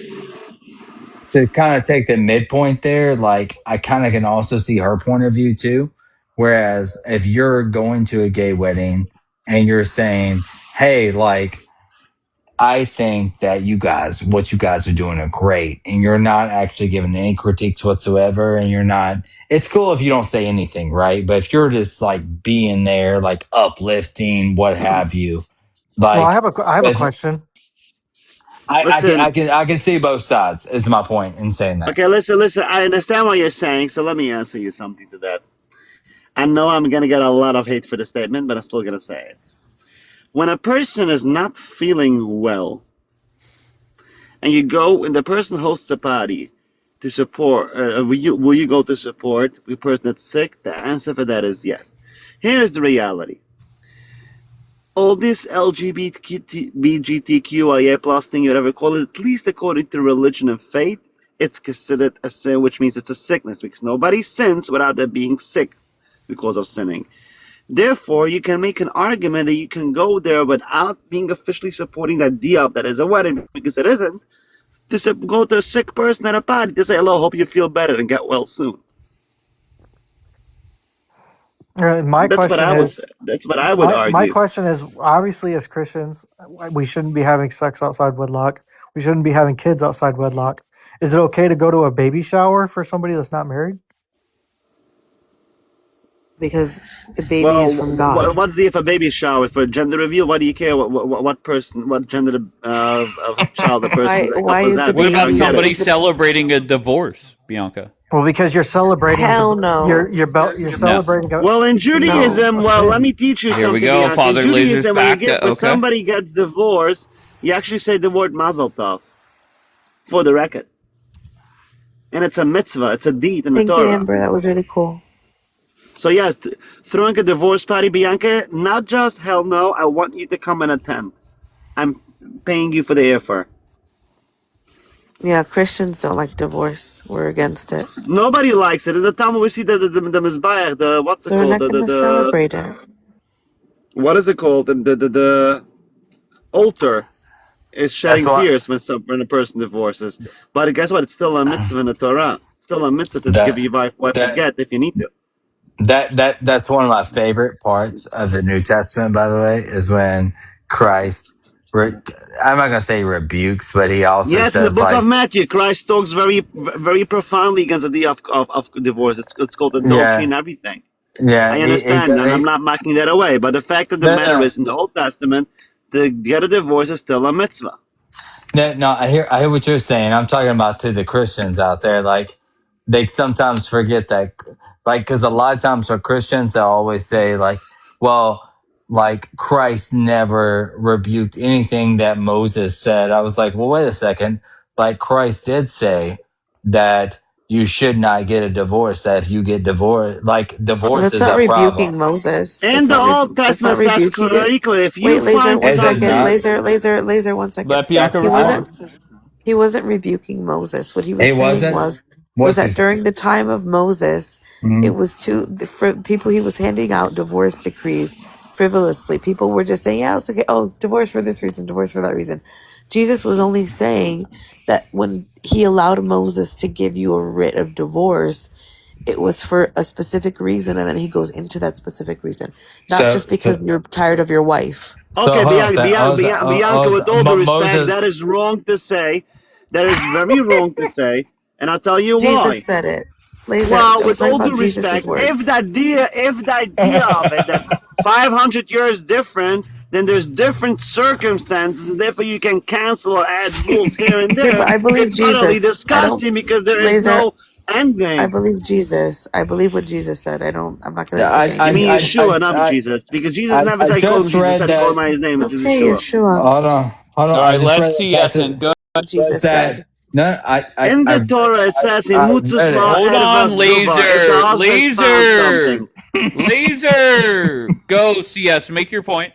to kind of take the midpoint there, like I kind of can also see her point of view too. Whereas if you're going to a gay wedding and you're saying, hey, like, I think that what you guys are doing are great, and you're not actually giving any critiques whatsoever, and you're not, it's cool if you don't say anything, right? But if you're just like being there, like uplifting, what have you, Well, like, I have a if question. Listen. I can see both sides, is my point in saying that. Okay, listen. I understand what you're saying, so let me answer you something to that. I know I'm gonna get a lot of hate for the statement, but I'm still gonna say it. When a person is not feeling well, and you go and the person hosts a party to support, will you go to support the person that's sick? The answer for that is yes. Here is the reality. all this LGBTQIA plus thing, whatever you call it, at least according to religion and faith, it's considered a sin, which means it's a sickness, because nobody sins without them being sick because of sinning. Therefore, you can make an argument that you can go there without being officially supporting that idea that is a wedding, because it isn't, to go to a sick person at a party to say, hello, hope you feel better and get well soon. My That's what question I would say. is, That's what I would my argue. question is, obviously, as Christians, we shouldn't be having sex outside wedlock. We shouldn't be having kids outside wedlock. Is it okay to go to a baby shower for somebody that's not married? Because the baby Well, is from God. what's the if a baby shower for gender reveal? What do you care? What person, what gender of child the person Why couples is the have? What Because I about don't get it. somebody is the celebrating a divorce, Bianca? Well, because you're celebrating hell no. you're No. celebrating Well, in No. Judaism, a well, let sin. me teach you Here we something, go. Bianca. In Father Laser's Judaism, back. To, when okay. somebody gets divorced, you actually say the word Mazel Tov for the record, and it's a mitzvah. It's a deed in the Thank you, Torah. Amber. That was really cool. So yes, throwing a divorce party, Bianca, not just hell no. I want you to come and attend. I'm paying you for the airfare. Yeah, Christians don't like divorce. We're against it. Nobody likes it. In the Talmud, we see the mizbeach, the what's it They're called? not going to celebrate it. What is it called? The altar is That's shedding what tears when a person divorces. But guess what? It's still a mitzvah in the Torah. It's still a mitzvah to give that your wife a that get if you need to. that's one of my favorite parts of the New Testament. By the way, is when Christ, I'm not gonna say rebukes, but he also Yes, in the says book of like, Matthew, Christ talks very profoundly against the idea of divorce. It's called adultery yeah, and everything. yeah, I understand, and I'm not knocking that away. But the fact of the no, matter no, is, in the Old Testament, to get a divorce is still a mitzvah. no. I hear what you're saying. I'm talking about to the Christians out there, like they sometimes forget that, like, because a lot of times for Christians, they always say like, well, like Christ never rebuked anything that Moses said. I was like, well, wait a second. Like Christ did say that you should not get a divorce. That if you get divorced, like divorce That's is not a problem. rebuking Moses. And the Old That's not Testament says rebuking it. very clearly, if you Wait, Laser, find one Is it second. something, not? Laser, 1 second. Let Bianca That's He wasn't respond. he wasn't rebuking Moses. What he was it saying wasn't. was What's that his? during the time of Moses, it Mhm. was for people he was handing out divorce decrees frivolously. People were just saying, "Yeah, it's okay. Oh, divorce for this reason, divorce for that reason." Jesus was only saying that when he allowed Moses to give you a writ of divorce, it was for a specific reason, and then he goes into that specific reason, not So just because so you're tired of your wife. so okay, hold on a Bianca, second. Bianca, Bianca, Bianca, with all due respect, Moses. that is wrong to say. That is very wrong to say, and I'll tell you Jesus why. said it. Laser, Well, I'm with talking all about due Jesus's respect, words. if the idea of it that 500 years difference, then there's different circumstances, and therefore you can cancel or add rules here and Okay, there. but I believe It's utterly Jesus. I don't, disgusting because there is Laser, no end I game. believe Jesus. I believe what Jesus said. I'm not going to take I You anything I mean Jesus I said. Yeshua, not I Jesus, because Jesus I, never I said call him just Jesus. He read said call him that. by his name, which is Okay, Yeshua. Yeshua. Hold on. All I right, just read let's that see Essen. passage Go. What Jesus that said. no, In the Torah, it says, I read it. "Imutzusla Hold on, ervas duva." If the Laser. husband found something. Laser. Go, CS. Make your point.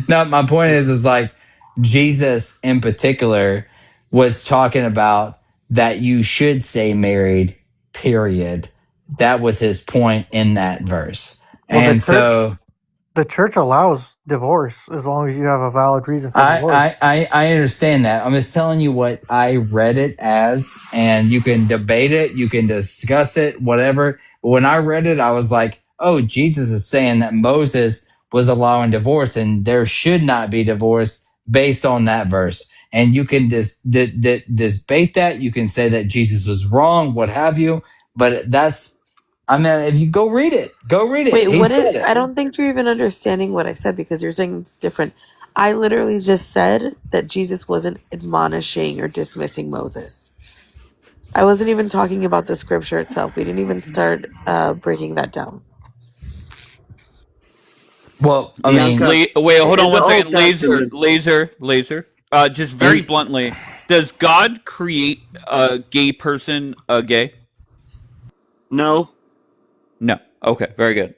No, my point is like Jesus in particular was talking about that you should stay married, period. That was his point in that verse. Well, And so the church allows divorce as long as you have a valid reason for divorce. I understand that. I'm just telling you what I read it as, and you can debate it, you can discuss it, whatever. But when I read it, I was like, oh, Jesus is saying that Moses was allowing divorce, and there should not be divorce based on that verse. And you can debate that. You can say that Jesus was wrong, what have you. But that's, I mean, if you go read it, go read it. Wait, He what is? said it. I don't think you're even understanding what I said because you're saying it's different. I literally just said that Jesus wasn't admonishing or dismissing Moses. I wasn't even talking about the scripture itself. We didn't even start breaking that down. Well, I mean, Bianca, Wait, hold in on the one Old second. Laser. Testament, Laser. Just very he, bluntly, does God create a gay person gay? no. No. Okay, very good.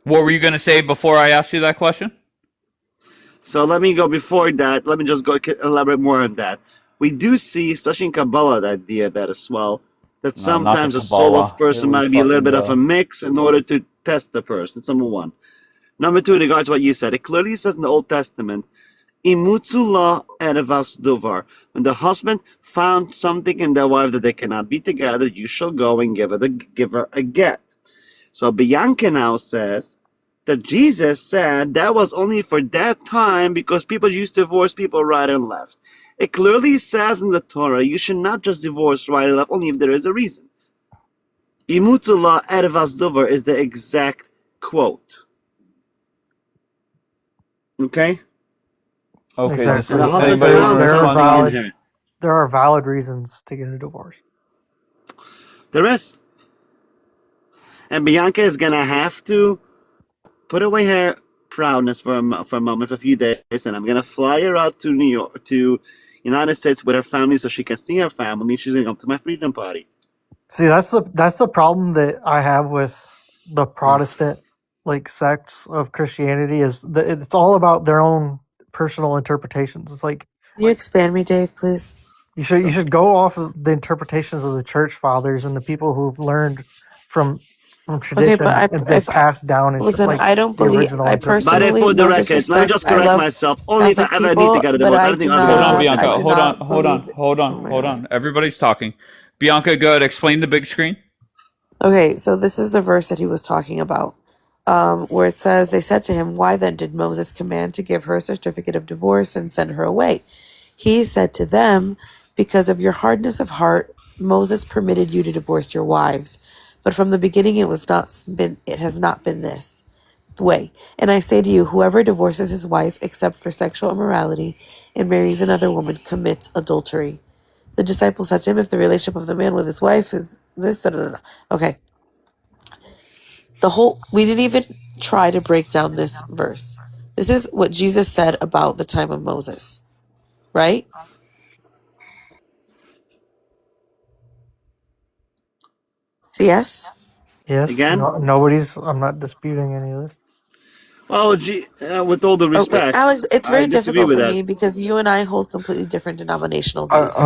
What were you going to say before I asked you that question? So let me go before that. Let me just go elaborate more on that. We do see, especially in Kabbalah, the idea that as well, that No, not the sometimes the soul of Kabbalah. Here person we might be a little fucking bit of a go. mix in order to test the person. That's number one. Number two, in regards to what you said, it clearly says in the Old Testament, Imutzula erevas dovar. When the husband found something in their wife that they cannot be together, you shall go and give her a get. So Bianca now says that Jesus said that was only for that time because people used to divorce people right and left. It clearly says in the Torah you should not just divorce right and left, only if there is a reason. Imutzula erevas dovar is the exact quote. Okay? Okay, does And the Exactly. husband anybody want to found There are respond to something in that? valid her. there are valid reasons to get a divorce. There is. And Bianca is going to have to put away her proudness for for a moment, for a few days, and I'm going to fly her out to New York, to United States with her family so she can see her family. She's going to come to my freedom party. See, that's the problem that I have with the Protestant like sects of Christianity is that it's all about their own personal interpretations. It's like Can you expand me, Dave, please? you should go off of the interpretations of the church fathers and the people who've learned from Okay, but tradition and they've if passed down listen, like I don't the believe. original I But interpretation. personally, for the no record, let me disrespect. just I correct love myself. Only if I Catholic ever need to people, get a but divorce. I don't think other Hold on, Catholics I Bianca. do. do Hold on, not hold on, believe. hold on, Oh my hold god. on. Everybody's talking. Bianca, go ahead. Explain the big screen. Okay, so this is the verse that he was talking about, where it says, "They said to him, 'Why then did Moses command to give her a certificate of divorce and send her away?' He said to them, 'Because of your hardness of heart, Moses permitted you to divorce your wives. But from the beginning it has not been this way. And I say to you, whoever divorces his wife except for sexual immorality and marries another woman commits adultery.' The disciples said to him, 'If the relationship of the man with his wife is this, da, da, da, da.'" Okay, we didn't even try to break down this verse. This is what Jesus said about the time of Moses, right? CS? Yes, Again? nobody's. I'm not disputing any of this. Oh, with all due Okay, respect, Alex, it's I very disagree difficult with for that. me because you and I hold completely different denominational views.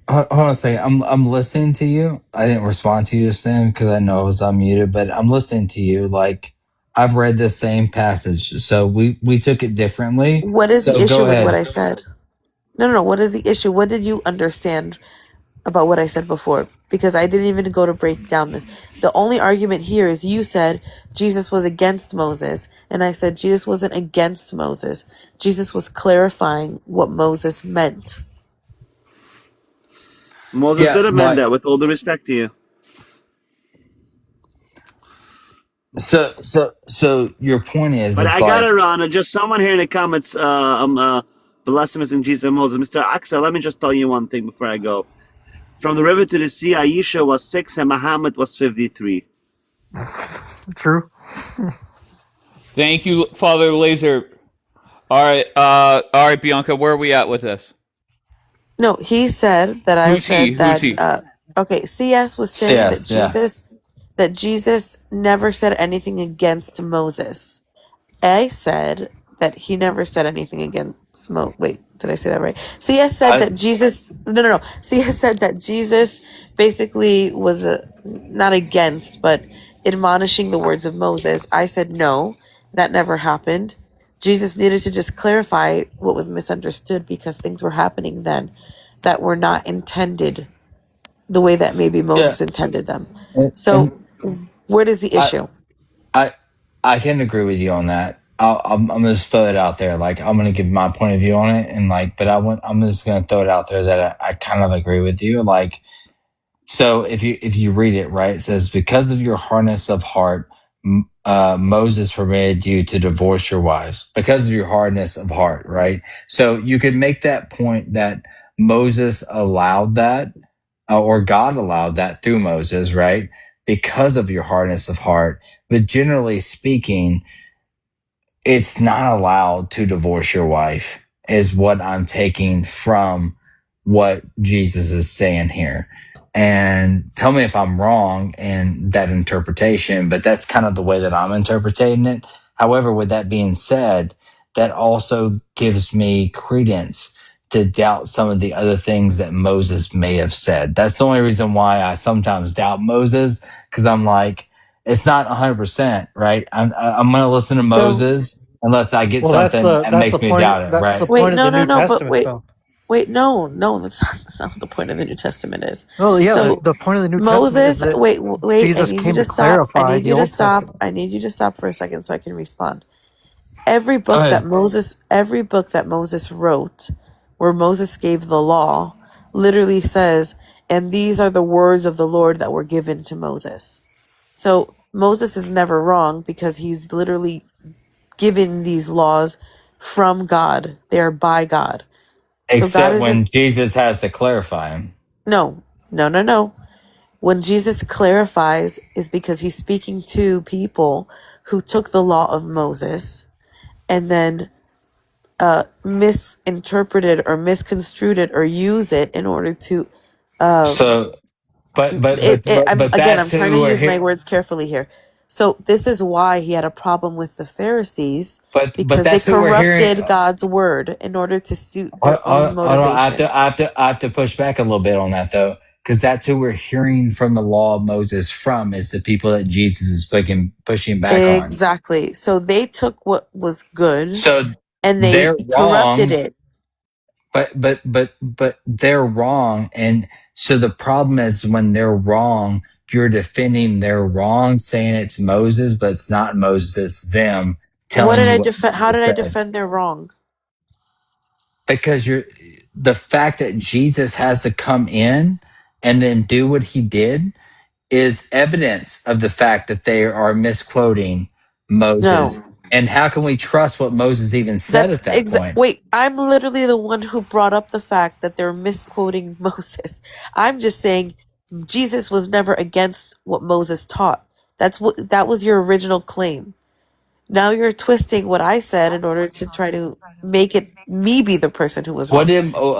Hold on a second. I'm listening to you. I didn't respond to you just then because I know I was unmuted, but I'm listening to you. Like I've read the same passage, so we took it differently. What is the So go issue with what ahead. I said? No, no, no. What is the issue? What did you understand about what I said before? Because I didn't even go to break down this. The only argument here is you said Jesus was against Moses, and I said Jesus wasn't against Moses. Jesus was clarifying what Moses meant. Moses Yeah, did amend like that, with all due respect to you. so your point But is I got like it, Ron. Just someone here in the comments, blasphemous in Jesus and Moses. Mr. Axel, let me just tell you one thing before I go. From the river to the sea, Aisha was 6 and Muhammad was 53. True. Thank you, Father Laser. All right, Bianca. Where are we at with this? No, he said that I Who's he? said Who's that he? okay, CS was saying yes, yeah. that Jesus never said anything against Moses. I said that he never said anything against Wait, did I say that right? CS said I that Jesus. No, no, no. CS said that Jesus basically was not against, but admonishing the words of Moses. I said no, that never happened. Jesus needed to just clarify what was misunderstood because things were happening then that were not intended the way that maybe yeah, Moses intended them. and So, what is the I issue? I I can agree with you on that. I'm gonna just throw it out there. Like I'm gonna give my point of view on it, and like, but I'm just gonna throw it out there that I kind of agree with you. Like, so if you read it right, it says because of your hardness of heart, Moses permitted you to divorce your wives because of your hardness of heart, right? So you could make that point that Moses allowed that, or God allowed that through Moses, right? Because of your hardness of heart. But generally speaking, it's not allowed to divorce your wife, is what I'm taking from what Jesus is saying here. And tell me if I'm wrong in that interpretation, but that's kind of the way that I'm interpreting it. However, with that being said, that also gives me credence to doubt some of the other things that Moses may have said. That's the only reason why I sometimes doubt Moses, because I'm like, it's not 100%, right? I'm going to listen to So Moses unless I get Well, something that that's the makes me point. doubt it, That's the right? wait, point of no, the no, New no, but Testament, wait, though. wait, no, that's not what the point of the New Testament is. Well, yeah, So the point of the New Testament is Moses, that wait, I Jesus need you came to to stop. I clarify need the you to Old stop. Testament. I need you to stop for a second so I can respond. Every Go book that ahead. Moses wrote, where Moses gave the law, literally says, "And these are the words of the Lord that were given to Moses." So Moses is never wrong because he's literally given these laws from God. They are by God. So God Except isn't. when Jesus has to clarify him. No, no, no, no. When Jesus clarifies is because he's speaking to people who took the law of Moses and then misinterpreted or misconstrued it or use it in order to So, I'm that's trying to who we're use my here. words carefully here. So this is why he had a problem with the Pharisees But because they that's who we're hearing. corrupted God's word in order to suit their own Hold on. motivations. I have to push back a little bit on that though, because that's who we're hearing from the law of Moses from is the people that Jesus is pushing back on. Exactly. So they took what was good So and they they're corrupted wrong, it. but they're wrong, and so the problem is when they're wrong, you're defending their wrong, saying it's Moses, but it's not Moses, it's them What telling did you I what defend? How Moses did I said. defend their wrong? Because you're the fact that Jesus has to come in and then do what he did is evidence of the fact that they are misquoting No. Moses. And how can we trust what Moses even said at that point? Wait, I'm literally the one who brought up the fact that they're misquoting Moses. I'm just saying Jesus was never against what Moses taught. That was your original claim. Now you're twisting what I said in order to try to make it me be the person who was What wrong. did hold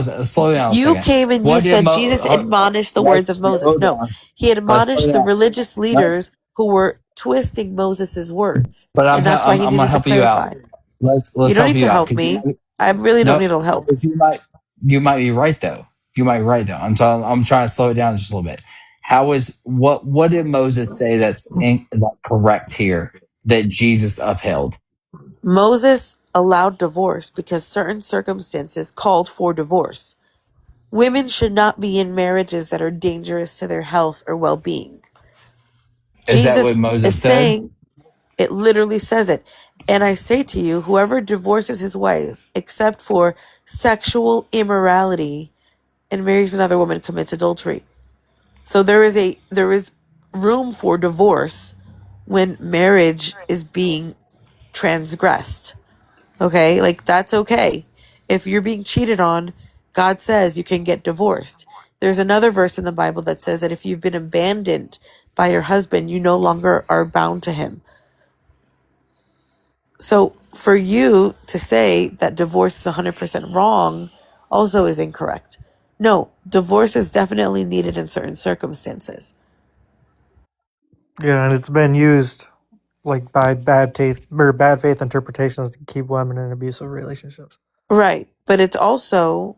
on, slow down a You second? came and you What did said Jesus admonished the words of let's Moses. slow No, down. he Let's slow admonished the down. religious No, leaders who were twisting Moses's words, but and that's why he I'm gonna needed to help you out. clarify. You Let's don't help need you to out help because me. I really don't no, need a help. because you might be right though. You might be right though. I'm trying to slow it down just a little bit. What did Moses say that's correct here that Jesus upheld? Moses allowed divorce because certain circumstances called for divorce. Women should not be in marriages that are dangerous to their health or well-being. Is that Jesus what is Moses said? saying, it literally says it. And I say to you, whoever divorces his wife, except for sexual immorality, and marries another woman commits adultery. So there is room for divorce when marriage is being transgressed. Okay? Like that's okay. If you're being cheated on, God says you can get divorced. There's another verse in the Bible that says that if you've been abandoned by your husband, you no longer are bound to him. So for you to say that divorce is 100% wrong also is incorrect. No, divorce is definitely needed in certain circumstances. Yeah, and it's been used like by bad faith interpretations to keep women in abusive relationships. Right. But it's also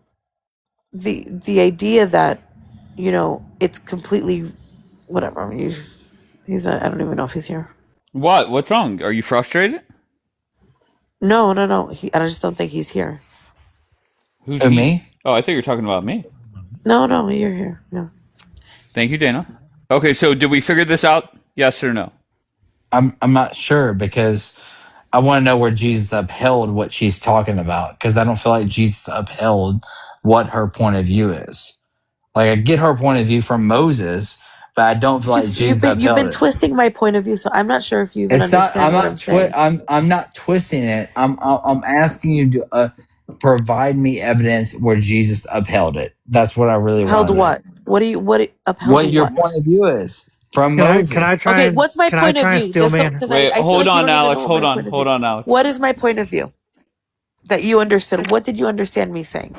the idea that, it's completely whatever. I mean, he's not, I don't even know if he's here. What? What's wrong? Are you frustrated? No, no, no. I just don't think he's here. Who's Who, he? me? Oh, I thought you were talking about me. No, no, you're here. No. Thank you, Dana. Okay, so did we figure this out? Yes or no? I'm not sure because I want to know where Jesus upheld what she's talking about because I don't feel like Jesus upheld what her point of view is. Like I get her point of view from Moses, but I don't feel like Jesus You've upheld been it. twisting my point of view, so I'm not sure if you even It's not. understand what I'm saying. I'm not twisting it. I'm asking you to provide me evidence where Jesus upheld it. That's what I really Upheld want to know. what? Upheld What your point what? of view is from Can I Moses. try Okay, and what's my point of view? steal Just so, man? because Wait, I feel hold like you on, don't even know Alex. what my Hold on. point of view. Hold on, Alex. What is my point of view that you understood? What did you understand me saying?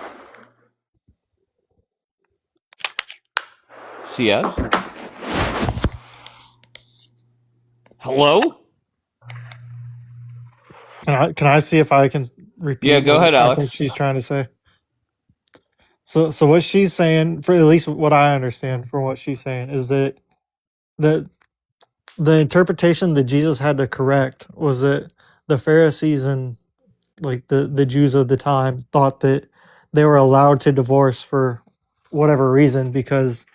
CS? Hello? Can I see if I can repeat Yeah, go what ahead, I think Alex. she's trying to say? So what she's saying, for at least what I understand from what she's saying, is that the the interpretation that Jesus had to correct was that the Pharisees and like the Jews of the time thought that they were allowed to divorce for whatever reason because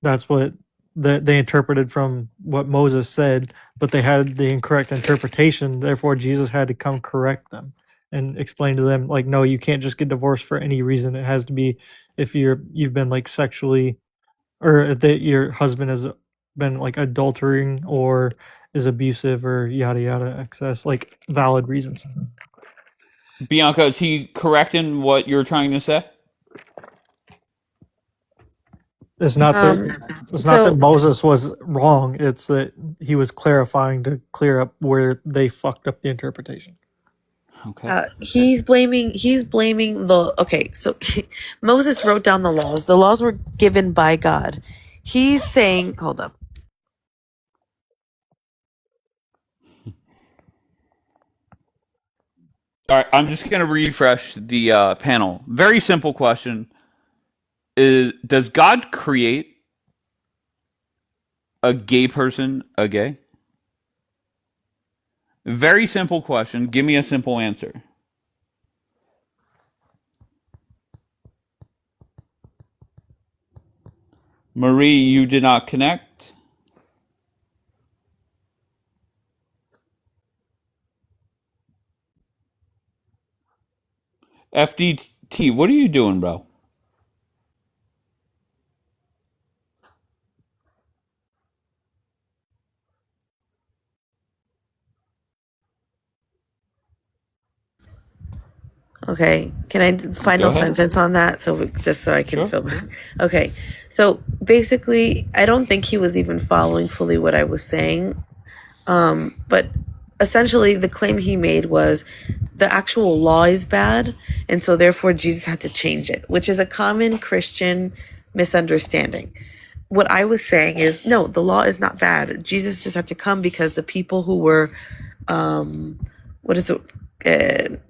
that's what they interpreted from what Moses said, but they had the incorrect interpretation. Therefore, Jesus had to come correct them and explain to them like, no, you can't just get divorced for any reason. It has to be if you've been like sexually, or if that your husband has been like adultering or is abusive or yada yada excess, like valid reasons. Bianca, is he correct in what you're trying to say? It's not that So Moses was wrong. It's that he was clarifying to clear up where they fucked up the interpretation. Okay. he's blaming the okay. So Moses wrote down the laws. The laws were given by God. He's saying, hold up. All right, I'm just going to refresh the panel. Very simple question. Does God create a gay person a gay? Very simple question. Give me a simple answer. Marie, you did not connect. FDT, what are you doing, bro? Okay, can I Go final ahead. sentence on that? So just so I can Sure. feel better. Okay, so basically, I don't think he was even following fully what I was saying. But essentially, the claim he made was the actual law is bad, and so therefore Jesus had to change it, which is a common Christian misunderstanding. What I was saying is, no, the law is not bad. Jesus just had to come because the people who were, what is it?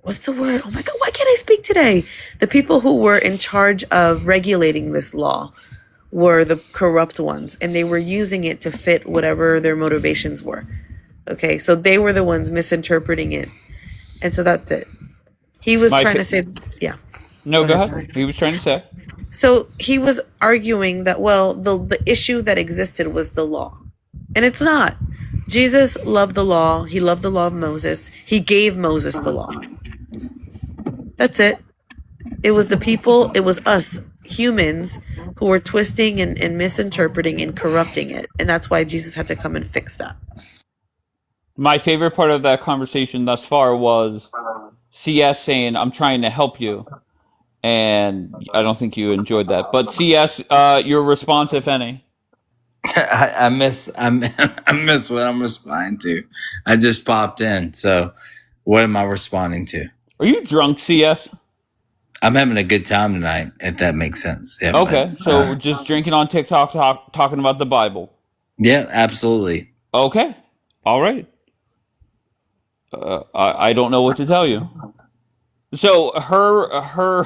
What's the word? Oh my God, why can't I speak today? The people who were in charge of regulating this law were the corrupt ones, and they were using it to fit whatever their motivations were. Okay, so they were the ones misinterpreting it. And so that's it. He was trying to say, yeah. No, go ahead. Sorry. He was trying to say. So he was arguing that, well, the issue that existed was the law. And it's not. Jesus loved the law. He loved the law of Moses. He gave Moses the law. That's it. It was the people, it was us, humans, who were twisting and misinterpreting and corrupting it. And that's why Jesus had to come and fix that. My favorite part of that conversation thus far was CS saying, I'm trying to help you. And I don't think you enjoyed that. But CS, your response, if any. I miss I miss what I'm responding to. I just popped in, so what am I responding to? Are you drunk, CS? I'm having a good time tonight, if that makes sense. Yeah, Okay, so we're just drinking on TikTok, talking about the Bible. Yeah, absolutely. Okay, all right. I don't know what to tell you. So her,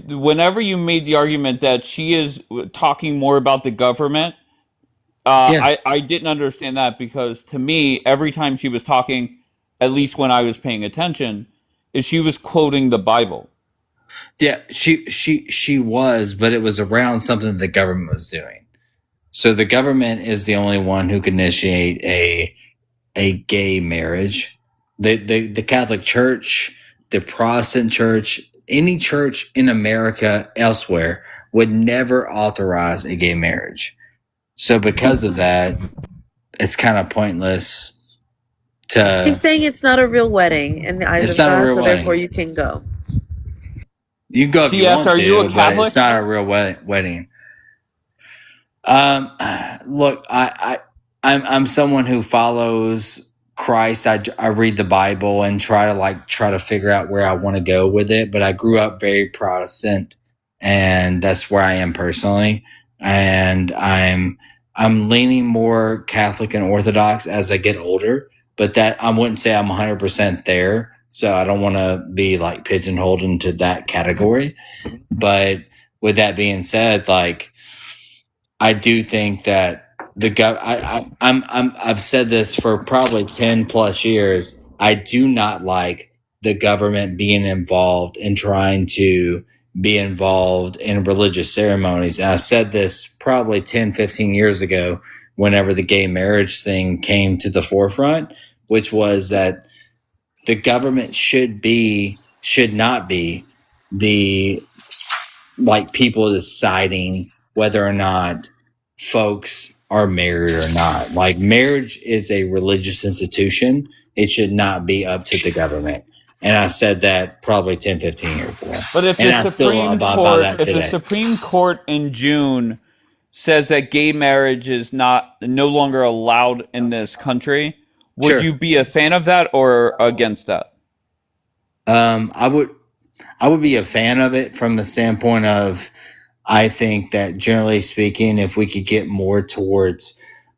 whenever you made the argument that she is talking more about the government, I didn't understand that because to me, every time she was talking, at least when I was paying attention, is she was quoting the Bible. Yeah, she was, but it was around something that the government was doing. So the government is the only one who can initiate a gay marriage. The Catholic Church, the Protestant Church, any church in America elsewhere would never authorize a gay marriage. So because of that, it's kind of pointless to. He's saying it's not a real wedding in the eyes It's of not a God, real so wedding. therefore you can go. You can go if you CS, want are to, you a but Catholic? it's not a real wedding. Look, I'm someone who follows Christ. I read the Bible and try to figure out where I want to go with it. But I grew up very Protestant, and that's where I am personally. and I'm leaning more Catholic and Orthodox as I get older, but that I wouldn't say I'm 100% there. So I don't want to be like pigeonholed into that category. But with that being said, like I do think that I've said this for probably 10 plus years. I do not like the government being involved in trying to be involved in religious ceremonies. And I said this probably 10, 15 years ago, whenever the gay marriage thing came to the forefront, which was that the government should not be the like people deciding whether or not folks are married or not. Like marriage is a religious institution. It should not be up to the government. And I said that probably 10, 15 years ago. But if And the I still Supreme abide by Court, that if the today. Supreme Court in June says that gay marriage is no longer allowed in this country, would Sure. you be a fan of that or against that? I would be a fan of it from the standpoint of I think that generally speaking, if we could get more towards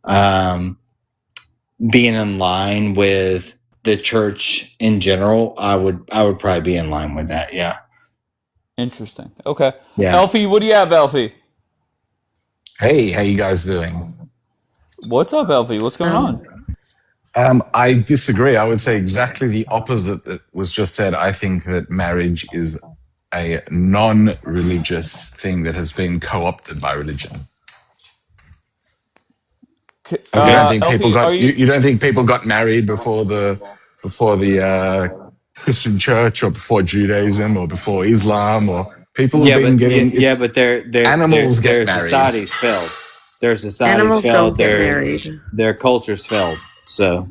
being in line with the church in general, I would probably be in line with that. Yeah. Interesting. Okay. Yeah. Elfie, what do you have, Elfie? Hey, how you guys doing? What's up, Elfie? What's going on? I disagree. I would say exactly the opposite that was just said. I think that marriage is a non-religious thing that has been co-opted by religion. You don't think Elfie, people are got you? you don't think people got married before the Christian church or before Judaism or before Islam or people have been getting but animals get their married. societies failed. Their societies Animals failed. don't get married. Their cultures failed. So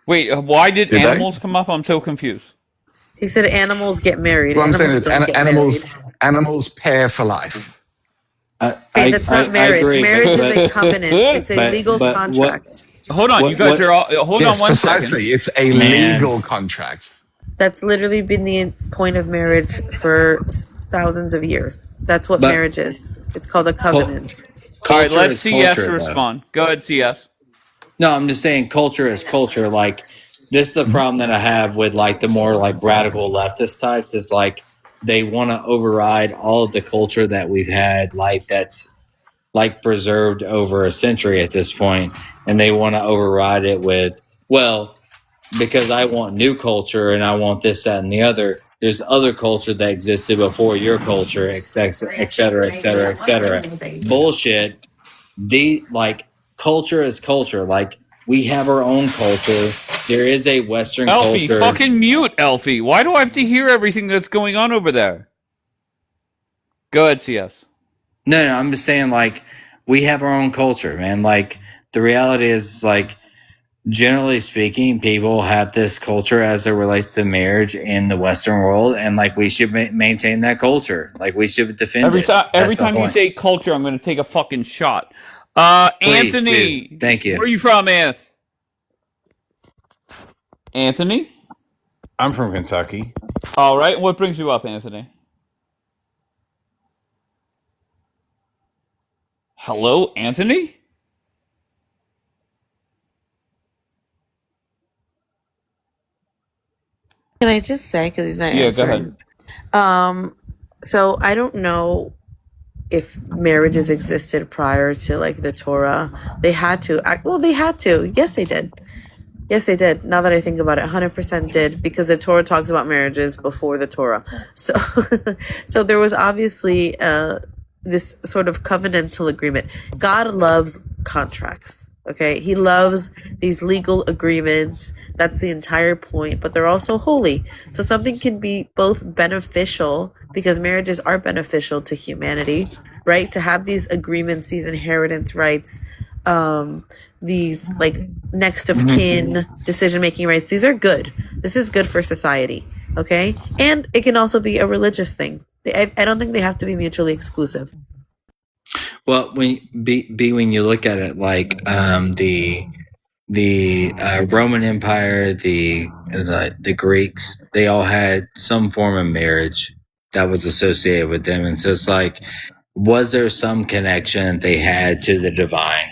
Wait, why did Did they? animals come up? I'm so confused. He said animals get married. What I'm saying Animals is don't get married. animals pair for life. Hey, that's not marriage. agree, Marriage but- is a covenant. It's a but- legal but contract. Hold on, you guys are all. Hold Yes, on one second. precisely. It's a Man. legal contract. That's literally been the point of marriage for thousands of years. That's what But- marriage is. It's called a covenant. All right, Culture let's is CS culture, though. respond. Go ahead, CS. No, I'm just saying culture is culture. Like this is the problem that I have with like the more like radical leftist types is like they want to override all of the culture that we've had like that's like preserved over a century at this point, and they want to override it with because I want new culture and I want this, that, and the other. There's other culture that existed before your culture, et cetera, et cetera, et cetera, et cetera. Bullshit. Culture is culture. Like we have our own culture. There is a Western Elfie, culture. fucking mute, Elfie. Why do I have to hear everything that's going on over there? Go ahead, CS. No, I'm just saying like we have our own culture, man. Like the reality is like generally speaking, people have this culture as it relates to marriage in the Western world, and like we should maintain that culture. Like we should defend Every it. every That's my time you point. say culture, I'm going to take a fucking shot. Please, Anthony, dude. Thank you. Where are you from, Anthony? I'm from Kentucky. All right. What brings you up, Anthony? Hello, Anthony? Can I just say, because he's not Yeah, go answering. ahead. So I don't know if marriages existed prior to like the Torah. They had to. Well, they had to. Yes, they did. Yes, they did. Now that I think about it, 100% did, because the Torah talks about marriages before the Torah. So, so there was obviously this sort of covenantal agreement. God loves contracts. Okay, he loves these legal agreements. That's the entire point, but they're also holy. So something can be both beneficial, because marriages are beneficial to humanity, right? To have these agreements, these inheritance rights, these like next of kin decision-making rights. These are good. This is good for society. Okay. And it can also be a religious thing. I don't think they have to be mutually exclusive. Well, when you look at it, like the Roman Empire, the Greeks, they all had some form of marriage that was associated with them, and so it's like was there some connection they had to the divine,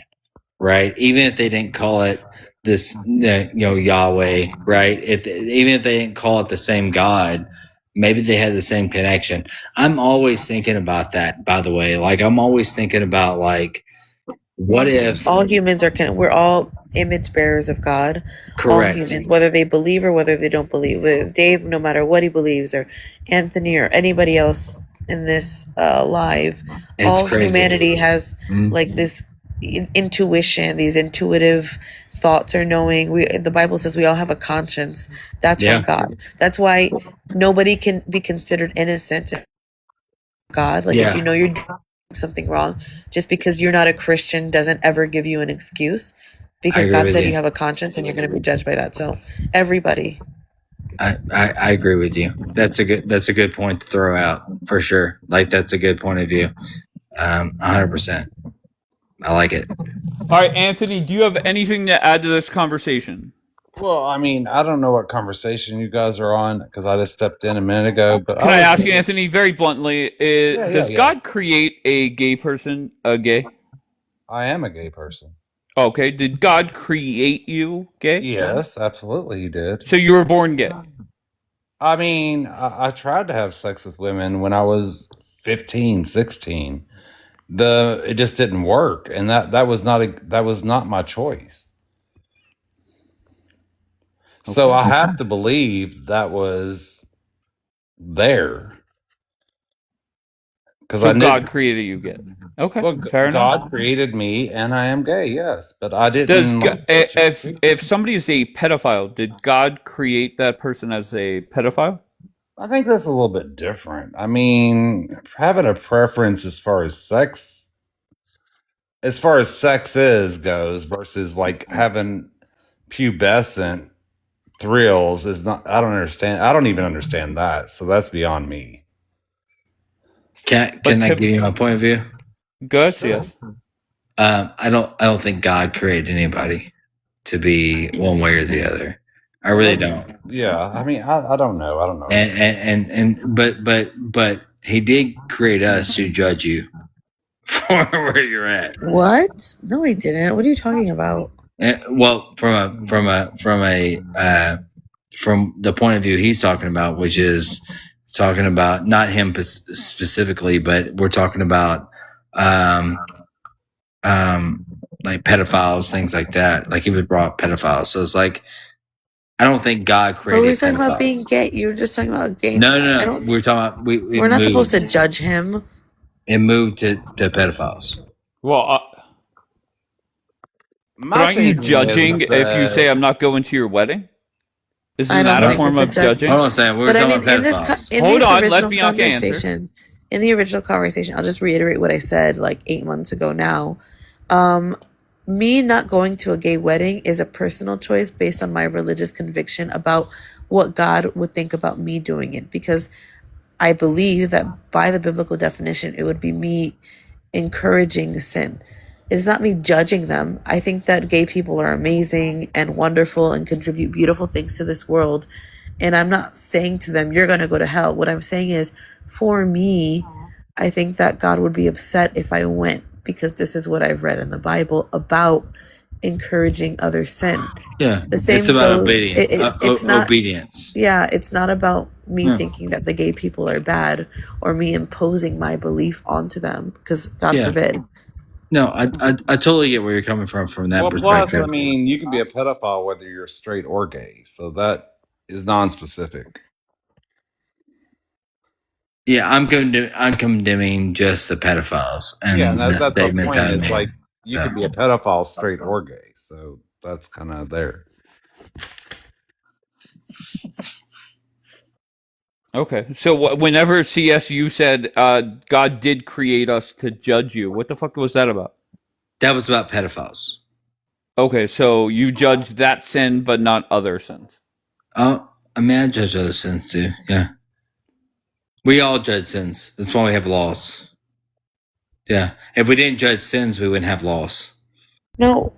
right? Even if they didn't call it this, Yahweh, right? Even if they didn't call it the same God, maybe they had the same connection. I'm always thinking about that, by the way. Like, I'm always thinking about, like, what if all humans are we're all image bearers of God. correct? All humans, whether they believe or whether they don't believe. With Dave, no matter what he believes, or Anthony or anybody else in this live, It's all crazy. humanity has like this intuition, these intuitive thoughts or knowing. The Bible says we all have a conscience. That's Yeah. from God. That's why nobody can be considered innocent. God, like Yeah. if you know you're doing something wrong, just because you're not a Christian doesn't ever give you an excuse, because agree God with said you. you have a conscience and you're going to be judged by that. So everybody. I agree with you. That's a good point to throw out for sure. Like, that's a good point of view. 100%. I like it. All right, Anthony, do you have anything to add to this conversation? Well, I mean, I don't know what conversation you guys are on because I just stepped in a minute ago. But Can I ask you, Anthony, very bluntly, does yeah. God create a gay person gay? I am a gay person. Okay, did God create you gay? Yes, absolutely, he did. So you were born gay? I mean, I tried to have sex with women when I was 15, 16. It just didn't work, and that was not my choice. Okay. So I have to believe that was there. So God created you gay. Okay, well, fair enough. God created me, and I am gay. Yes, but I didn't. If somebody is a pedophile, did God create that person as a pedophile? I think that's a little bit different. I mean, having a preference as far as sex goes versus like having pubescent thrills is not. I don't understand. I don't even understand that. So that's beyond me. Can I give you my point of view? Good. Sure. Yes. I don't think God created anybody to be one way or the other. I really don't. Yeah, I mean, I don't know. I don't know. But he did create us to judge you for where you're at. What? No, I didn't. What are you talking about? Well, from the point of view he's talking about, which is talking about not him specifically, but we're talking about like pedophiles, things like that. Like, he would brought up pedophiles. So it's like, I don't think God created. But we're talking about being gay. You were just talking about gay. No. We're talking about we're not supposed to judge him. It moved to pedophiles. Well, but aren't you judging if you say I'm not going to your wedding? Isn't that a form of judging? Hold on a second. We're talking about pedophiles. Hold on, let Bianca answer. In the original conversation, I'll just reiterate what I said like 8 months ago now. Me not going to a gay wedding is a personal choice based on my religious conviction about what God would think about me doing it, because I believe that by the biblical definition, it would be me encouraging sin. It's not me judging them. I think that gay people are amazing and wonderful and contribute beautiful things to this world. And I'm not saying to them, you're going to go to hell. What I'm saying is, for me, I think that God would be upset if I went, because this is what I've read in the Bible about encouraging other sin. Yeah, the same it's about obedience. It's not obedience. Yeah, it's not about me thinking that the gay people are bad or me imposing my belief onto them, because God forbid. No, I totally get where you're coming from that perspective. Plus, I mean, you can be a pedophile whether you're straight or gay, so that is non-specific. Yeah, I'm condemning just the pedophiles, and that's statement the point. It's like you can be a pedophile straight or gay, so that's kind of there. Okay, so whenever CSU said God did create us to judge you, what the fuck was that about? That was about pedophiles. Okay, so you judge that sin, but not other sins. I mean, I judge other sins too. Yeah, we all judge sins. That's why we have laws. Yeah, if we didn't judge sins, we wouldn't have laws. No.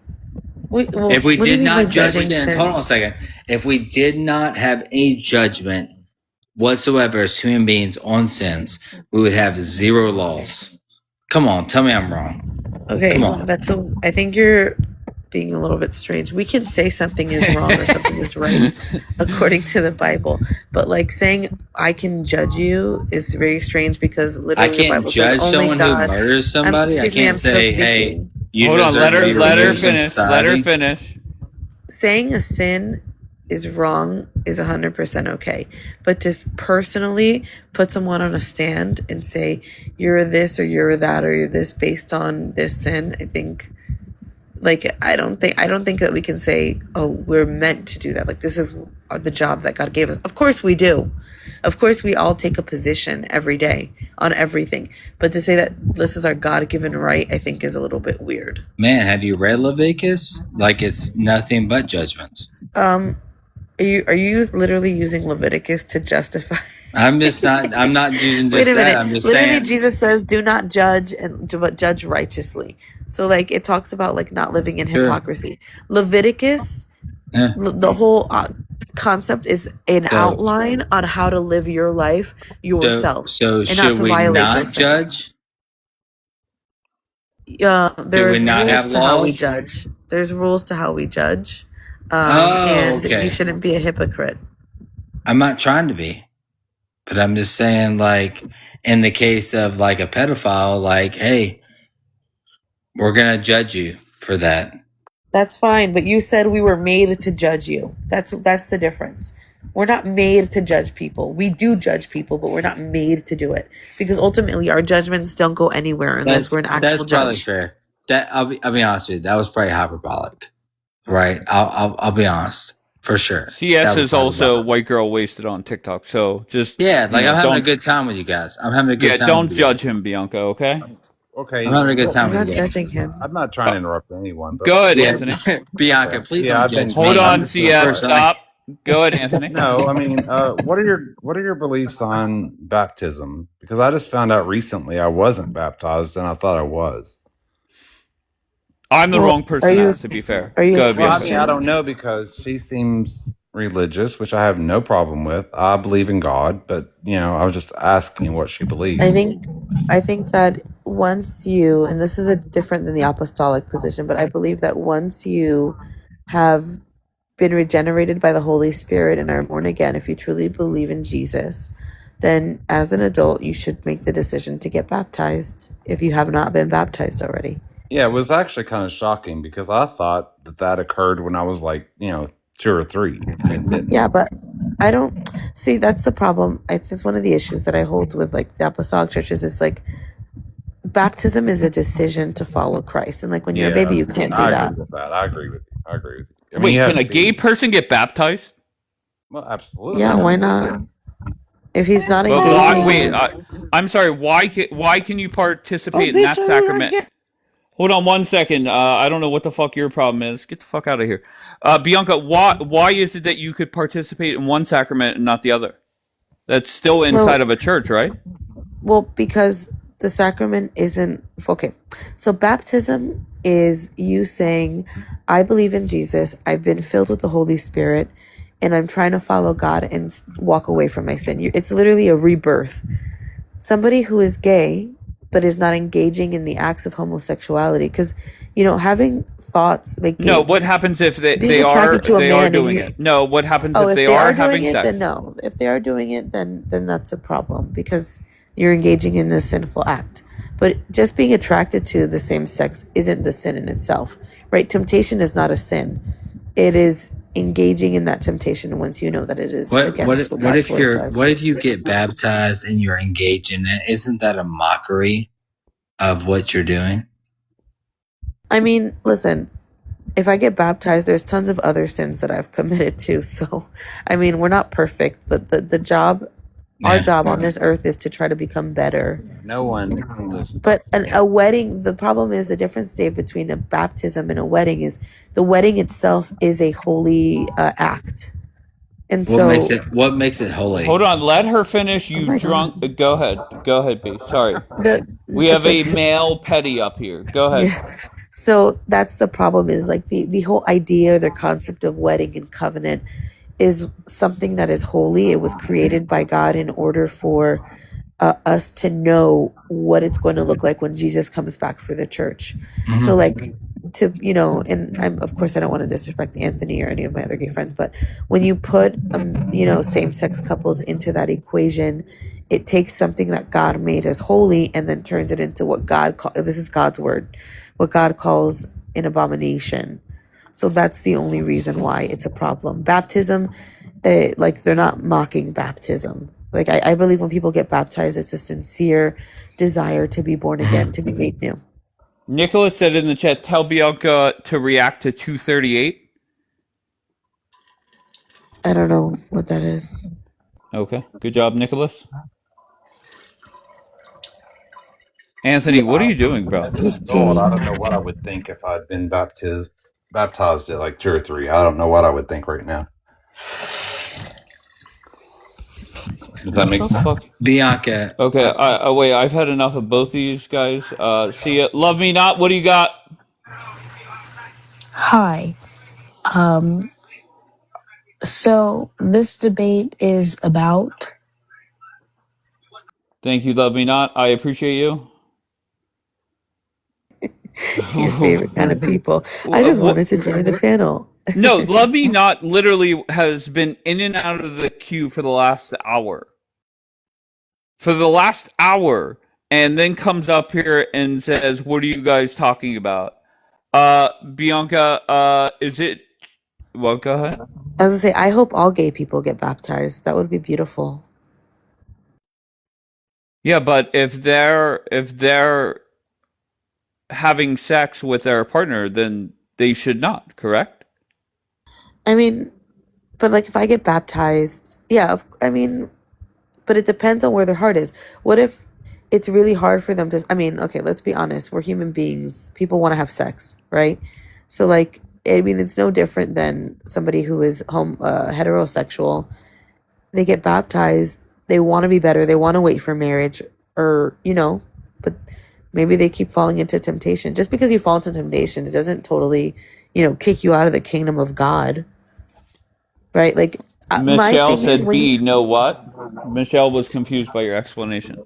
If we did not judge sins, hold on a second. If we did not have any judgment whatsoever as human beings on sins, we would have zero laws. Come on, tell me I'm wrong. Okay, Come on. I think you're being a little bit strange. We can say something is wrong or something is right according to the Bible, but like saying I can judge you is very strange because I literally the can't Bible says judge only someone who God. murders somebody. I Excuse me, can't I'm still say, hey, speaking. you Hold on, deserve to be let her removed from finish. Let her society. finish. Saying a sin is wrong is 100% okay, but to personally put someone on a stand and say you're this or you're that or you're this based on this sin, I think like I don't think that we can say, oh, we're meant to do that. Like this is the job that God gave us. Of course we do. Of course we all take a position every day on everything. But to say that this is our God-given right, I think is a little bit weird. Man, have you read Leviticus? Like it's nothing but judgments. Are you literally using Leviticus to justify? I'm not using Wait just a that. minute. I'm just Literally, saying. Jesus says, "Do not judge, but judge righteously." So, like, it talks about like not living in Sure. hypocrisy. Leviticus, Yeah. the whole concept is an So, outline on how to live your life yourself, so and not should to we violate not those things. judge? Should we There's not rules have to how we laws? judge. There's rules to how we judge, Oh, and you okay. shouldn't be a hypocrite. I'm not trying to be, but I'm just saying, like, in the case of like a pedophile, like, hey, we're gonna judge you for that. That's fine, but you said we were made to judge you. That's the difference. We're not made to judge people. We do judge people, but we're not made to do it because ultimately our judgments don't go anywhere unless we're an actual That's probably judge. fair. That I'll be honest with you. That was probably hyperbolic, right? I'll be honest for sure. CS That was is also hyperbolic. white girl wasted on TikTok. So just Yeah, like I'm having a don't good time with you guys. I'm having a good time. don't with you guys. judge him, Bianca. Okay. Okay. I'm having a good But time we're with not you guys. judging him. I'm not trying to interrupt anyone, but Go ahead, Yeah, Anthony. Bianca, okay. please Yeah, don't I've been. judge Hold me. I'm on, just gonna CS. start. Stop. Go ahead, Anthony. No, I mean, what are your beliefs on baptism? Because I just found out recently I wasn't baptized, and I thought I was. I'm the Well, wrong person to ask, to be fair. are you Go a ahead, Well, I Bianca. mean, I don't know because she seems religious, which I have no problem with. I believe in God, but I was just asking what she believed. I think that once you, and this is a different than the apostolic position, but I believe that once you have been regenerated by the Holy Spirit and are born again, if you truly believe in Jesus, then as an adult you should make the decision to get baptized if you have not been baptized already. Yeah, it was actually kind of shocking because I thought that occurred when I was like, 2 or 3. And it didn't. Yeah, but I don't see that's the problem. It's one of the issues that I hold with like the apostolic churches is like baptism is a decision to follow Christ, and like when you're a baby you can't do I that. agree with that. I agree with you. I mean, Wait, you have can a to gay be. person get baptized? Well, absolutely. Yeah, why not? If he's not But why? engaging, Wait, I'm sorry. Why can you participate in that sacrament? Hold on 1 second. I don't know what the fuck your problem is. Get the fuck out of here, Bianca. Why is it that you could participate in one sacrament and not the other? That's still inside so of a church, right? well, because the sacrament isn't okay. So baptism is you saying, I believe in Jesus, I've been filled with the Holy Spirit, and I'm trying to follow God and walk away from my sin. It's literally a rebirth. Somebody who is gay but is not engaging in the acts of homosexuality, because having thoughts like No. What happens if being they are attracted to a man doing and it? No. What happens oh, if if they they are are doing having it, then sex? no. If they are doing it, then that's a problem because you're engaging in this sinful act. But just being attracted to the same sex isn't the sin in itself, right? Temptation is not a sin. It is engaging in that temptation once you know that it is against what God's word says. What if you get baptized and you're engaged in it? Isn't that a mockery of what you're doing? I mean, listen, if I get baptized, there's tons of other sins that I've committed to. So, I mean, we're not perfect, but the job, our job on this earth is to try to become better. No one English. But a wedding, the problem is the difference, Dave, between a baptism and a wedding is the wedding itself is a holy act. And What makes it holy? Hold on, let her finish. Oh You my drunk? God. Go ahead, B. Sorry, we It's have a male petty up here. Go ahead. Yeah. So that's the problem is like the whole idea, the concept of wedding and covenant is something that is holy. It was created by God in order for us to know what it's going to look like when Jesus comes back for the church. So like to, you know, and of course I don't want to disrespect Anthony or any of my other gay friends, but when you put, you know, same-sex couples into that equation, it takes something that God made as holy and then turns it into what this is God's word, what God calls an abomination. So that's the only reason why it's a problem. Baptism, like they're not mocking baptism. Like I believe when people get baptized, it's a sincere desire to be born again, to be made new. Nicholas said in the chat, tell Bianca to react to 238. I don't know what that is. Okay, good job, Nicholas. Anthony, Yeah, what are you doing, bro? as an adult, I don't know what I would think if I'd been baptized at like 2 or 3. I don't know what I would think right now. Does that make sense? Fuck? Bianca. Okay, wait, I've had enough of both of these guys. See ya. Love me not. What do you got? Hi. So this debate is about. Thank you, love me not. I appreciate you. Your favorite kind of people. I just wanted to join the panel. No, love me not literally has been in and out of the queue for the last hour. And then comes up here and says, what are you guys talking about? Bianca, is it... Well, go ahead. I was gonna say, I hope all gay people get baptized. That would be beautiful. Yeah, but if they're having sex with their partner, then they should not, correct? I mean, but like if I get baptized, yeah, I mean, but it depends on where their heart is. What if it's really hard for them to, I mean, okay, let's be honest. We're human beings. People want to have sex, right? So like, I mean, it's no different than somebody who is heterosexual. They get baptized. They want to be better. They want to wait for marriage or, you know, but maybe they keep falling into temptation. Just because you fall into temptation, it doesn't totally, you know, kick you out of the kingdom of God. Right? Like, my Michelle thing is said when B, no what? Michelle was confused by your explanation.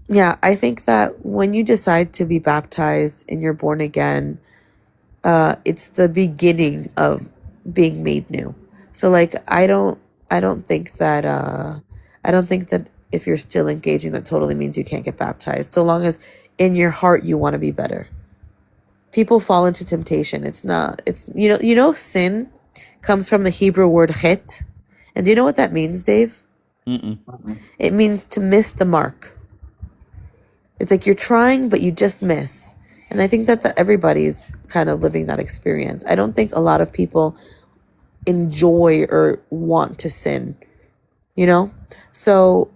yeah, I think that when you decide to be baptized and you're born again, it's the beginning of being made new. So like I don't think that if you're still engaging that totally means you can't get baptized. So long as in your heart you want to be better. People fall into temptation. It's you know sin comes from the Hebrew word chet. And do you know what that means, Dave? Mm-mm. It means to miss the mark. It's like you're trying, but you just miss. And I think that everybody's kind of living that experience. I don't think a lot of people enjoy or want to sin, you know? So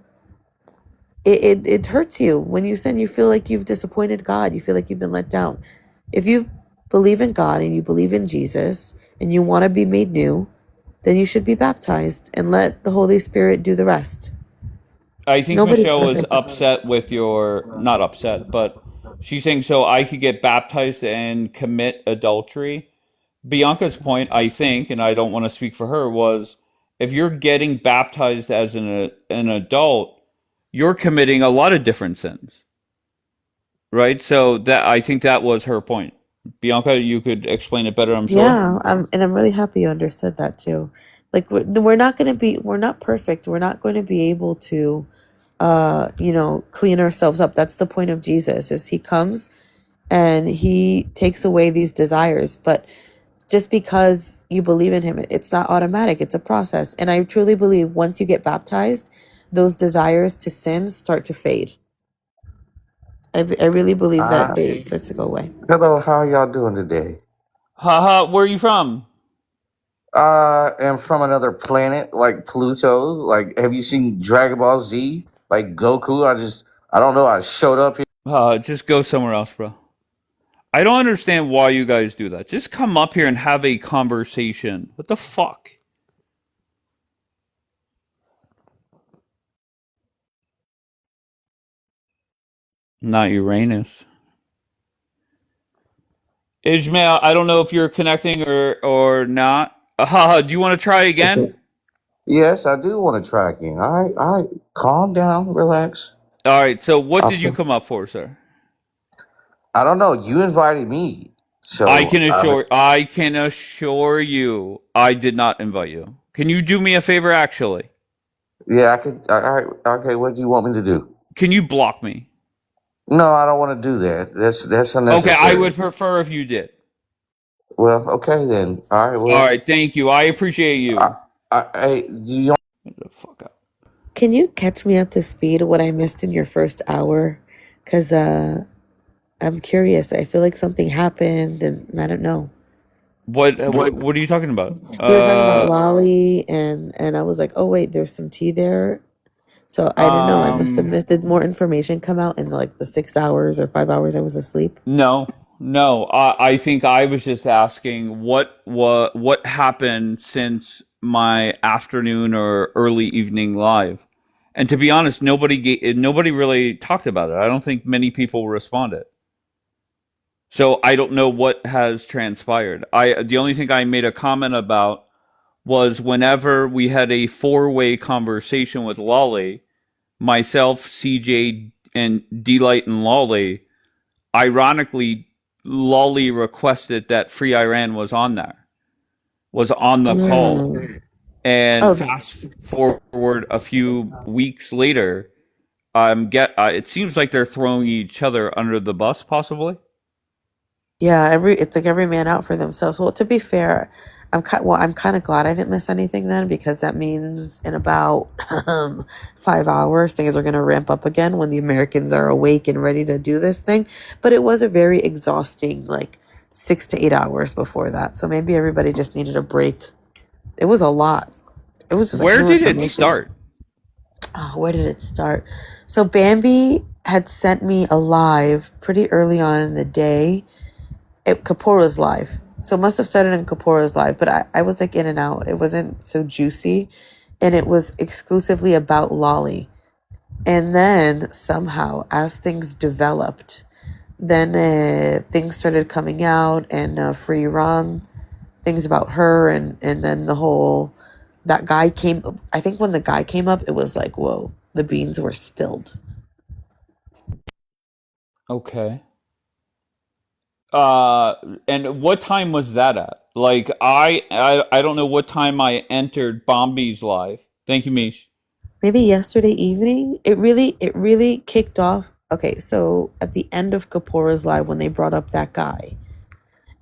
it hurts you. When you sin, you feel like you've disappointed God. You feel like you've been let down. If you believe in God and you believe in Jesus and you want to be made new, then you should be baptized and let the Holy Spirit do the rest. I think Nobody's Michelle was perfect. upset with not upset, but she's saying so I could get baptized and commit adultery. Bianca's point, I think, and I don't want to speak for her, was if you're getting baptized as an adult, you're committing a lot of different sins. Right? So that I think that was her point. Bianca, you could explain it better, I'm sure. Yeah, and I'm really happy you understood that too. Like we're not perfect. We're not going to be able to, you know, clean ourselves up. That's the point of Jesus, is he comes and he takes away these desires. But just because you believe in him, it's not automatic. It's a process. And I truly believe once you get baptized, those desires to sin start to fade. I really believe that it starts to go away. Hello, how y'all doing today? Haha, where are you from? Am from another planet, like Pluto. Like, have you seen Dragon Ball Z? Like Goku? I don't know. I showed up here. Just go somewhere else, bro. I don't understand why you guys do that. Just come up here and have a conversation. What the fuck? Not Uranus. Ishmael, I don't know if you're connecting or not. Do you want to try again? Yes, I do want to try again. All right. Calm down, relax. All right. So what did you Okay. come up for, sir? I don't know. You invited me, so I can assure you, I did not invite you. Can you do me a favor? Actually, yeah, I could. All right. Okay. What do you want me to do? can you block me? No, I don't want to do that. That's Okay, I would unnecessary. prefer if you did. Well, okay then. All right. All Well, right. Thank you. I appreciate I, you. you Get the fuck out. Can you catch me up to speed what I missed in your first hour? Because I'm curious. I feel like something happened and I don't know. What are you talking about? You were talking about Lolly and I was like, oh wait, there's some tea there. So I don't know. I must have missed. Did more information come out in like the 6 hours or 5 hours I was asleep? No, no. I think I was just asking what happened since my afternoon or early evening live. And to be honest, nobody really talked about it. I don't think many people responded. So I don't know what has transpired. The only thing I made a comment about was whenever we had a four-way conversation with Lolly, myself, CJ, and Delight and Lolly. Ironically, Lolly requested that Free Iran was on the call. Mm. And Oh, fast forward a few weeks later, it seems like they're throwing each other under the bus, possibly. yeah. It's like every man out for themselves. Well, to be fair, I'm kind of glad I didn't miss anything then because that means in about 5 hours things are gonna ramp up again when the Americans are awake and ready to do this thing. But it was a very exhausting like 6 to 8 hours before that. So maybe everybody just needed a break. It was a lot. It was just like Where new did it information. start? Oh, where did it start? So Bambi had sent me a live pretty early on in the day. Kapora's live. So it must have started in Kapora's live, but I was like in and out. It wasn't so juicy. And it was exclusively about Lolly. And then somehow, as things developed, then things started coming out and Free Ron, things about her, and then the whole that guy came. I think when the guy came up, it was like, whoa, the beans were spilled. Okay. And what time was that at? Like I don't know what time I entered Bombi's live. Thank you, Mish. Maybe yesterday evening. It really kicked off. Okay, so at the end of Kapora's live when they brought up that guy.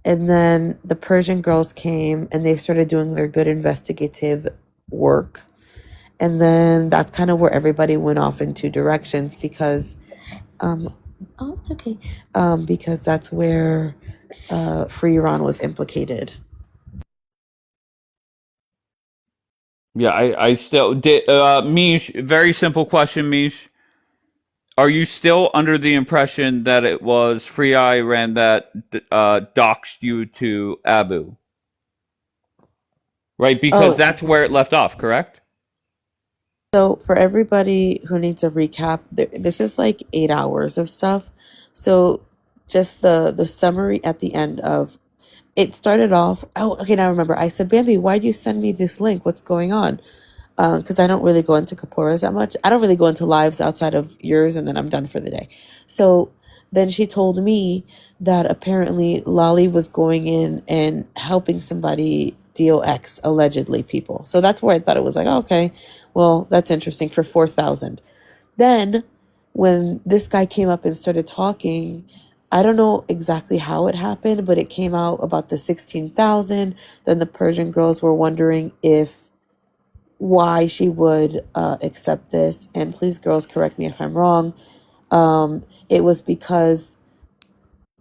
And then the Persian girls came and they started doing their good investigative work. And then that's kind of where everybody went off in two directions because um oh it's okay. Because that's where Free Iran was implicated. Yeah, I still did. Mish, very simple question, Mish. Are you still under the impression that it was Free Iran that doxed you to Abu? Right, because Oh, that's where it left off, correct? so for everybody who needs a recap, this is like 8 hours of stuff. So just the summary at the end of it started off. Oh, okay, now I remember. I said, Bambi, why'd you send me this link? What's going on? Because I don't really go into Kaporas that much. I don't really go into lives outside of yours, and then I'm done for the day. So then she told me that apparently Lolly was going in and helping somebody deal X, allegedly people. So that's where I thought it was like, oh, okay, well, that's interesting for 4,000. Then when this guy came up and started talking, I don't know exactly how it happened, but it came out about the 16,000. Then the Persian girls were wondering if why she would accept this. And please, girls, correct me if I'm wrong. It was because,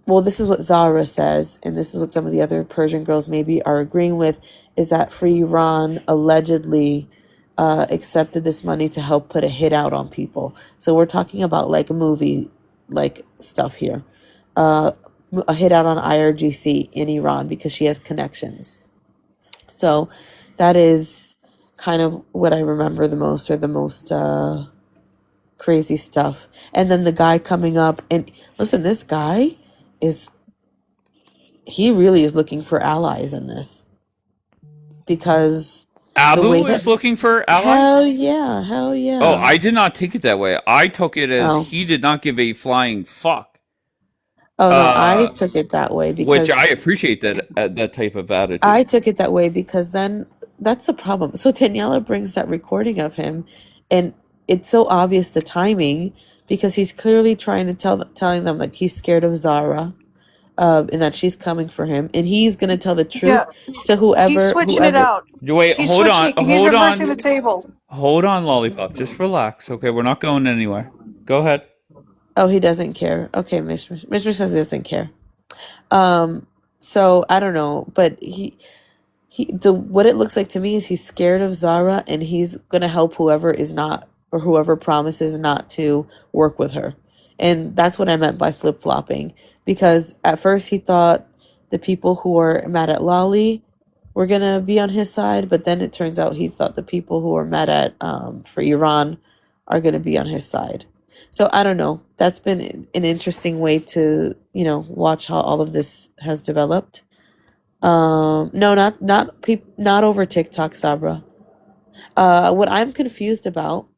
well, this is what Zara says, and this is what some of the other Persian girls maybe are agreeing with, is that Free Iran allegedly accepted this money to help put a hit out on people. So we're talking about like a movie like stuff here. Uh, a hit out on IRGC in Iran because she has connections. So that is kind of what I remember the most, or the most crazy stuff. And then the guy coming up and listen, this guy is he really is looking for allies in this because The way Abu that is looking for allies? hell yeah, hell Oh, yeah. I did not take it that way. I took it as Oh. he did not give a flying fuck. Oh no, I Uh, took it that way which I because appreciate that type of attitude. I took it that way because then that's the problem. So Daniela brings that recording of him, and it's so obvious the timing because he's clearly trying to telling them like he's scared of Zara, and that she's coming for him, and he's gonna tell the Yeah, truth to he's whoever switching it whoever. out. Wait, He's switching. He's hold reversing on, the table. hold on, Lollipop. Just relax, okay? We're not going anywhere. Go ahead. Oh, he doesn't care. Okay, Mishmish says he doesn't care. So I don't know, but the what it looks like to me is he's scared of Zara and he's gonna help whoever is not or whoever promises not to work with her. And that's what I meant by flip-flopping. Because at first he thought the people who are mad at Lolly were gonna be on his side, but then it turns out he thought the people who are mad at for Iran are gonna be on his side. So I don't know. That's been an interesting way to, watch how all of this has developed. No, not over TikTok, Sabra. What I'm confused about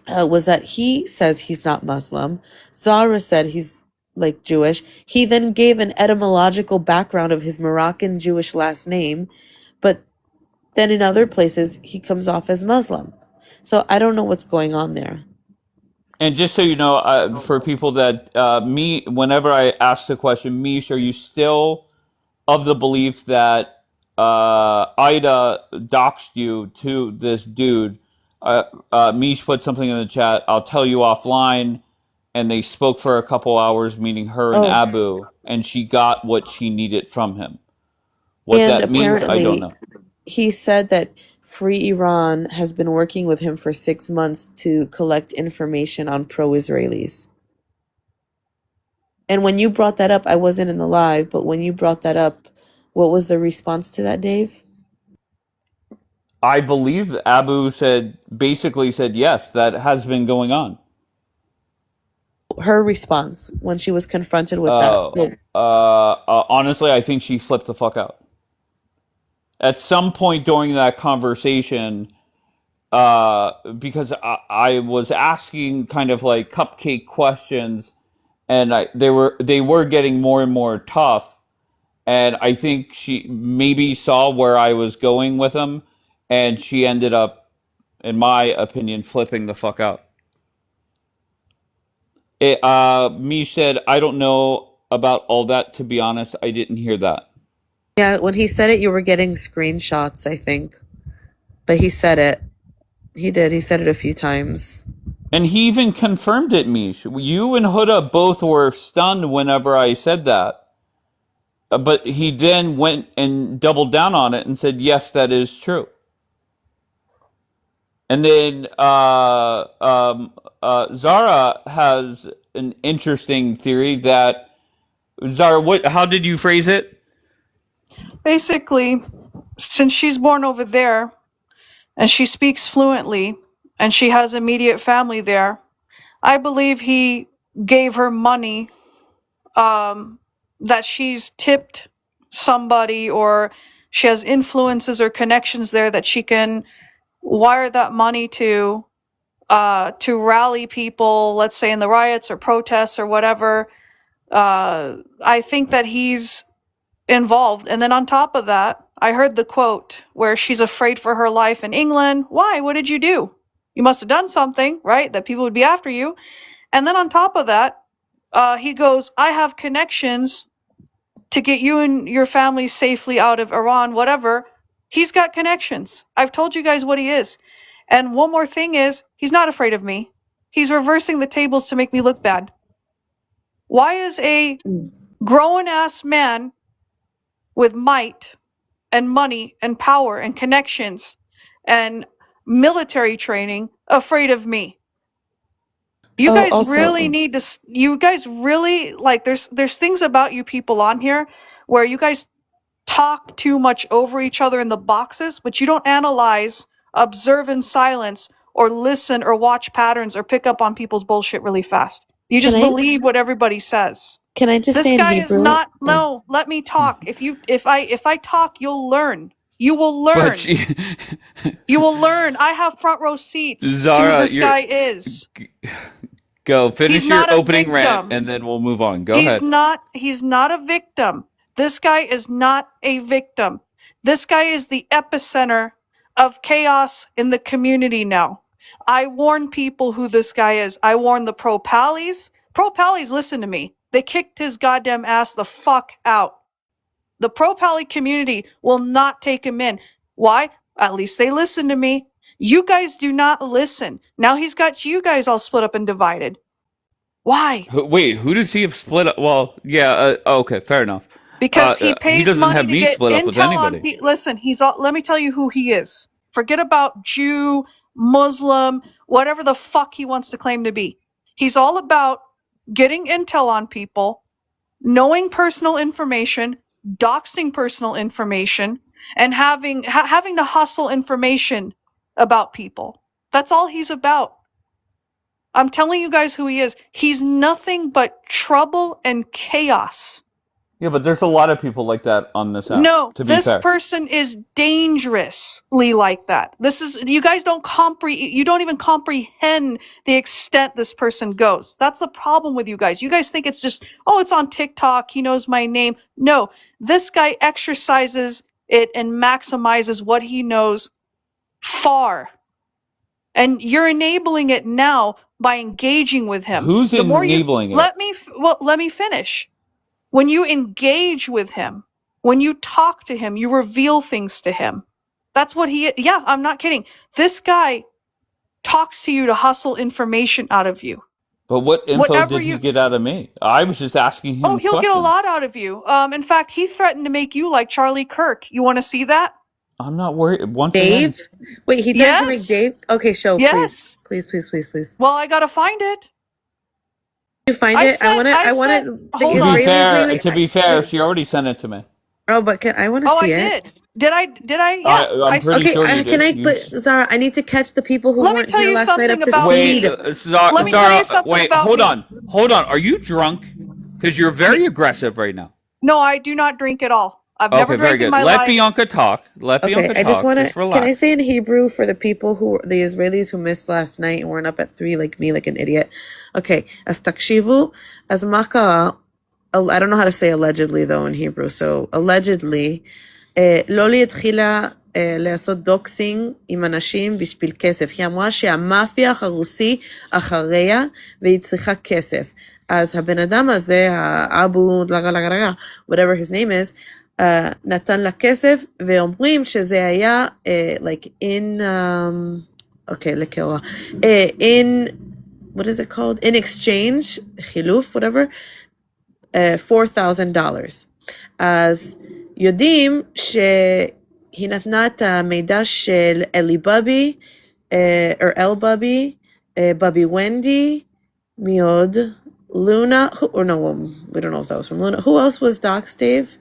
was that he says he's not Muslim. Zara said he's like Jewish. He then gave an etymological background of his Moroccan Jewish last name, but then in other places he comes off as Muslim. So I don't know what's going on there. And just so you know, for people that whenever I ask the question, Mish, are you still of the belief that Ida doxed you to this dude? Mish put something in the chat. I'll tell you offline. And they spoke for a couple hours, meaning her and Oh, Abu, and she got what she needed from him. What and that means, I don't apparently know. he said that Free Iran has been working with him for 6 months to collect information on pro-Israelis. And when you brought that up, I wasn't in the live, but when you brought that up, what was the response to that, Dave? I believe Abu basically said yes, that has been going on. Her response when she was confronted with that. Honestly, I think she flipped the fuck out. At some point during that conversation, because I was asking kind of like cupcake questions, and they were getting more and more tough, and I think she maybe saw where I was going with them, and she ended up, in my opinion, flipping the fuck out. Mish said, I don't know about all that, to be honest. I didn't hear that. Yeah, when he said it, you were getting screenshots, I think. But he said it. He did. He said it a few times. And he even confirmed it, Mish. You and Huda both were stunned whenever I said that. But he then went and doubled down on it and said, yes, that is true. And then Zara has an interesting theory that Zara, how did you phrase it? Basically, since she's born over there and she speaks fluently and she has immediate family there, I believe he gave her money that she's tipped somebody or she has influences or connections there that she can wire that money to rally people, let's say in the riots or protests or whatever. I think that he's involved. And then on top of that, I heard the quote where she's afraid for her life in England. Why? What did you do? You must have done something, right? That people would be after you. And then on top of that, he goes, I have connections to get you and your family safely out of Iran, whatever. He's got connections. I've told you guys what he is. And one more thing is, he's not afraid of me. He's reversing the tables to make me look bad. Why is a grown-ass man with might and money and power and connections and military training afraid of me? You guys really need to, you guys really, like, there's things about you people on here where you guys talk too much over each other in the boxes, but you don't analyze, observe in silence, or listen or watch patterns or pick up on people's bullshit really fast. You just believe what everybody says. Can I just This say in guy is Hebrew? not, no, let me talk. If I talk, you'll learn. You will But learn. she, You will learn. I have front row seats to who Zara, this guy is. go He's finish your not a opening rant, victim. and then we'll move on. Go He's ahead. not a victim. This guy is not a victim. This guy is the epicenter of chaos in the community now. I warn people who this guy is. I warn the pro-pallies. Pro-pallies, listen to me. They kicked his goddamn ass the fuck out. The pro-pally community will not take him in. Why? At least they listen to me. You guys do not listen. Now he's got you guys all split up and divided. Why? Wait, who does he have split up? Well, yeah, okay, fair enough. Because he He pays doesn't money have to me get split up with intel on anybody. listen, he's all, let me tell you who he is. Forget about Jew, Muslim, whatever the fuck he wants to claim to be. He's all about getting intel on people, knowing personal information, doxing personal information, and having to hustle information about people. That's all he's about. I'm telling you guys who he is. He's nothing but trouble and chaos. Yeah, but there's a lot of people like that on this app. No, To be this fair, person is dangerously like that. This is, you guys you don't even comprehend the extent this person goes. That's the problem with you guys. You guys think it's just, oh, it's on TikTok, he knows my name. No, this guy exercises it and maximizes what he knows far. And you're enabling it now by engaging with him. who's The more you enabling it? let me finish. When you engage with him, when you talk to him, you reveal things to him. That's what yeah, I'm not kidding. This guy talks to you to hustle information out of you. But what info Whatever did he you, get out of me? I was just asking him oh, he'll get a questions. lot out of you. In fact, he threatened to make you like Charlie Kirk. You want to see that? I'm not worried. Once Dave? again, Wait, he threatened to make Yes. Dave? Okay, show, Yes. please. Well, I gotta find it. You find I it? I want sent- the hold on. Israelis. to be fair, she already sent it to me. Oh, but I want to Oh, see I it. did. Did I? Yeah. I'm pretty Okay, sure you can did. I? But Zara, I need to catch the people who Let me weren't tell here you last night something up to about Wait, speed. Let me tell you something wait, about hold me. on. Are you drunk? Because you're very aggressive right now. No, I do not drink at all. I've never Okay, very drank in good. my Let life. Bianca talk. Okay, I just want to. Just relax. Can I say in Hebrew for the people the Israelis who missed last night and weren't up at 3 like me, like an idiot? Okay, as takshivu, as maka. I don't know how to say allegedly though in Hebrew. So allegedly, לא התחילה לעשות דוקסינג עם אנשים בשביל כסף. היא אמרה שהמאפיה הרוסי אחריה והיא צריכה כסף. אז הבן אדם הזה, האבו, whatever his name is, נתן לה כסף, ואומרים שזה היה, like in, okay, לכאורה, in, what is it called? In exchange, חילוף, whatever, $4,000. אז יודעים שהיא נתנה את המידע של אלי בבי, או אל בבי, בבי ונדי, מי עוד? Luna, or no, we don't know if that was from Luna. Who else was Doc's, Dave?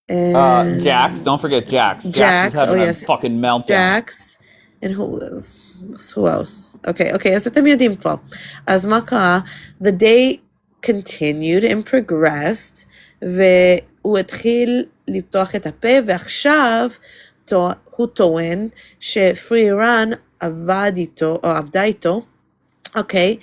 And Jax, don't forget Jax. Jax, is having oh a yes. fucking meltdown. Jax, and who else? Okay, אז אתם יודעים כבר. אז מה קרה? The day continued and progressed, והוא התחיל לפתוח את הפה, ועכשיו הוא טוען שפרי איראן עבדה איתו, אוקיי,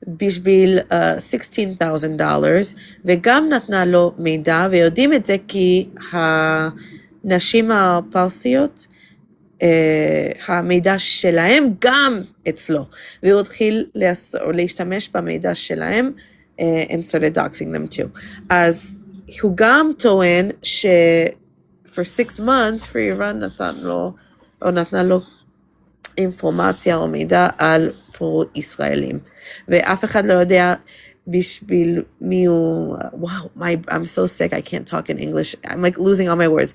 בשביל $16,000, וגם נתנה לו מידע, ויודעים את זה כי הנשים הפרסיות, המידע שלהם גם אצלו, והוא התחיל להשתמש במידע שלהם, and started doxing them too. אז הוא גם טוען ש for 6 months, Free Iran נתנה לו אינפורמציה או מידע על פרו-ישראלים. ואף אחד לא יודע בשביל מי הוא, wow, I'm so sick, I can't talk in English, I'm like losing all my words,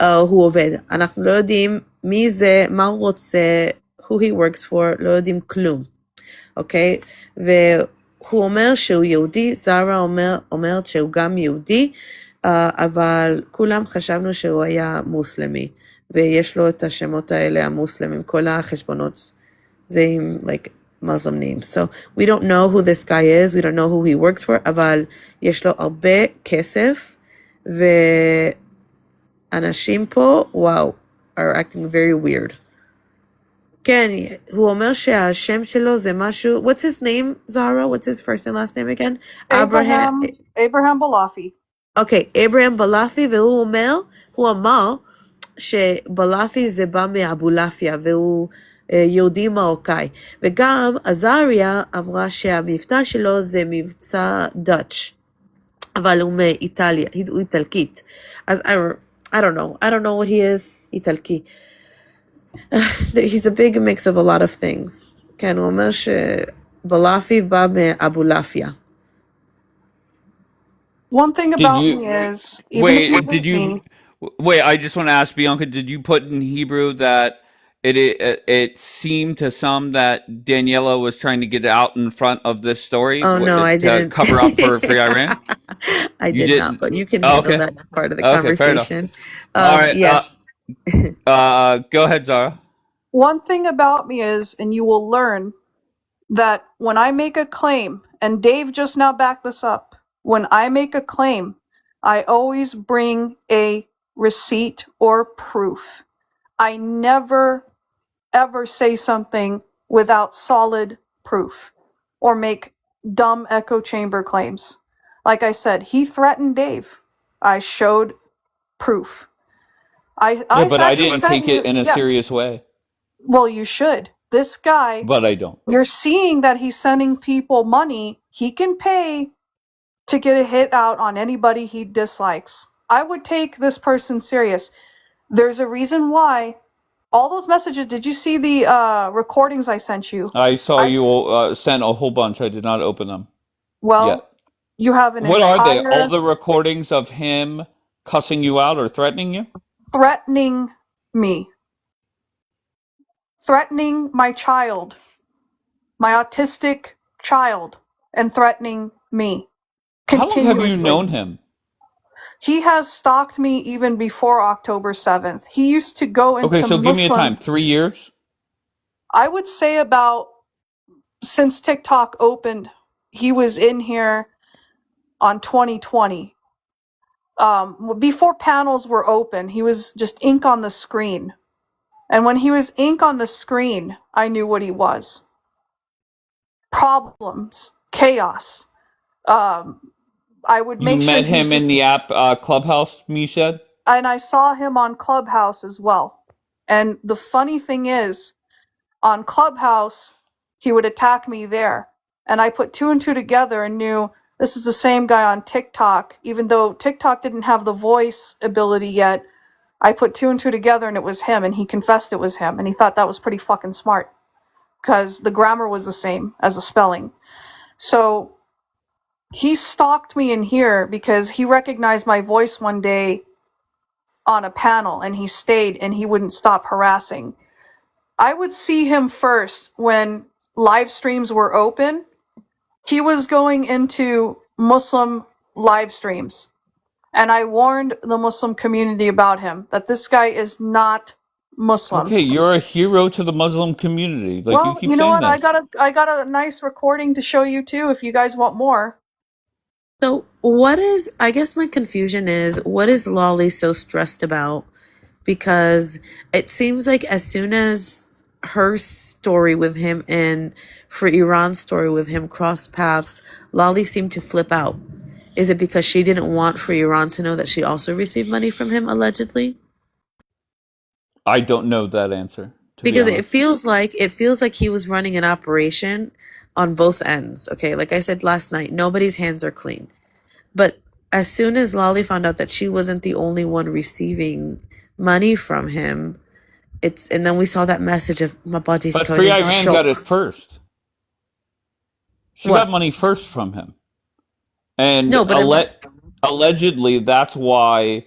הוא עובד. אנחנו לא יודעים מי זה, מה הוא רוצה, who he works for, לא יודעים כלום, אוקיי? והוא אומר שהוא יהודי, זרה אומרת שהוא גם יהודי, אבל כולם חשבנו שהוא היה מוסלמי, ויש לו את השמות האלה המוסלמים, כל החשבונות, זה עם like Muslim names. So we don't know who this guy is, we don't know who he works for, אבל יש לו הרבה כסף, אנשים פה, וואו, are acting very weird. כן, הוא אומר שהשם שלו זה משהו, what's his name, Zara? What's his first and last name again? Abraham Balafi. אוקיי, אברהם בלאפי, והוא אומר, הוא אמר שבלאפי זה בא מאבולעפיה, והוא יהודי מרוקאי. וגם עזריה אמרה שהמבטא שלו זה מבטא דאץ', אבל הוא מאיטליה, הוא איטלקית. אז I don't know what he is, איטלקי. He's a big mix of a lot of things. כן, הוא אומר שבלאפי בא מאבולעפיה. One thing about me is, wait, I just want to ask Bianca, did you put in Hebrew that it seemed to some that Daniela was trying to get out in front of this story I didn't. to cover up for Free Iran? I did not, but you can handle that part of the conversation. All right. Yes. Go ahead, Zara. One thing about me is, and you will learn, that when I make a claim, and Dave just now backed this up, when I make a claim, I always bring a receipt or proof. I never, ever say something without solid proof or make dumb echo chamber claims. Like I said, he threatened Dave. I showed proof. But I didn't take it in a serious way. Well, you should. This guy, but I don't. You're seeing that he's sending people money. He can pay to get a hit out on anybody he dislikes. I would take this person serious. There's a reason why all those messages. Did you see the recordings I sent you? I saw you sent a whole bunch. I did not open them. Well, you have an What are they? All the recordings of him cussing you out or threatening you? Threatening me. Threatening my child. My autistic child. And threatening me. How long have you known him? He has stalked me even before October 7th. He used to go into Okay, so give me a time. 3 years? I would say about, since TikTok opened, he was in here on 2020. Before panels were open, he was just ink on the screen. And when he was ink on the screen, I knew what he was. Problems. Chaos. I would make sure you met him in the app Clubhouse, you said? And I saw him on Clubhouse as well. And the funny thing is, on Clubhouse, he would attack me there. And I put 2 and 2 together and knew this is the same guy on TikTok. Even though TikTok didn't have the voice ability yet, I put 2 and 2 together and it was him, and he confessed it was him. And he thought that was pretty fucking smart. Because the grammar was the same as the spelling. So he stalked me in here because he recognized my voice one day on a panel, and he stayed and he wouldn't stop harassing. I would see him first when live streams were open. He was going into Muslim live streams, and I warned the Muslim community about him, that this guy is not Muslim. Okay, you're a hero to the Muslim community. Like, well, you keep you know saying what? that. I got a nice recording to show you too if you guys want more. So I guess my confusion is, what is Lolly so stressed about? Because it seems like as soon as her story with him and for Iran's story with him crossed paths, Lolly seemed to flip out. Is it because she didn't want for Iran to know that she also received money from him, allegedly? I don't know that answer. Because it feels like he was running an operation on both ends. Okay, like I said last night, nobody's hands are clean. But as soon as Lolly found out that she wasn't the only one receiving money from him, and then we saw that message of my body's But going Free into Iran shock. got it first. She got money first from him. And no, but allegedly that's why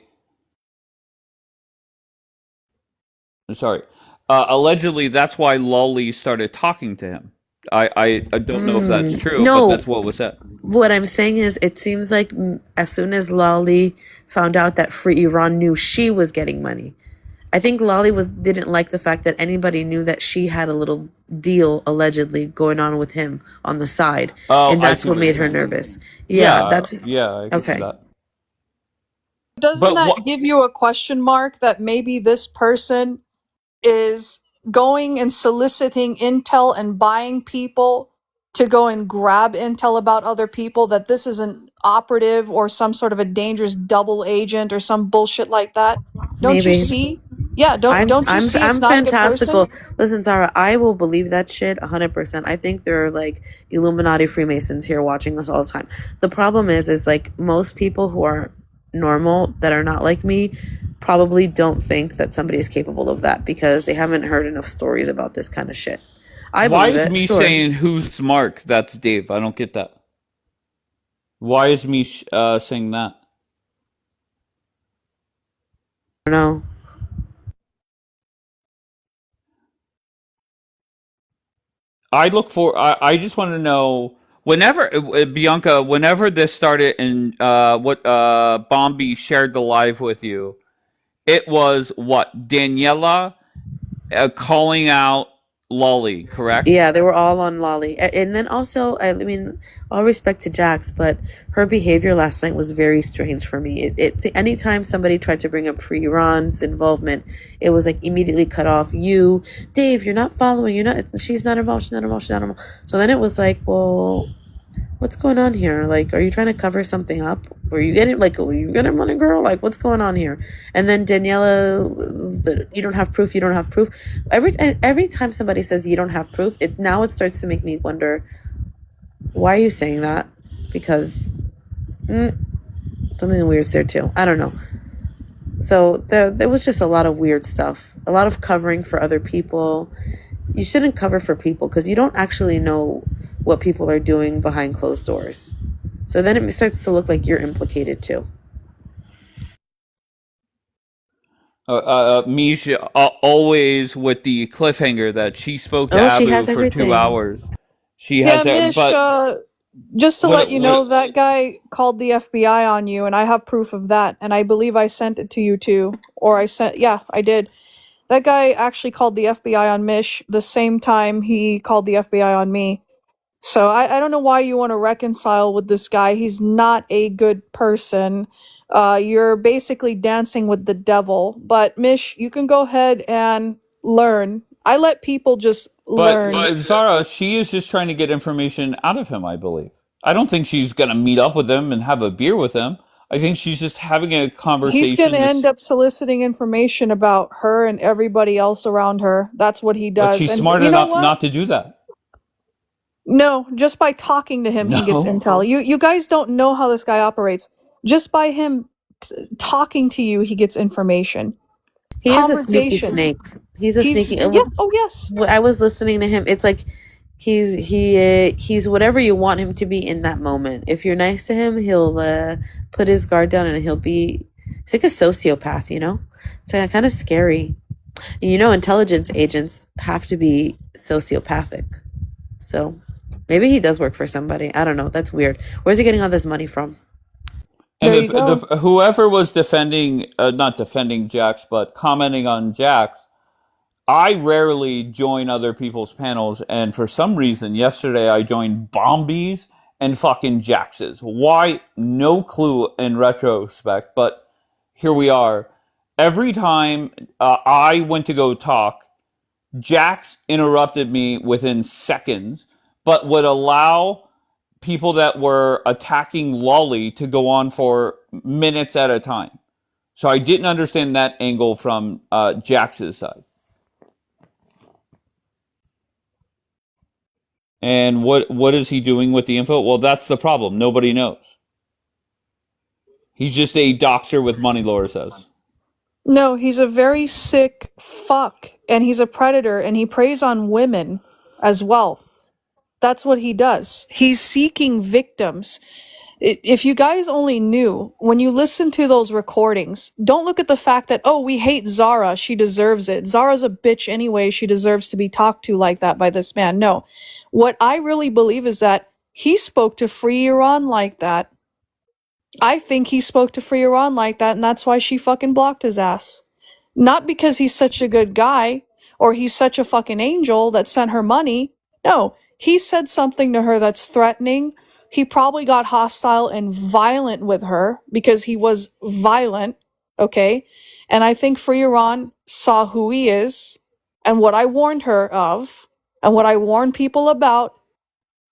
allegedly that's why Lolly started talking to him. I don't know if that's true, but that's what was said. What I'm saying is, it seems like as soon as Lolly found out that Free Iran knew she was getting money, I think Lolly didn't like the fact that anybody knew that she had a little deal allegedly going on with him on the side, and that's what made her nervous. Yeah, I can see that. doesn't But that what? give you a question mark that maybe this person is going and soliciting intel and buying people to go and grab intel about other people, that this is an operative or some sort of a dangerous double agent or some bullshit like that? Don't you Maybe. see? Yeah, don't you see it's I'm not a good person? fantastical. Listen, Zara, I will believe that shit 100%. I think there are like Illuminati Freemasons here watching us all the time. The problem is like most people who are normal that are not like me probably don't think that somebody is capable of that because they haven't heard enough stories about this kind of shit. I Why believe is it, me sure. saying who's Mark? That's Dave. I don't get that. Why is me saying that? No. I look for. I just want to know whenever Bianca, whenever this started, and what Bombi shared the live with you, it was what Daniela calling out Lolly, correct? Yeah, they were all on Lolly. And then also, I mean, all respect to Jax, but her behavior last night was very strange for me. Anytime somebody tried to bring up Pre-Ron's involvement, it was like immediately cut off. You, Dave, you're not following. You're not. She's not involved. She's not involved. She's not involved. So then it was like, well, what's going on here? Like, are you trying to cover something up? Or you getting like, are you getting money, girl? Like, what's going on here? And then Daniela, you don't have proof. You don't have proof. Every time somebody says you don't have proof, it starts to make me wonder, why are you saying that? Because something weird's there too. I don't know. So there was just a lot of weird stuff, a lot of covering for other people. You shouldn't cover for people because you don't actually know what people are doing behind closed doors. So then it starts to look like you're implicated too. Misha always with the cliffhanger that she spoke to Oh, she has Abu for 2 everything. hours. She Yeah, has that, Mish, but just to let you know, what? that guy called the FBI on you, and I have proof of that, and I believe I sent it to you too. Yeah, I did. That guy actually called the FBI on Mish the same time he called the FBI on me. So I don't know why you want to reconcile with this guy. He's not a good person. You're basically dancing with the devil. But Mish, you can go ahead and learn. I let people just But learn. Zara, she is just trying to get information out of him, I believe. I don't think she's gonna meet up with him and have a beer with him. I think she's just having a He's going to conversation. end up soliciting information about her and everybody else around her. That's what he But does. she's And smart you know enough what? not to do that. No, just by talking to him, he gets No. intel. You guys don't know how this guy operates. Just by him talking to you, he gets information. He is a sneaky Conversation. snake. He's a sneaky. Yeah. Oh yes. I was listening to him. It's like he's whatever you want him to be in that moment. If you're nice to him, he'll put his guard down and he'll be. He's like a sociopath, you know. It's kind of scary. And you know, intelligence agents have to be sociopathic. So maybe he does work for somebody. I don't know. That's weird. Where's he getting all this money from? And There you if go. whoever was defending, not defending Jax, but commenting on Jax, I rarely join other people's panels, and for some reason, yesterday I joined Bombies and fucking Jax's. Why? No clue in retrospect, but here we are. Every time I went to go talk, Jax interrupted me within seconds, but would allow people that were attacking Lolly to go on for minutes at a time. So I didn't understand that angle from Jax's side. And what is he doing with the info? Well, that's the problem. Nobody knows. He's just a doxer with money, Laura says. No, he's a very sick fuck, and he's a predator, and he preys on women as well. That's what he does. He's seeking victims. If you guys only knew, when you listen to those recordings, don't look at the fact that, oh, we hate Zara, she deserves it. Zara's a bitch anyway, she deserves to be talked to like that by this man. No. What I really believe is that he spoke to Free Iran like that. I think he spoke to Free Iran like that, and that's why she fucking blocked his ass. Not because he's such a good guy, or he's such a fucking angel that sent her money. No, he said something to her that's threatening. he probably got hostile and violent with her because he was violent, okay? And I think Free Iran saw who he is and what I warned her of and what I warned people about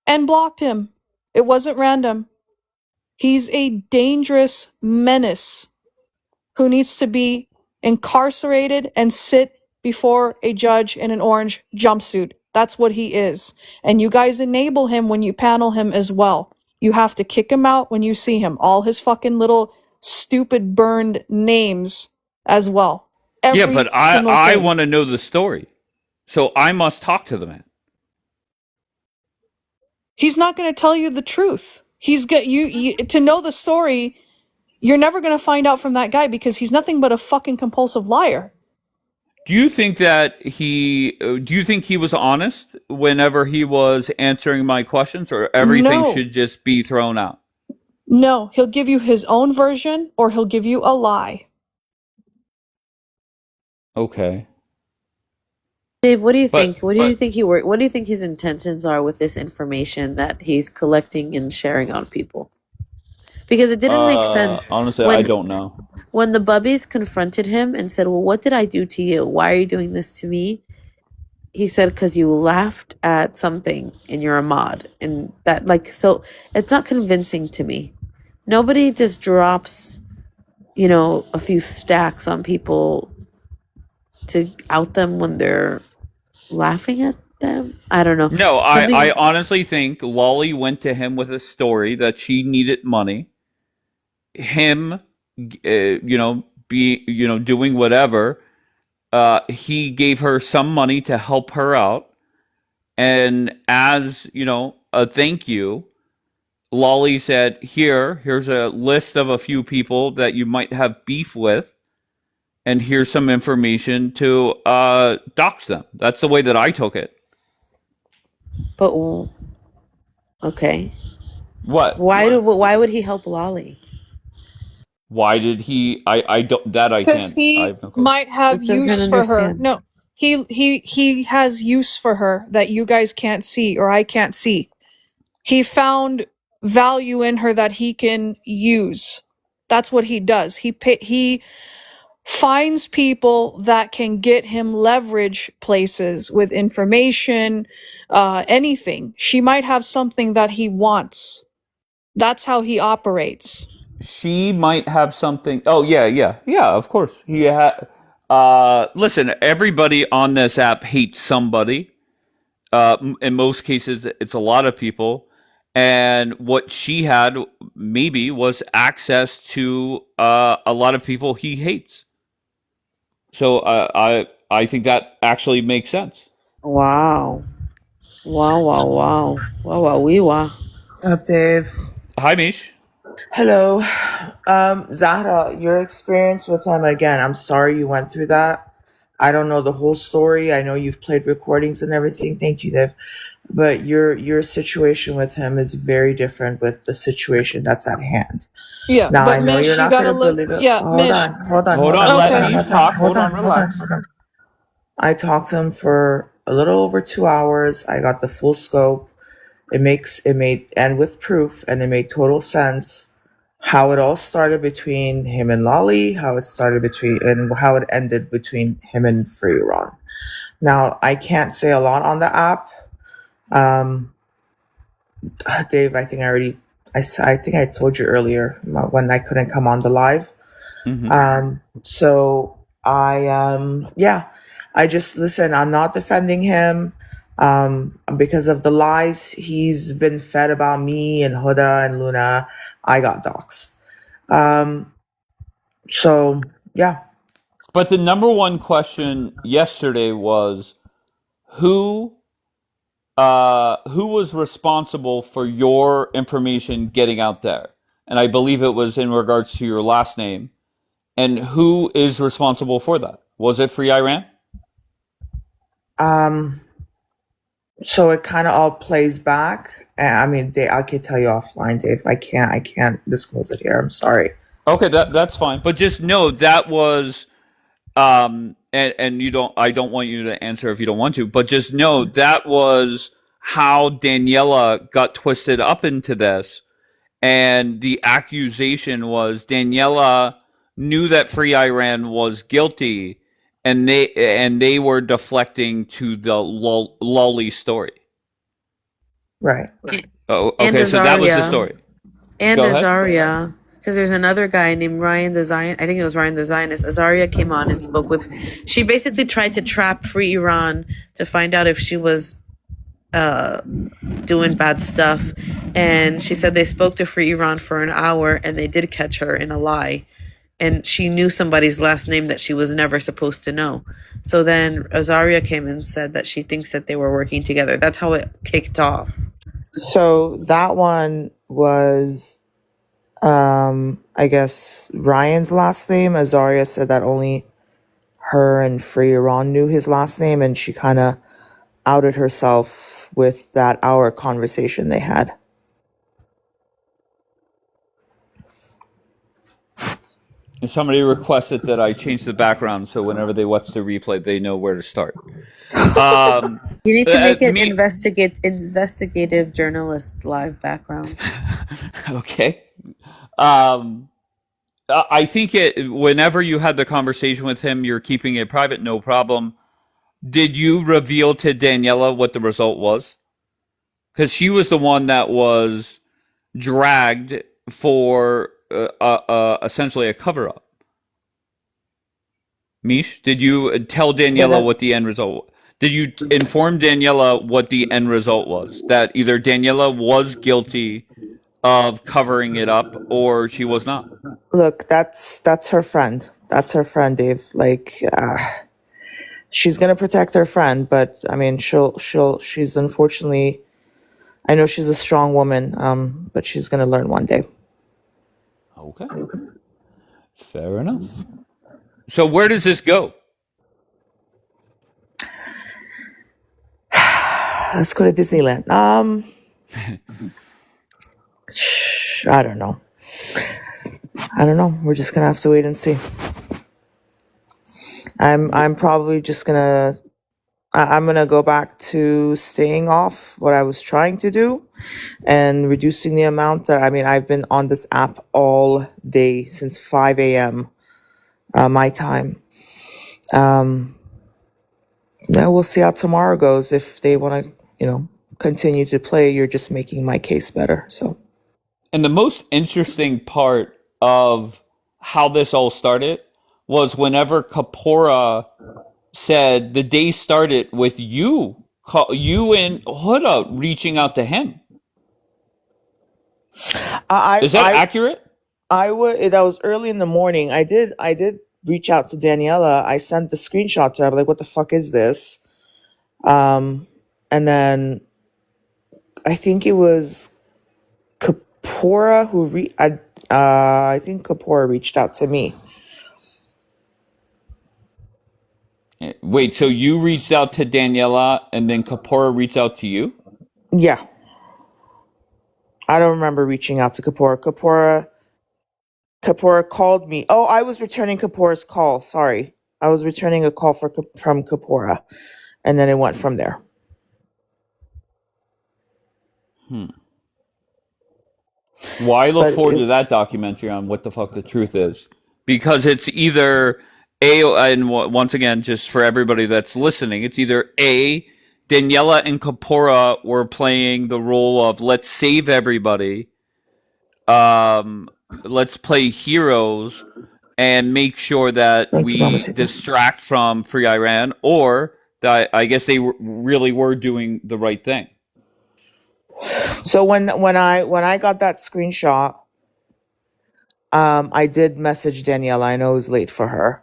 and blocked him. It wasn't random. He's a dangerous menace who needs to be incarcerated and sit before a judge in an orange jumpsuit. That's what he is. And you guys enable him when you panel him as well. You have to kick him out when you see him. All his fucking little stupid burned names as well. Yeah, Every but single I thing. want to know the story. So I must talk to the man. He's not going to tell you the truth. He's got you to know the story. You're never going to find out from that guy because he's nothing but a fucking compulsive liar. Do you think he was honest whenever he was answering my questions, or everything No. should just be thrown out? No, he'll give you his own version or he'll give you a lie. Okay. Dave, what do you But think? What do you think what do you think his intentions are with this information that he's collecting and sharing on people? Because it didn't make sense honestly, I don't know. when the bubbies confronted him and said, "Well, what did I do to you? Why are you doing this to me?" He said, "Because you laughed at something and you're a mod." And that, like, so it's not convincing to me. Nobody just drops, a few stacks on people to out them when they're laughing at them. I don't know. No, I honestly think Lolly went to him with a story that she needed money. Him, doing whatever. He gave her some money to help her out. And as, a thank you, Lolly said, here's a list of a few people that you might have beef with. And here's some information to dox them. That's the way that I took it. But okay. What? Why would he help Lolly? Why did he? I don't. That I Because can't. I he have no clue. might have That's what I'm trying to use for her. understand. No, he has use for her that you guys can't see or I can't see. He found value in her that he can use. That's what he does. He finds people that can get him leverage places with information, anything. She might have something that he wants. That's how he operates. She might have something. Oh yeah. Of course. He had. Listen, everybody on this app hates somebody. In most cases, it's a lot of people. And what she had maybe was access to a lot of people he hates. So I think that actually makes sense. Wow. Wow, wee wah. What's up, Dave? Hi, Mish. Hello. Zahra, your experience with him again, I'm sorry you went through that. I don't know the whole story. I know you've played recordings and everything. Thank you, Dave. But your situation with him is very different with the situation that's at hand. Yeah, Now but I know Mish, you're you not gotta gonna look. believe it. Yeah, Hold Mish. on, hold on, Hold hold on. on, Let hold on, Mish hold on, talk. hold Hold on, on. hold on, Relax. hold on. I talked to him for a little over 2 hours. I got the full scope. It made and with proof, and it made total sense how it all started between him and Lolly, how it started between and how it ended between him and Free Ron. Now I can't say a lot on the app. Um, Dave, I think I think I told you earlier when I couldn't come on the live. So yeah, I just listen. I'm not defending him because of the lies he's been fed about me and Huda and Luna. I got doxxed. So yeah. But the number one question yesterday was who who was responsible for your information getting out there? And I believe it was in regards to your last name. And who is responsible for that? Was it Free Iran? So it kind of all plays back. I mean, Dave, I could tell you offline, Dave. I can't disclose it here. I'm sorry. Okay, that's fine. But just know that was and I don't want you to answer if you don't want to, but just know that was how Daniela got twisted up into this. And the accusation was Daniela knew that Free Iran was guilty, and they were deflecting to the Lolly story. Right. Oh, And okay. So that was the Azaria. story. And Go ahead. Azaria. Because there's another guy named Ryan the Zion. I think it was Ryan the Zionist. Azaria came on and spoke with. She basically tried to trap Free Iran to find out if she was doing bad stuff. And she said they spoke to Free Iran for an hour and they did catch her in a lie. And she knew somebody's last name that she was never supposed to know. So then Azaria came and said that she thinks that they were working together. That's how it kicked off. So that one was, I guess, Ryan's last name. Azaria said that only her and Free Iran knew his last name, and she kind of outed herself with that hour conversation they had. And somebody requested that I change the background so whenever they watch the replay, they know where to start. You need to make it investigative journalist live background. Okay. I think whenever you had the conversation with him, you're keeping it private, no problem. Did you reveal to Daniela what the result was? Because she was the one that was dragged for essentially a cover-up. Mish, did you tell Daniela what the end result was? Did you inform Daniela what the end result was? That either Daniela was guilty of covering it up or she was not? Look, that's her friend. That's her friend, Dave. Like, she's gonna protect her friend, but I mean, she's unfortunately, I know she's a strong woman, but she's gonna learn one day. Okay. Fair enough. So where does this go? Let's go to Disneyland. I don't know. We're just gonna have to wait and see. I'm probably just gonna I'm gonna go back to staying off what I was trying to do and reducing the amount that I've been on this app all day since 5 a.m. My time. Yeah, we'll see how tomorrow goes. If they want to, continue to play, you're just making my case better. So. And the most interesting part of how this all started was whenever Kapora said the day started with you and Huda reaching out to him. Is that accurate? That was early in the morning. I did reach out to Daniela. I sent the screenshot to her. I'm like, what the fuck is this? And then I think it was Kapora who I think Kapora reached out to me. Wait, so you reached out to Daniela and then Kapora reached out to you? Yeah. I don't remember reaching out to Kapora. Kapora called me. Oh, I was returning Kapora's call. Sorry. I was returning a call from Kapora. And then it went from there. Well, I look forward to that documentary on what the fuck the truth is. Because it's either and once again, just for everybody that's listening, it's either Daniela and Kapora were playing the role of let's save everybody, let's play heroes, and make sure that we distract from Free Iran, or that I guess they really were doing the right thing. So when I got that screenshot, I did message Daniela. I know it was late for her.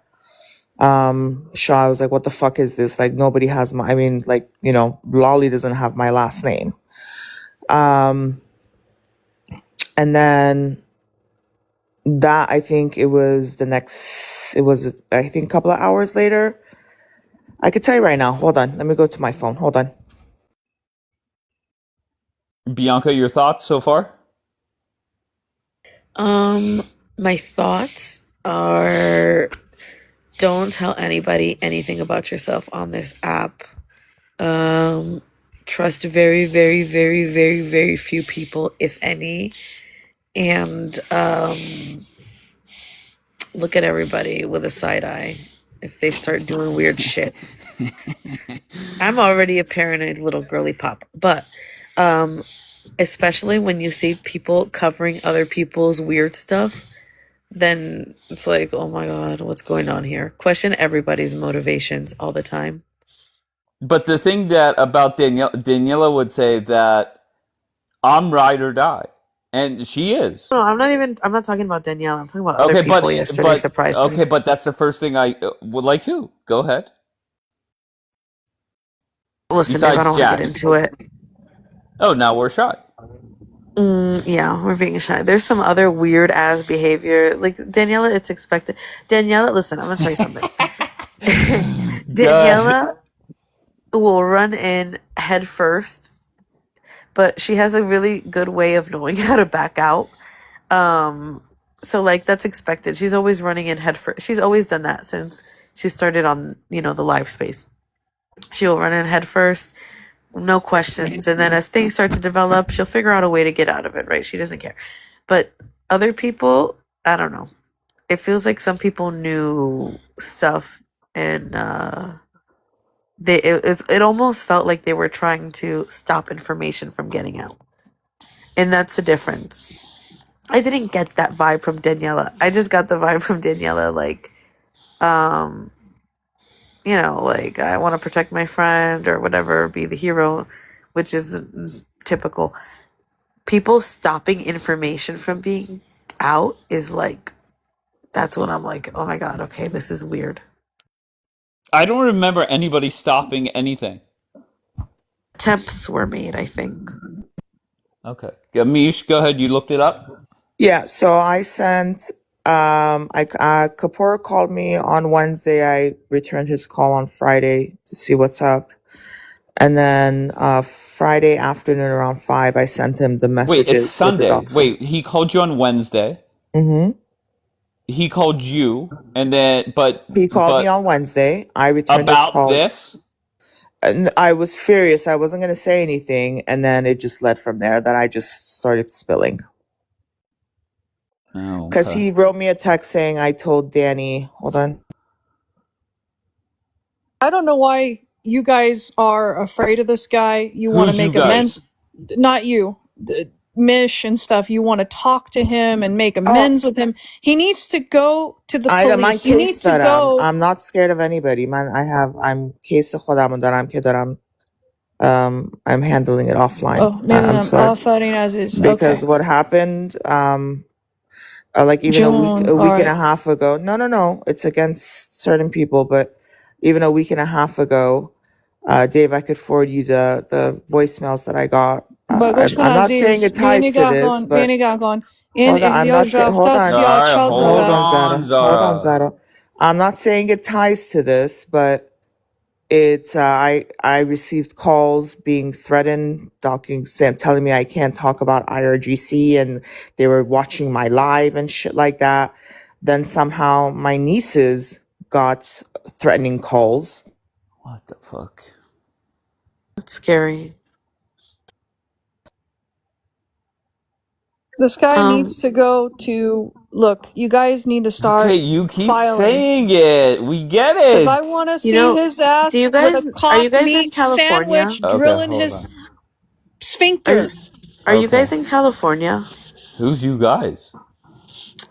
Shaw, I was like, what the fuck is this? Like, nobody has Lolly doesn't have my last name. And then that, I think it was a couple of hours later. I could tell you right now. Hold on. Let me go to my phone. Hold on. Bianca, your thoughts so far? My thoughts are, don't tell anybody anything about yourself on this app. trust very, very, very, very, very few people, if any. And look at everybody with a side eye if they start doing weird shit. I'm already a paranoid little girly pop, but especially when you see people covering other people's weird stuff, then it's like, oh my god, what's going on here? Question everybody's motivations all the time. But the thing that about Daniela would say that I'm ride or die, and she is. No, I'm not talking about Danielle. I'm talking about other Okay, people yesterday surprised me. but that's the first thing I would like. Who? Go ahead. Listen, Dave, I Besides don't want to get Jax. into it. Oh, now we're shy. Yeah, we're being shy. There's some other weird ass behavior. Like Daniela, it's expected. Daniela, listen, I'm gonna tell you something. Daniela will run in head first, but she has a really good way of knowing how to back out. So like that's expected. She's always running in head first. She's always done that since she started on, the live space. She'll run in head first, no questions. And then as things start to develop, she'll figure out a way to get out of it, right? She doesn't care. But other people, I don't know. It feels like some people knew stuff and it almost felt like they were trying to stop information from getting out. And that's the difference. I didn't get that vibe from Daniela. I just got the vibe from Daniela like like I want to protect my friend or whatever, be the hero, which is typical. People stopping information from being out is like, that's when I'm like, oh my god, okay, this is weird. I don't remember anybody stopping anything. Attempts were made, I think. Okay. Mish, go ahead. You looked it up? Yeah, so I sent Kapoor called me on Wednesday. I returned his call on Friday to see what's up. And then Friday afternoon around 5, I sent him the Wait, it's messages with the Sunday. docs. Wait, he called you on Wednesday. Mm-hmm. He called you, and then He called me on Wednesday. I returned his about call. this. And I was furious. I wasn't going to say anything, and then it just led from there that I just started spilling. Oh, Because he wrote me a text saying, I told Danny, hold on. I don't know why you guys are afraid of this guy. You want to Who's you make guys? amends. Not you. Mish and stuff. You want to talk to him and make amends with him. He needs to go to the police. You need to go. I'm not scared of anybody, man. I'm case خودمو دارم که دارم I'm handling it offline. Oh, I'm sorry. offering as is. Because Okay. what happened like even a week June, all and right. a half ago. No. It's against certain people, but even a week and a half ago, Dave, I could forward you the voicemails that I got. I'm not saying it ties to this, but hold on. I'm not saying. Hold on. Hold on, Zara. Zara. I'm not saying it ties to this, but it's I received calls being threatened, telling me I can't talk about IRGC, and they were watching my live and shit like that. Then somehow my nieces got threatening calls. What the fuck? That's scary. This guy needs to go to look. You guys need to start. Okay, you keep filing. saying it. We get Because it. I want to see his ass do you guys- with a are you cock guys in meat California? sandwich Okay, drilling hold his on. sphincter. Are you guys in California? Who's you guys?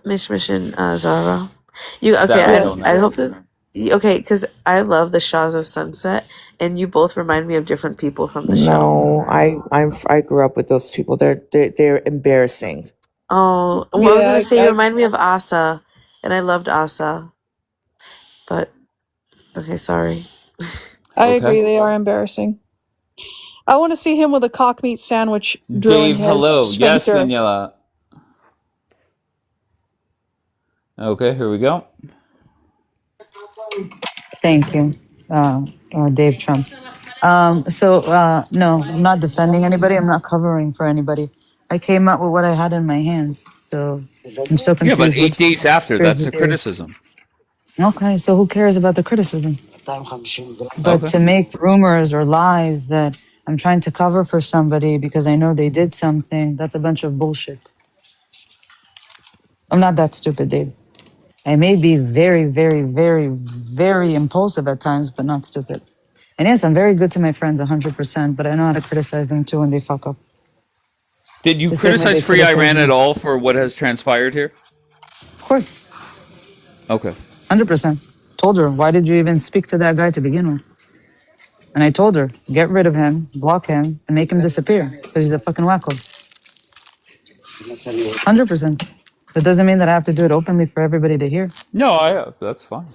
Mish and Zara. You okay? That I don't know. I hope this. Okay, because I love the Shaws of Sunset, and you both remind me of different people from the show. No, I grew up with those people. They're embarrassing. Oh, well, I was gonna say you remind me of Asa, and I loved Asa. But okay, sorry. I agree. They are embarrassing. I want to see him with a cock meat sandwich drilling Dave, his hello. Yes, sphincter. Daniela. Okay, here we go. Thank you, Dave Trump. No, I'm not defending anybody. I'm not covering for anybody. I came up with what I had in my hands. So I'm so confused. Yeah, but 8 days after, that's the the criticism. Okay, so who cares about the criticism? But to make rumors or lies that I'm trying to cover for somebody because I know they did something. That's a bunch of bullshit. I'm not that stupid, Dave. I may be very, very, very, very impulsive at times, but not stupid. And yes, I'm very good to my friends, 100%, but I know how to criticize them too when they fuck up. Did you The same way criticize they Free criticize Iran me. at all for what has transpired here? Of course, Okay. 100%. Told her, why did you even speak to that guy to begin with? And I told her, get rid of him, block him, and make him disappear because he's a fucking wacko. 100%. That doesn't mean that I have to do it openly for everybody to hear. No, that's fine.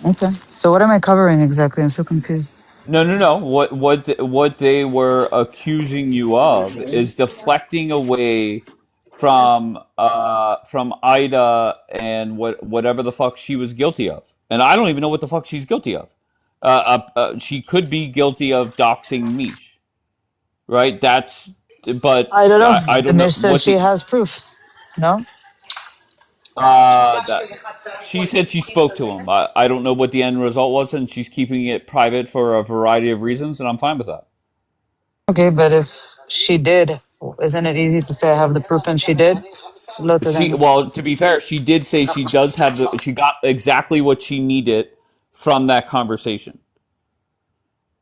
Okay. So what am I covering exactly? I'm so confused. No. What they were accusing you of is deflecting away from Ida and whatever the fuck she was guilty of. And I don't even know what the fuck she's guilty of. She could be guilty of doxing Mish, right? But I don't know. I The don't know Mish says what she the has proof. No? that she said she spoke to him. I don't know what the end result was, and she's keeping it private for a variety of reasons, and I'm fine with that. Okay, but if she did, isn't it easy to say I have the proof and she did? Lo te tengo. Well, to be fair, she did say she does have she got exactly what she needed from that conversation.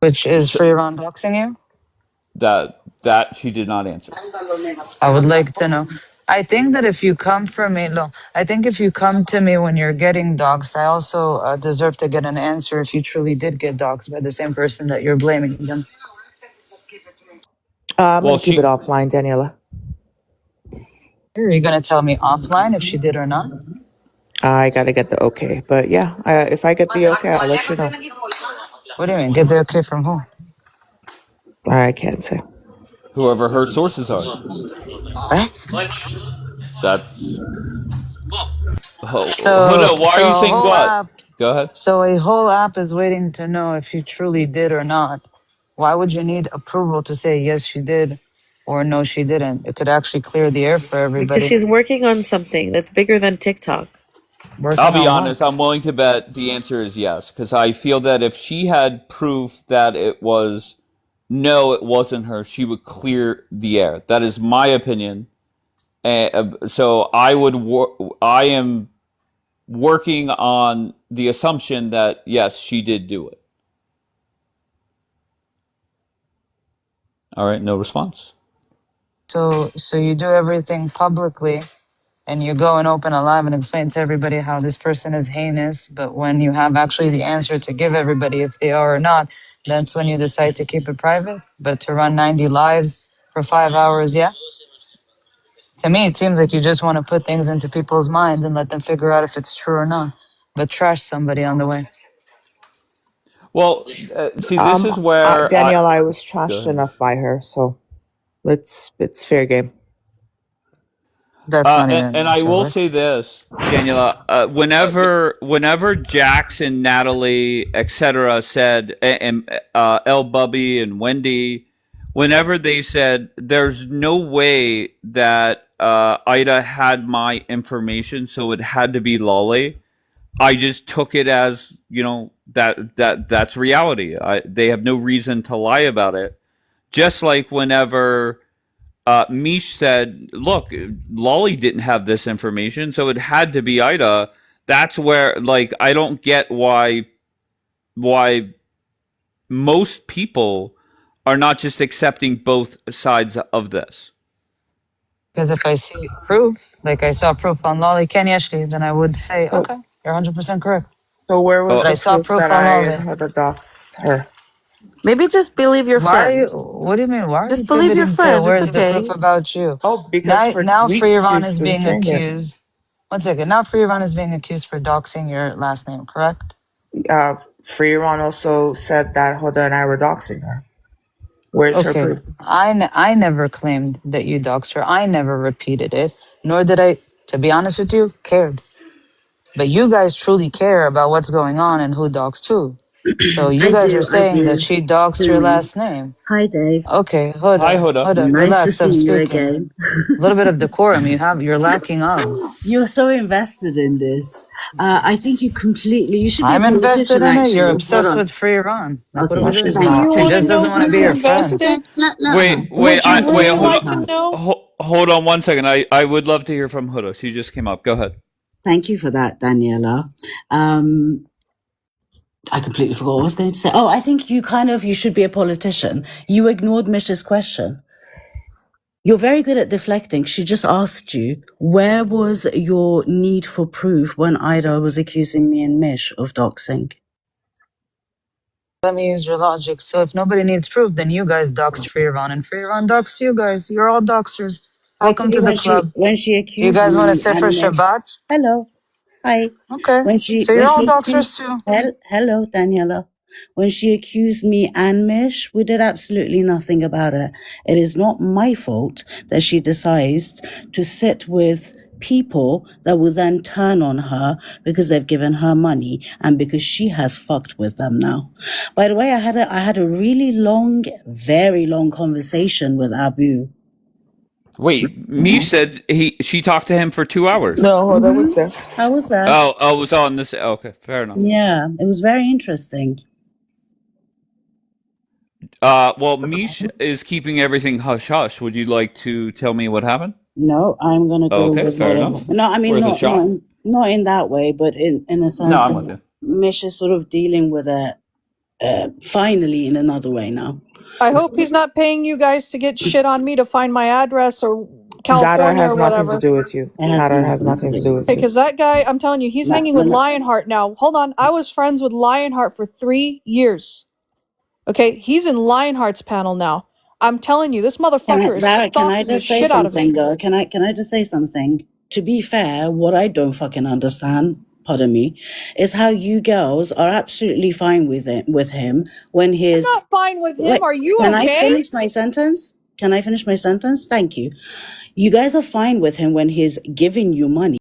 Which is So free Iran doxing you? that she did not answer. I would like to know. I think that if you come for me, no, I think if you come to me when you're getting doxed, I also deserve to get an answer if you truly did get doxed by the same person that you're blaming them. I'm Well, gonna keep it she offline, Daniela. Are you going to tell me offline if she did or not? I gotta get the okay, but yeah, if I get the okay, I'll let you know. What do you mean? Get the okay from who? I can't say. whoever her sources are. What? That's oh So, no. Why are so you a saying whole what? app, Go ahead. so a whole app is waiting to know if you truly did or not. Why would you need approval to say yes, she did, or no, she didn't? It could actually clear the air for Because everybody. she's working on something that's bigger than TikTok. I'll Working be on what? honest. I'm willing to bet the answer is yes, because I feel that if she had proof that it was no, it wasn't her, she would clear the air. That is my opinion. So I am working on the assumption that yes, she did do it. All right, no response. So you do everything publicly, and you go and open a live and explain to everybody how this person is heinous. But when you have actually the answer to give everybody if they are or not, that's when you decide to keep it private. But to run 90 lives for 5 hours, yeah. To me, it seems like you just want to put things into people's minds and let them figure out if it's true or not. But trash somebody on the way. Well, see, this is where I Danielle, I was go trashed ahead. enough by her, so it's fair game. That's not even And an I answer, will right? say this, Daniela. Whenever Jax and Natalie, etc., said, and El Bubby and Wendy, whenever they said, "There's no way that Ida had my information, so it had to be Lolly," I just took it as that's reality. They have no reason to lie about it. Just like whenever Mish said, "Look, Lolly didn't have this information, so it had to be Ida." That's where, like, I don't get why most people are not just accepting both sides of this. Because if I see proof, like I saw proof on Lolly Kanyeshli, then I would say, So, okay, you're 100% correct. so where was But I the Oh, saw proof proof that on I Lolly. had doxed her? Maybe just believe your Why are you? friend. What do you mean? Why are you Just believe your pivoting to friend. It's where's the proof okay. about you? Oh, because Now, for now weeks Free Iran she's is been being saying it. accused. One second. Now Free Iran is being accused for doxing your last name, correct? Freeron also said that Hoda and I were doxing her. Where's her Okay. proof? I never claimed that you doxed her. I never repeated it, nor did I, to be honest with you, cared. But you guys truly care about what's going on and who doxed who. So you guys are I saying that do. she doxed your Hmm. last name. Hi, Dave. Okay, Hi, Hoda. Nice to relax. I'm see you speaking. again. A little bit of decorum. You're lacking on. You're so invested in this. I think you should be a I'm invested politician, in it. You're actually. Hold obsessed on. with free Iran. Like, what are Okay, we No, doing she's here? thank, not. You She want thank to just you. know doesn't want to who's be your Listen, friend. invested? let Wait, her. wait, Would you Let her wait. really Hold finish like on, to now. know? hold on one second. I would love to hear from Hoda. She just came up. Go ahead. Thank you for that, Daniela. I completely forgot what I was going to say. Oh, I think you should be a politician. You ignored Mish's question. You're very good at deflecting. She just asked you, where was your need for proof when Ida was accusing me and Mish of doxing? Let me use your logic. So if nobody needs proof, then you guys doxed free Iran, and free Iran doxed you guys. You're all doxers. Welcome Actually, to the club. when she Do you accused guys want to me sit for and Mish, Shabbat? hello, hi. Okay. So When you're all she doxers accused, too. hello, Daniela. When she accused me and Mish, we did absolutely nothing about it. It is not my fault that she decides to sit with people that will then turn on her because they've given her money and because she has fucked with them now. By the way, I had a really long, very long conversation with Abu. Wait, Mish said she talked to him for 2 hours. No, hold on, what's that? I was there. Oh, it was on this. Okay, fair enough. Yeah, it was very interesting. Well, Mish is keeping everything hush hush. Would you like to tell me what happened? No, I'm gonna go Okay, with fair whatever. enough. No, I mean Worth a shot. not in that way, but in a No, sense I'm that with you. Mish is sort of dealing with it finally in another way now. I hope he's not paying you guys to get shit on me to find my address or Zadar California has or nothing to whatever. do with you. It has Zadar has nothing to nothing to do do with with Okay, you. you. because that guy, I'm telling you, he's No, hanging no, with no. Lionheart now. Hold on, I was friends with Lionheart for 3 years. Okay, he's in Lionheart's panel now. I'm telling you, this motherfucker is Zara, can I stalking the just say shit out of something me. though? Can I just say something? To be fair, what I don't fucking understand, pardon me, is how you girls are absolutely fine with him when I'm his not fine with him. wait, Are you can I okay? finish my sentence? Can I finish my sentence? Thank you. You guys are fine with him when he's giving you money.